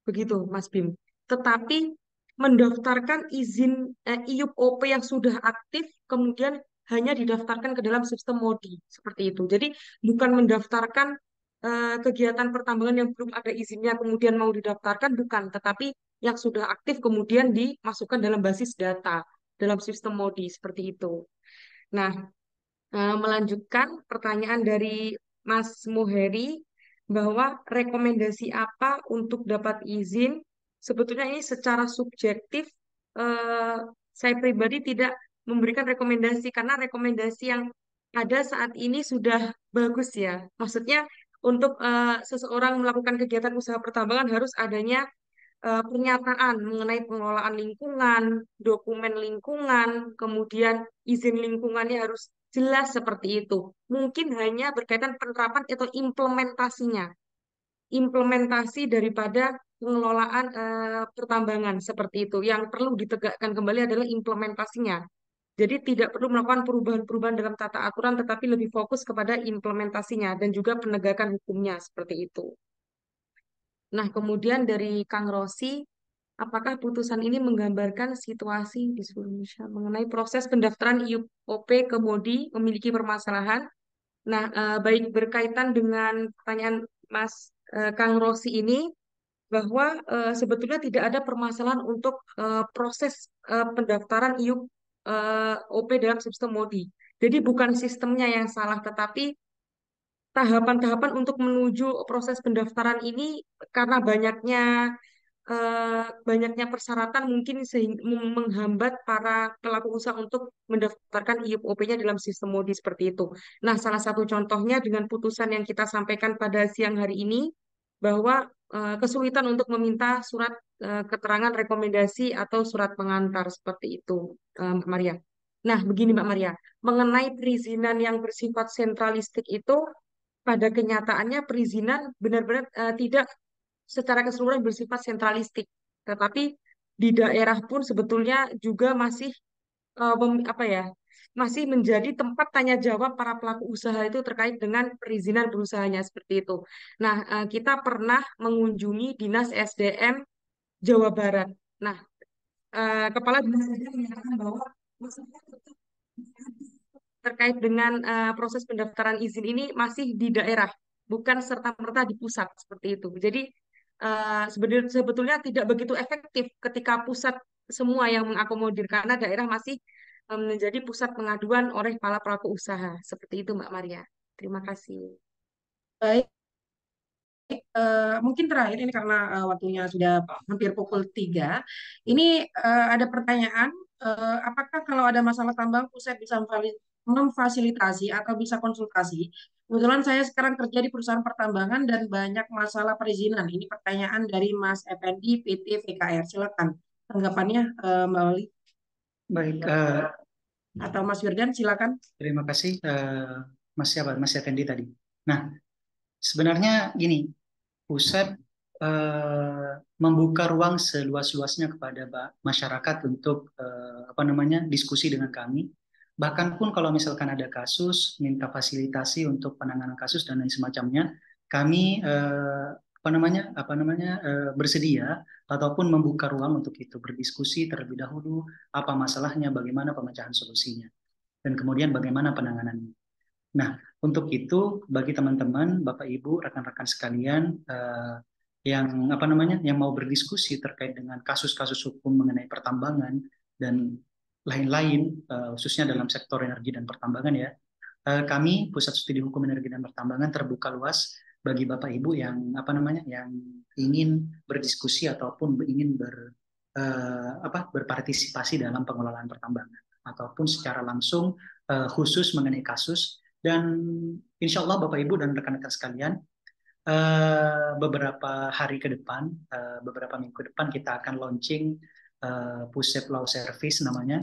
begitu Mas Bim. Tetapi mendaftarkan izin IUP-OP yang sudah aktif, kemudian hanya didaftarkan ke dalam sistem MODI, seperti itu. Jadi bukan mendaftarkan kegiatan pertambangan yang belum ada izinnya, kemudian mau didaftarkan, bukan. Tetapi yang sudah aktif kemudian dimasukkan dalam basis data, dalam sistem MODI, seperti itu. Nah, melanjutkan pertanyaan dari Mas Muheri bahwa rekomendasi apa untuk dapat izin. Sebetulnya ini secara subjektif eh, saya pribadi tidak memberikan rekomendasi karena rekomendasi yang ada saat ini sudah bagus ya. Maksudnya untuk seseorang melakukan kegiatan usaha pertambangan harus adanya pernyataan mengenai pengelolaan lingkungan, dokumen lingkungan, kemudian izin lingkungannya harus jelas seperti itu. Mungkin hanya berkaitan penerapan atau implementasinya, implementasi daripada pengelolaan pertambangan seperti itu. Yang perlu ditegakkan kembali adalah implementasinya. Jadi tidak perlu melakukan perubahan-perubahan dalam tata aturan, tetapi lebih fokus kepada implementasinya dan juga penegakan hukumnya seperti itu. Nah, kemudian dari Kang Rosi, apakah putusan ini menggambarkan situasi di seluruh Indonesia mengenai proses pendaftaran IUP-OP ke MODI memiliki permasalahan? Nah, baik berkaitan dengan pertanyaan Mas Kang Rosi ini, bahwa sebetulnya tidak ada permasalahan untuk proses pendaftaran IUP-OP dalam sistem MODI. Jadi bukan sistemnya yang salah, tetapi tahapan-tahapan untuk menuju proses pendaftaran ini karena banyaknya persyaratan mungkin menghambat para pelaku usaha untuk mendaftarkan IUP-OP-nya dalam sistem MODI seperti itu. Nah, salah satu contohnya dengan putusan yang kita sampaikan pada siang hari ini bahwa kesulitan untuk meminta surat keterangan rekomendasi atau surat pengantar seperti itu, Mbak Maria. Nah, begini Mbak Maria, mengenai perizinan yang bersifat sentralistik itu pada kenyataannya perizinan benar-benar tidak secara keseluruhan bersifat sentralistik, tetapi di daerah pun sebetulnya juga masih apa ya, masih menjadi tempat tanya jawab para pelaku usaha itu terkait dengan perizinan berusahanya seperti itu. Nah, kita pernah mengunjungi Dinas SDM Jawa Barat. Nah, Kepala Dinas SDM menyatakan bahwa maksudnya terkait dengan proses pendaftaran izin ini masih di daerah, bukan serta-merta di pusat seperti itu. Jadi sebetulnya tidak begitu efektif ketika pusat semua yang mengakomodir karena daerah masih menjadi pusat pengaduan oleh para pelaku usaha. Seperti itu, Mbak Maria. Terima kasih. Baik, mungkin terakhir ini karena waktunya sudah hampir pukul 3. Ini ada pertanyaan, apakah kalau ada masalah tambang pusat bisa memfasilitasi atau bisa konsultasi? Kebetulan saya sekarang kerja di perusahaan pertambangan dan banyak masalah perizinan. Ini pertanyaan dari Mas Effendi, PT VKR. Silakan tanggapannya, Mbak Oli Baik, atau Mas Wirdan, silakan. terima kasih Mas Effendi tadi. Nah, sebenarnya gini, pusat membuka ruang seluas-luasnya kepada masyarakat untuk diskusi dengan kami Bahkan pun kalau misalkan ada kasus, minta fasilitasi untuk penanganan kasus dan lain semacamnya, kami bersedia ataupun membuka ruang untuk itu, berdiskusi terlebih dahulu apa masalahnya, bagaimana pemecahan solusinya, dan kemudian bagaimana penanganannya. Nah, untuk itu bagi teman-teman, Bapak Ibu, rekan-rekan sekalian yang mau berdiskusi terkait dengan kasus-kasus hukum mengenai pertambangan dan lain-lain, khususnya dalam sektor energi dan pertambangan ya, kami Pusat Studi Hukum Energi dan Pertambangan terbuka luas bagi Bapak Ibu yang ingin berdiskusi ataupun ingin berpartisipasi dalam pengelolaan pertambangan ataupun secara langsung khusus mengenai kasus. Dan insya Allah Bapak Ibu dan rekan-rekan sekalian, beberapa hari ke depan, beberapa minggu depan kita akan launching Pusat Law Service namanya,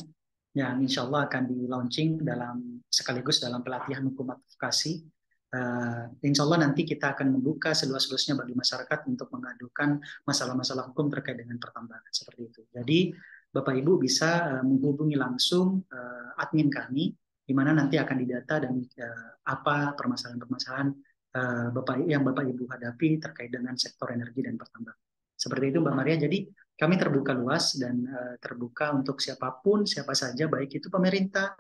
yang insya Allah akan di launching sekaligus dalam pelatihan hukum advokasi. Insya Allah nanti kita akan membuka seluas-luasnya bagi masyarakat untuk mengadukan masalah-masalah hukum terkait dengan pertambangan seperti itu. Jadi Bapak Ibu bisa menghubungi langsung admin kami, di mana nanti akan didata dan apa permasalahan-permasalahan yang Bapak Ibu hadapi terkait dengan sektor energi dan pertambangan. Seperti itu Mbak Maria. Jadi kami terbuka luas dan terbuka untuk siapapun, siapa saja, baik itu pemerintah,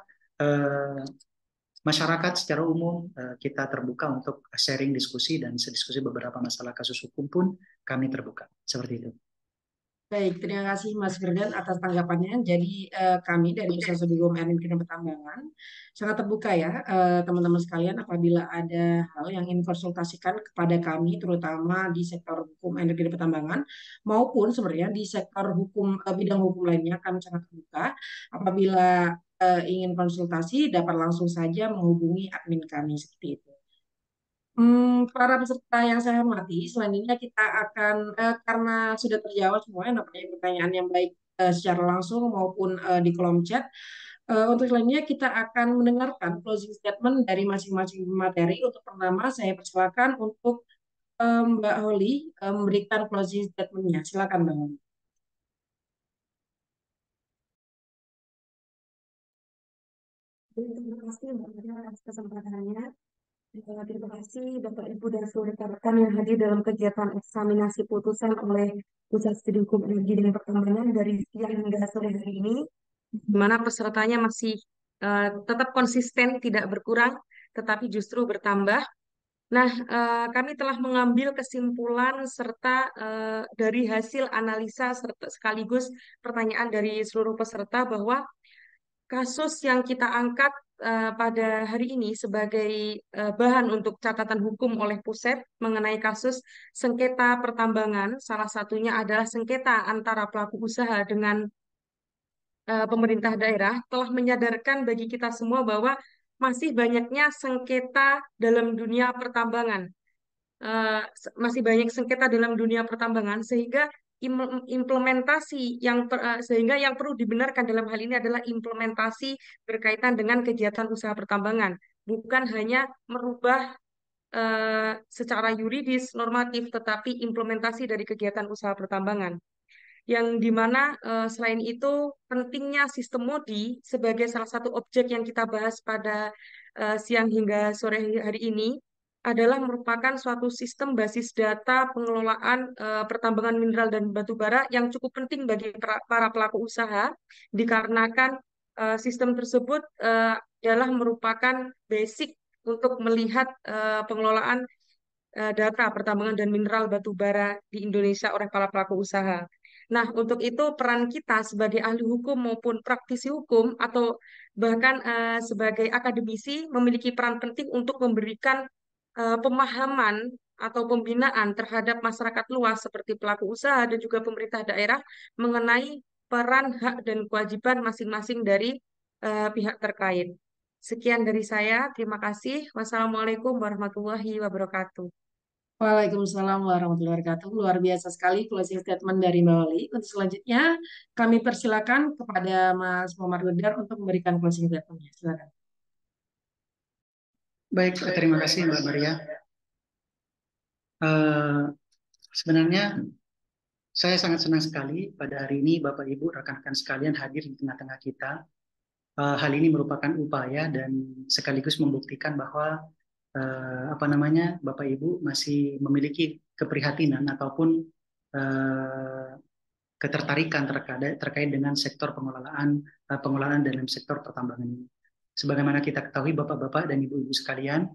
masyarakat secara umum, kita terbuka untuk sharing diskusi dan sediskusi beberapa masalah kasus hukum pun kami terbuka. Seperti itu. Baik, terima kasih Mas Firdan atas tanggapannya. Jadi kami dari Pusat Studi Hukum Energi dan Pertambangan sangat terbuka ya teman-teman sekalian, apabila ada hal yang ingin konsultasikan kepada kami, terutama di sektor hukum energi dan pertambangan maupun sebenarnya di sektor hukum bidang hukum lainnya, kami sangat terbuka. Apabila ingin konsultasi dapat langsung saja menghubungi admin kami seperti itu. Para peserta yang saya hormati, selanjutnya kita akan, karena sudah terjawab semuanya, nampaknya pertanyaan yang baik secara langsung maupun di kolom chat. Untuk selanjutnya kita akan mendengarkan closing statement dari masing-masing materi. Untuk pertama, saya persilakan untuk Mbak Holly memberikan closing statement-nya. Silakan Mbak Holly. Terima kasih Mbak Maria atas kesempatannya. Terima kasih Bapak Ibu dan seluruh rekan-rekan yang hadir dalam kegiatan eksaminasi putusan oleh Pusat Studi Hukum Energi dan Pertambangan dari siang hingga sore hari ini, di mana pesertanya masih tetap konsisten, tidak berkurang, tetapi justru bertambah. Nah, kami telah mengambil kesimpulan serta dari hasil analisa serta sekaligus pertanyaan dari seluruh peserta bahwa kasus yang kita angkat pada hari ini sebagai bahan untuk catatan hukum oleh Pusat mengenai kasus sengketa pertambangan, salah satunya adalah sengketa antara pelaku usaha dengan pemerintah daerah, telah menyadarkan bagi kita semua bahwa masih banyaknya sengketa dalam dunia pertambangan. Masih banyak sengketa dalam dunia pertambangan, sehingga implementasi sehingga yang perlu dibenarkan dalam hal ini adalah implementasi berkaitan dengan kegiatan usaha pertambangan, bukan hanya merubah secara yuridis normatif, tetapi implementasi dari kegiatan usaha pertambangan. Yang dimana selain itu pentingnya sistem MODI sebagai salah satu objek yang kita bahas pada siang hingga sore hari ini adalah merupakan suatu sistem basis data pengelolaan pertambangan mineral dan batu bara yang cukup penting bagi para pelaku usaha, dikarenakan sistem tersebut adalah merupakan basic untuk melihat pengelolaan data pertambangan dan mineral batu bara di Indonesia oleh para pelaku usaha. Nah, untuk itu peran kita sebagai ahli hukum maupun praktisi hukum atau bahkan sebagai akademisi memiliki peran penting untuk memberikan pemahaman atau pembinaan terhadap masyarakat luas seperti pelaku usaha dan juga pemerintah daerah mengenai peran, hak, dan kewajiban masing-masing dari pihak terkait. Sekian dari saya. Terima kasih. Wassalamualaikum warahmatullahi wabarakatuh. Waalaikumsalam warahmatullahi wabarakatuh. Luar biasa sekali closing statement dari Mbak Oli. Untuk selanjutnya kami persilakan kepada Mas Muhammad Wedar untuk memberikan closing statement-nya. Silakan. Baik, terima kasih Mbak Maria. Sebenarnya saya sangat senang sekali pada hari ini Bapak Ibu rekan-rekan sekalian hadir di tengah-tengah kita. hal ini merupakan upaya dan sekaligus membuktikan bahwa Bapak Ibu masih memiliki keprihatinan ataupun ketertarikan terkait dengan sektor pengelolaan dalam sektor pertambangan ini. Sebagaimana kita ketahui Bapak-bapak dan Ibu-ibu sekalian,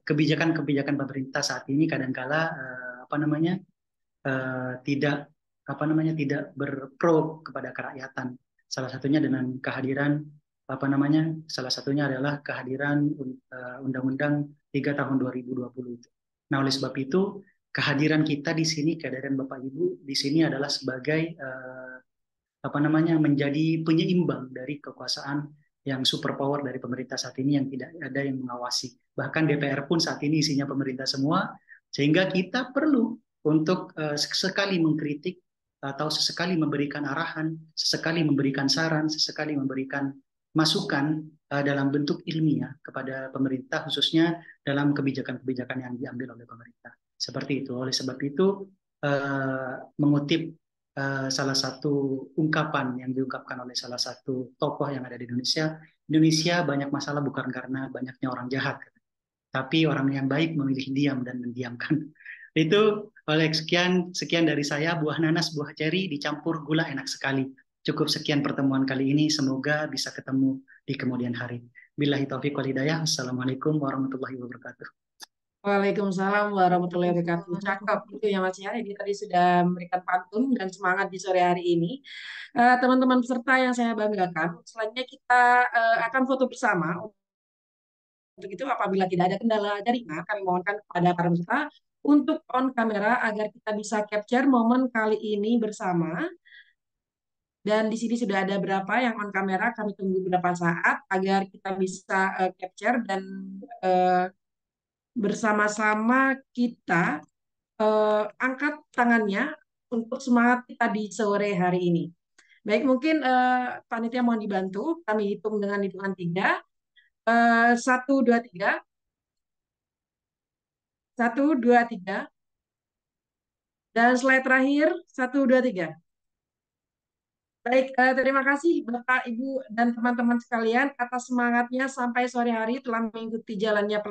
kebijakan-kebijakan pemerintah saat ini kadangkala tidak tidak berpro kepada kerakyatan. Salah satunya dengan kehadiran salah satunya adalah kehadiran Undang-Undang 3 tahun 2020 itu. Nah, oleh sebab itu kehadiran kita di sini, kehadiran Bapak Ibu di sini adalah sebagai menjadi penyeimbang dari kekuasaan yang superpower dari pemerintah saat ini yang tidak ada yang mengawasi. Bahkan DPR pun saat ini isinya pemerintah semua, sehingga kita perlu untuk sesekali mengkritik atau sesekali memberikan arahan, sesekali memberikan saran, sesekali memberikan masukan dalam bentuk ilmiah kepada pemerintah, khususnya dalam kebijakan-kebijakan yang diambil oleh pemerintah. Seperti itu. Oleh sebab itu, mengutip salah satu ungkapan yang diungkapkan oleh salah satu tokoh yang ada di Indonesia, Indonesia banyak masalah bukan karena banyaknya orang jahat, tapi orang yang baik memilih diam dan mendiamkan. Itu oleh sekian dari saya, buah nanas, buah ceri dicampur gula enak sekali. Cukup sekian pertemuan kali ini, semoga bisa ketemu di kemudian hari. Billahi taufiq wal hidayah. Assalamualaikum warahmatullahi wabarakatuh. Waalaikumsalam warahmatullahi wabarakatuh. Cakep itu ya Mas ya. Ini tadi sudah memberikan pantun dan semangat di sore hari ini. Teman-teman peserta yang saya banggakan, selanjutnya kita akan foto bersama. Untuk itu apabila tidak ada kendala jaringan, kami mohonkan kepada para peserta untuk on kamera agar kita bisa capture momen kali ini bersama. Dan di sini sudah ada berapa yang on kamera, kami tunggu beberapa saat agar kita bisa capture dan bersama-sama kita angkat tangannya untuk semangat kita di sore hari ini. Baik, mungkin panitia mohon dibantu. Kami hitung dengan hitungan 3. 1, 2, 3. 1, 2, 3. Dan slide terakhir, 1, 2, 3. Baik, terima kasih Bapak, Ibu, dan teman-teman sekalian atas semangatnya sampai sore hari telah mengikuti jalannya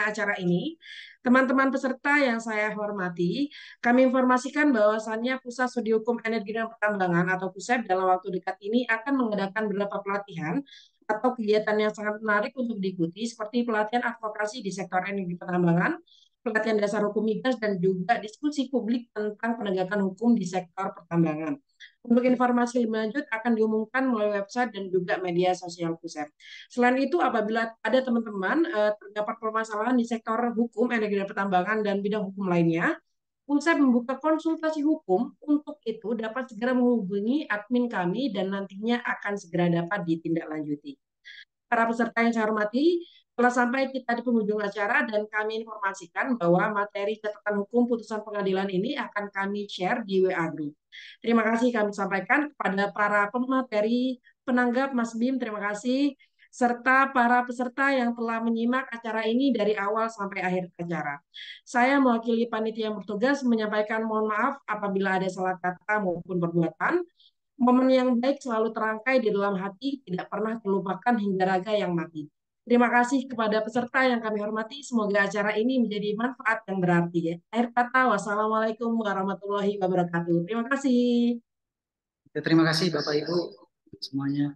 acara ini. Teman-teman peserta yang saya hormati, kami informasikan bahwasannya Pusat Studi Hukum Energi dan Pertambangan atau PUSEP dalam waktu dekat ini akan mengadakan beberapa pelatihan atau kegiatan yang sangat menarik untuk diikuti, seperti pelatihan advokasi di sektor energi pertambangan, pelatihan dasar hukum migas, dan juga diskusi publik tentang penegakan hukum di sektor pertambangan. Untuk informasi lebih lanjut akan diumumkan melalui website dan juga media sosial PUSEP. Selain itu, apabila ada teman-teman terdapat permasalahan di sektor hukum, energi dan pertambangan, dan bidang hukum lainnya, PUSEP membuka konsultasi hukum. Untuk itu dapat segera menghubungi admin kami dan nantinya akan segera dapat ditindaklanjuti. Para peserta yang saya hormati, telah sampai kita di penghujung acara dan kami informasikan bahwa materi catatan hukum putusan pengadilan ini akan kami share di WA Group. Terima kasih kami sampaikan kepada para pemateri, penanggap Mas Bim, terima kasih, serta para peserta yang telah menyimak acara ini dari awal sampai akhir acara. Saya mewakili panitia yang bertugas menyampaikan mohon maaf apabila ada salah kata maupun perbuatan. Momen yang baik selalu terangkai di dalam hati, tidak pernah terlupakan hingga raga yang mati. Terima kasih kepada peserta yang kami hormati. Semoga acara ini menjadi manfaat yang berarti. Ya. Akhir kata, wassalamualaikum warahmatullahi wabarakatuh. Terima kasih. Terima kasih Bapak Ibu semuanya.